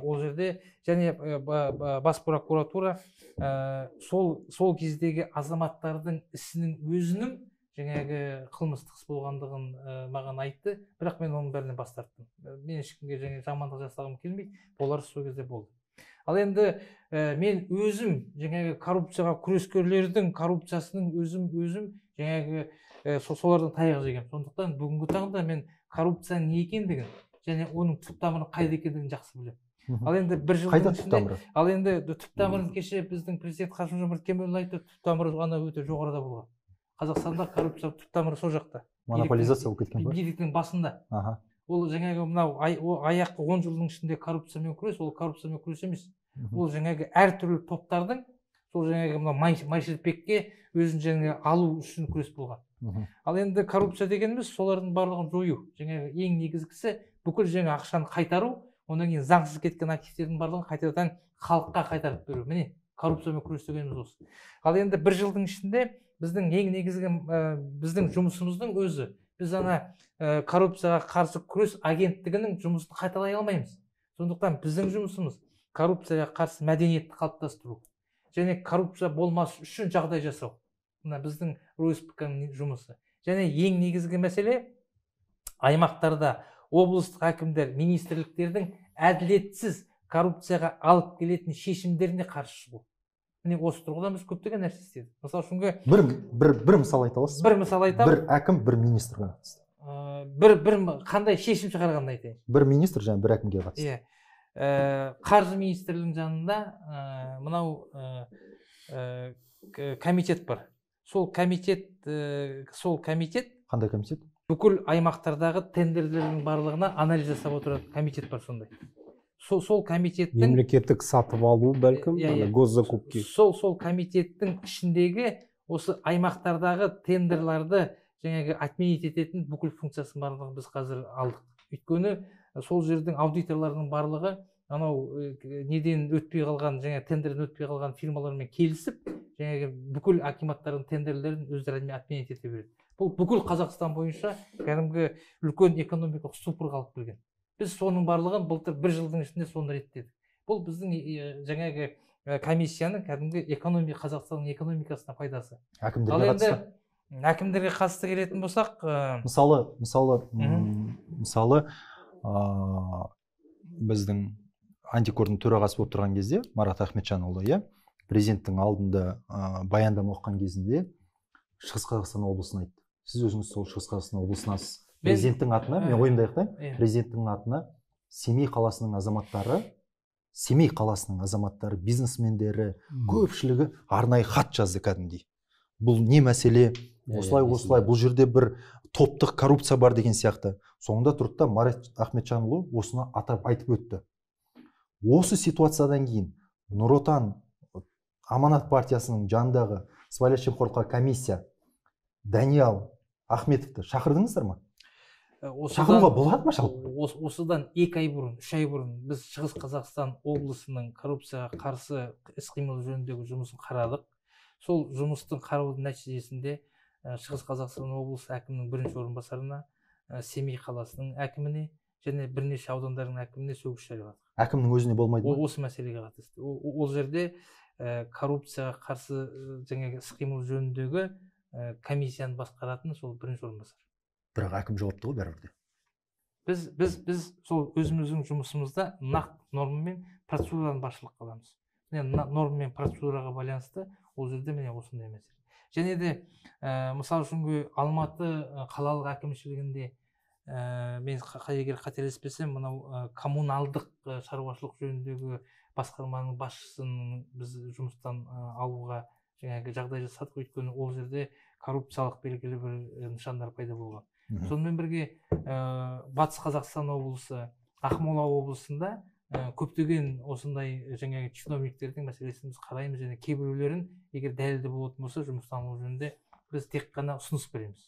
Ол жерде және бас прокуратура сол кездегі азаматтардың ісінің өзінің жаңағы қылмыстық іс болғандығын маған айтты, бірақ мен оның бәрінен бас тарттым. Мен ешкімге жаңағы жамандық жасағым келмейді, олар сол кезде болды. Ал енді мен өзім жаңағы коррупцияға күрескерлердің коррупциясының өзім жаңағы солардың таяқ жеген. Сондықтан бүгінгі таңда мен коррупцияның не екендігін және оның түп тамыры қайда екендігін жақсы білемін. Ал енді бір жылдың ішінде, ал енді түп тамырын кеше біздің президент Қасым-Жомарт Кемелұлы айтты, түп тамыры ғана өте жоғарыда болған. Қазақстанда коррупция түп тамыры сол жақта. Монополизация болып кеткен ба? Биліктің басында. Ол жаңағы мынау аяқты 10 жылдың ішінде коррупциямен күрес, ол коррупциямен күрес емес. Ол жаңағы әртүрлі топтардың сол жаңағы мынау майшелпекке өзін жаңағы алу үшін күрес болған. Ал енді коррупция дегеніміз солардың барлығын жою. Жаңағы ең негізгісі бүкіл жаңа ақшаны қайтару, онан кейін заңсыз кеткен активтердің барлығын қайтадан халыққа қайтарып беру. Міне коррупциямен күрес дегеніміз осы. Ал енді бір жылдың ішінде біздің ең негізгі біздің жұмысымыздың өзі, біз ана коррупцияға қарсы күрес агенттігінің жұмысын қайталай алмаймыз. Сондықтан біздің жұмысымыз коррупцияға қарсы мәдениетті қалыптастыру және коррупция болмас үшін жағдай жасау. Мына біздің РОСПК-ның жұмысы. Және ең негізгі мәселе аймақтарда облыстық әкімдер, министрліктердің әділетсіз коррупцияға алып келетін шешімдеріне қарсы шығу. Міне осы тұрғыдан біз көптеген нәрсе істедік. Мысалы үшін бір мысал айта аласыз? Бір мысал айтамын. Бір әкім, бір министрге қатысты. Бір қандай шешім шығарғанын айтайын. Бір министр және бір әкімге қатысты. Қаржы министрлігінің жанында мынау комитет бар. Сол комитет қандай комитет? Бүкіл аймақтардағы тендерлердің барлығына анализ жасап отыратын комитет бар сондай. сол комитеттің мемлекеттік сатып алу бәлкім госзакупки. Сол комитеттің ішіндегі осы аймақтардағы тендерларды жаңағы отменить ететін бүкіл функциясын барлығын біз қазір алдық. Өйткені сол жердің аудиторларының барлығы анау неден өтпей қалған, жаңа тендерден өтпей қалған фирмалармен келісіп, жаңағы бүкіл акиматтардың тендерлерін өздері отменить ете береді. Бұл бүкіл Қазақстан бойынша кәдімгі үлкен экономикалық ступорға алып келген. Біз соның барлығын былтыр 1 жылдың ішінде соны реттедік. Бұл біздің жаңағы комиссияның кәдімгі Қазақстанның экономикасына пайдасы. Әкімдерге қатысты келетін болсақ, мысалы біздің антикордың төрағасы болып тұрған кезде Марат Ахметжанұлы, президенттің алдында баяндама оқыған кезінде Шығыс Қазақстан облысын айтты. Сіз өзіңіз сол Шығыс Қазақстан облысынасыз. Президенттің атына, мен ойымды аяқтайын, президенттің атына Семей қаласының азаматтары, бизнесмендері, көпшілігі арнайы хат жазды кәдімгідей. Бұл не мәселе? Осылай, бұл жерде бір топтық коррупция бар деген сияқты. Соңында тұрды да Марат Ахметжанұлы осыны атап айтып өтті. Осы ситуациядан кейін Нұр Отан Аманат партиясының жанындағы сыбайлас жемқорлыққа комиссия Даниал Ахметовті шақырдыңыздар ма? Шақыруға болады ма жалпы? Осыдан 2 ай бұрын, 3 ай бұрын біз Шығыс Қазақстан облысының коррупцияға қарсы іс-қимыл жөніндегі жұмысын қарадық. Сол жұмыстың қараудың нәтижесінде Шығыс Қазақстан облысы әкімінің бірінші орынбасарына, Семей қаласының әкіміне және бірнеше аудандардың әкіміне сөгіс жарияладық. Әкімнің өзіне болмайды ма? Осы мәселеге қатысты. Ол жерде коррупцияға қарсы жаңағы іс-қимыл жөніндегі комиссияны басқаратын сол бірінші орынбасар. Бірақ әкім жауапты ғой бәрібір де. Біз сол өзіміздің жұмысымызда нақты норма мен процедурадан басшылық қыламыз. Норма мен процедураға байланысты ол жерде міне осындай мәселе. Және де мысалы үшін Алматы қалалық әкімшілігінде мен егер қателеспесем, мынау коммуналдық шаруашылық жөніндегі басқарманың басшысын біз жұмыстан алуға жаңағы жағдай жасадық. Өйткені ол жерде коррупциялық белгілі бір нышандар пайда болған. Сонымен бірге Батыс Қазақстан облысы, Ақмола облысында көптеген осындай жаңағы чиновниктердің мәселесін біз қараймыз, және кейбіреулерін егер дәлелді болатын болса жұмыстан алу жөнінде біз тек қана ұсыныс береміз.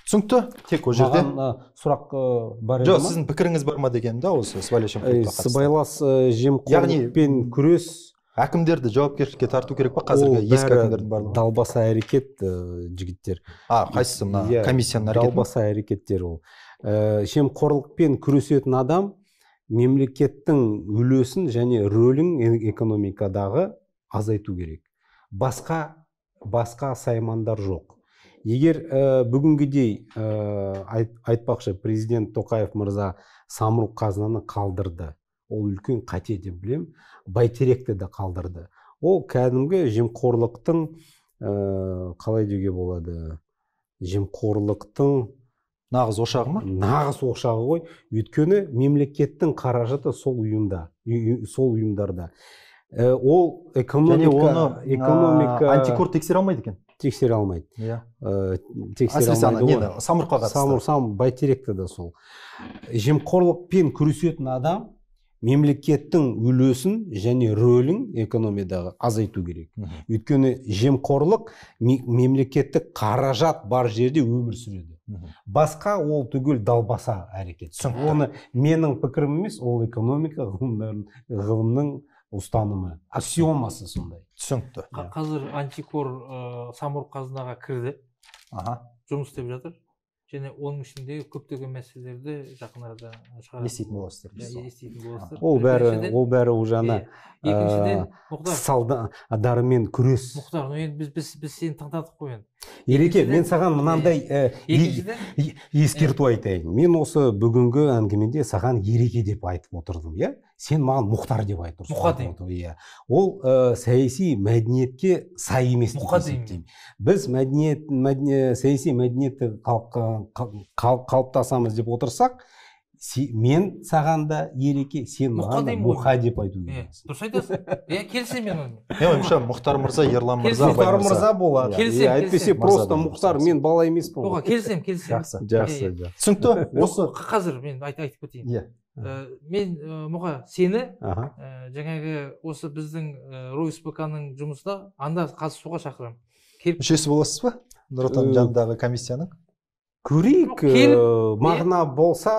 Түсінікті. Тек ол жерде сұрақ бар еді ма? Жоқ, сіздің пікіріңіз бар ма деген да осы сыбайлас жемқорлыққа қатысты? Сыбайлас жемқорлықпен күрес әкімдерді жауапкершілікке тарту керек па? Қазіргі ескі әкімдердің барлығы. Далбаса әрекет жігіттер. Қайсысы мына комиссияның әрекеті? Далбаса әрекеттер ол. Жемқорлықпен күресетін адам мемлекеттің үлесін және рөлін экономикадағы азайту керек. Басқа саймандар жоқ. Егер бүгінгідей айтпақшы президент Тоқаев мырза самұрық қазынаны қалдырды, ол үлкен қате деп білем, Бәйтеректі де қалдырды. Ол кәдімгі жемқорлықтың қалай деуге болады, жемқорлықтың нағыз ошағы ма? Нағыз ошағы ғой. Өйткені мемлекеттің қаражаты сол ұйымдарда. Ол экономика антикор тексере алмайды екен. Тексере алмайды. Әсіресе самұрыққа қатысты. Бәйтеректі де сол. Жемқорлықпен күресетін адам мемлекеттің үлесін және рөлін экономиядағы азайту керек. Өйткені жемқорлық мемлекеттік қаражат бар жерде өмір сүреді. Басқа ол түгел далбаса әрекет. Оны менің пікірім емес, ол экономика ғылымның ұстанымы, аксиомасы сондай. Түсінікті. Қазір антикор самұрық қазынаға кірді, жұмыс істеп жатыр. Және оның ішінде көптеген мәселелерді жақын арада шығарады. Еститін боласыздар. Ол бәрі ұжана салдарымен күрес. Мұхтар, біз сені тыңдадық қой енді. Ереке, мен саған мынандай ескерту айтайын. Мен осы бүгінгі әңгімеде саған Ереке деп айтып отырдым, иә? Сен маған Мұхтар деп айтып отырсың. Ол саяси мәдениетке сай емес деп есептеймін. Біз саяси мәдениетті қалыптасамыз деп отырсақ, мен саған да Ереке, сен маған да Мұха деп айту керексің. Дұрыс айтасың. Келісемін мен оны. Мұхтар мырза, Ерлан мырза, Мұхтар мырза болады. Әйтпесе просто Мұхтар, мен бала емеспін. Келісемін. Жақсы. Түсінікті. Қазір мен айтып кетейін. мен мұға сені Аха. жаңағы осы біздің РОСПК-ның жұмысына анда қатысуға шақырамын. Келіп мүшесі боласыз ба нұр отан жанындағы комиссияның? Көрейік, келіп, мағына болса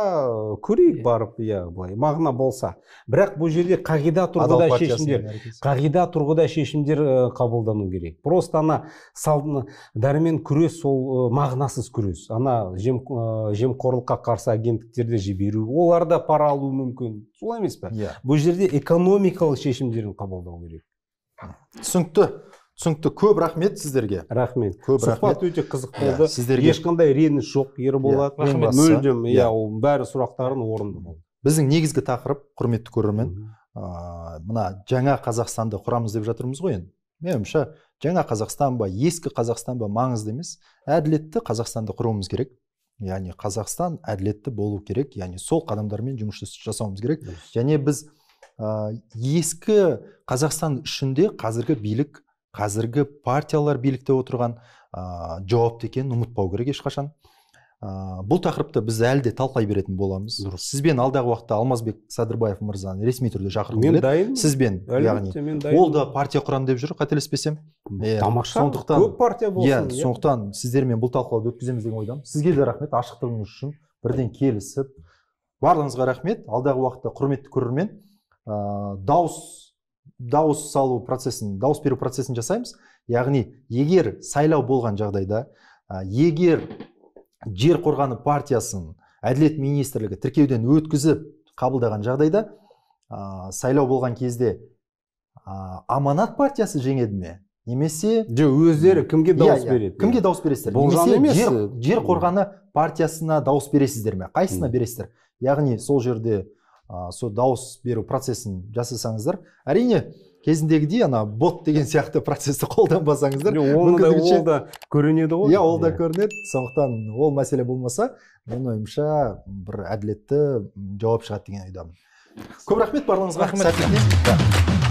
көрейік барып, иә, былай мағына болса. Бірақ бұл жерде қағида тұрғыда шешімдер, қабылдану керек. Просто ана дәрімен күрес ол мағынасыз күрес. Ана жемқорлыққа қарсы агенттіктерді жіберу, оларда пара алу мүмкін. Солай емес пе? Бұл жерде экономикалық шешімдерін қабылдау керек. Түсінікті, көп рахмет сіздерге. Рахмет. Көп рахмет. Сұхбат өте қызық болды. Сіздерге ешқандай реніш жоқ, Ерболат. Мүлдем, ол бәрі сұрақтарын орынды болды. Біздің негізгі тақырып, құрметті көрермен, мына жаңа Қазақстанды құрамыз деп жатырмыз ғой енді. Меніңше, жаңа Қазақстан ба, ескі Қазақстан ба маңызды емес, әділетті Қазақстанды құруымыз керек. Яғни Қазақстан әділетті болу керек, яғни сол қадамдармен жұмыс жасауымыз керек. Және біз ескі Қазақстан ішінде қазіргі билік, қазіргі партиялар билікте отырған жауапты екенін ұмытпау керек ешқашан. Бұл тақырыпты біз әлі де талқылай беретін боламыз. Сізбен алдағы уақытта Алмазбек Садырбаев мырзаны ресми түрде шақырғым келеді. Мен дайын. Сізбен, яғни ол да партия құрам деп жүр, қателеспесем. Тамаша, көп партия болсын. Сондықтан сіздермен бұл талқылауды өткіземіз деген ойдамын. Сізге де рахмет, ашықтығыңыз үшін бірден келісіп. Барлығыңызға рахмет. Алдағы уақытта құрметті көрермен, дауыс салу процесін, дауыс беру процесін жасаймыз. Яғни, егер сайлау болған жағдайда, егер жер қорғаны партиясын әділет министрлігі тіркеуден өткізіп қабылдаған жағдайда, сайлау болған кезде Аманат партиясы жеңеді ме? Немесе өздері кімге дауыс береді? Кімге дауыс бересіздер? Немесе жер қорғаны партиясына дауыс бересіздер ме? Қайсына бересіздер? Яғни сол жерде сол дауыс беру процесін жасасаңыздар, әрине кезіндегідей ана бот деген сияқты процесті қолданбасаңыздар, ол да көрінеді ғой. Иә, ол да көрінеді. Сондықтан ол мәселе болмаса, мен ойымша бір әділетті жауап шығады деген ойдамын. Көп рахмет барлығыңызға.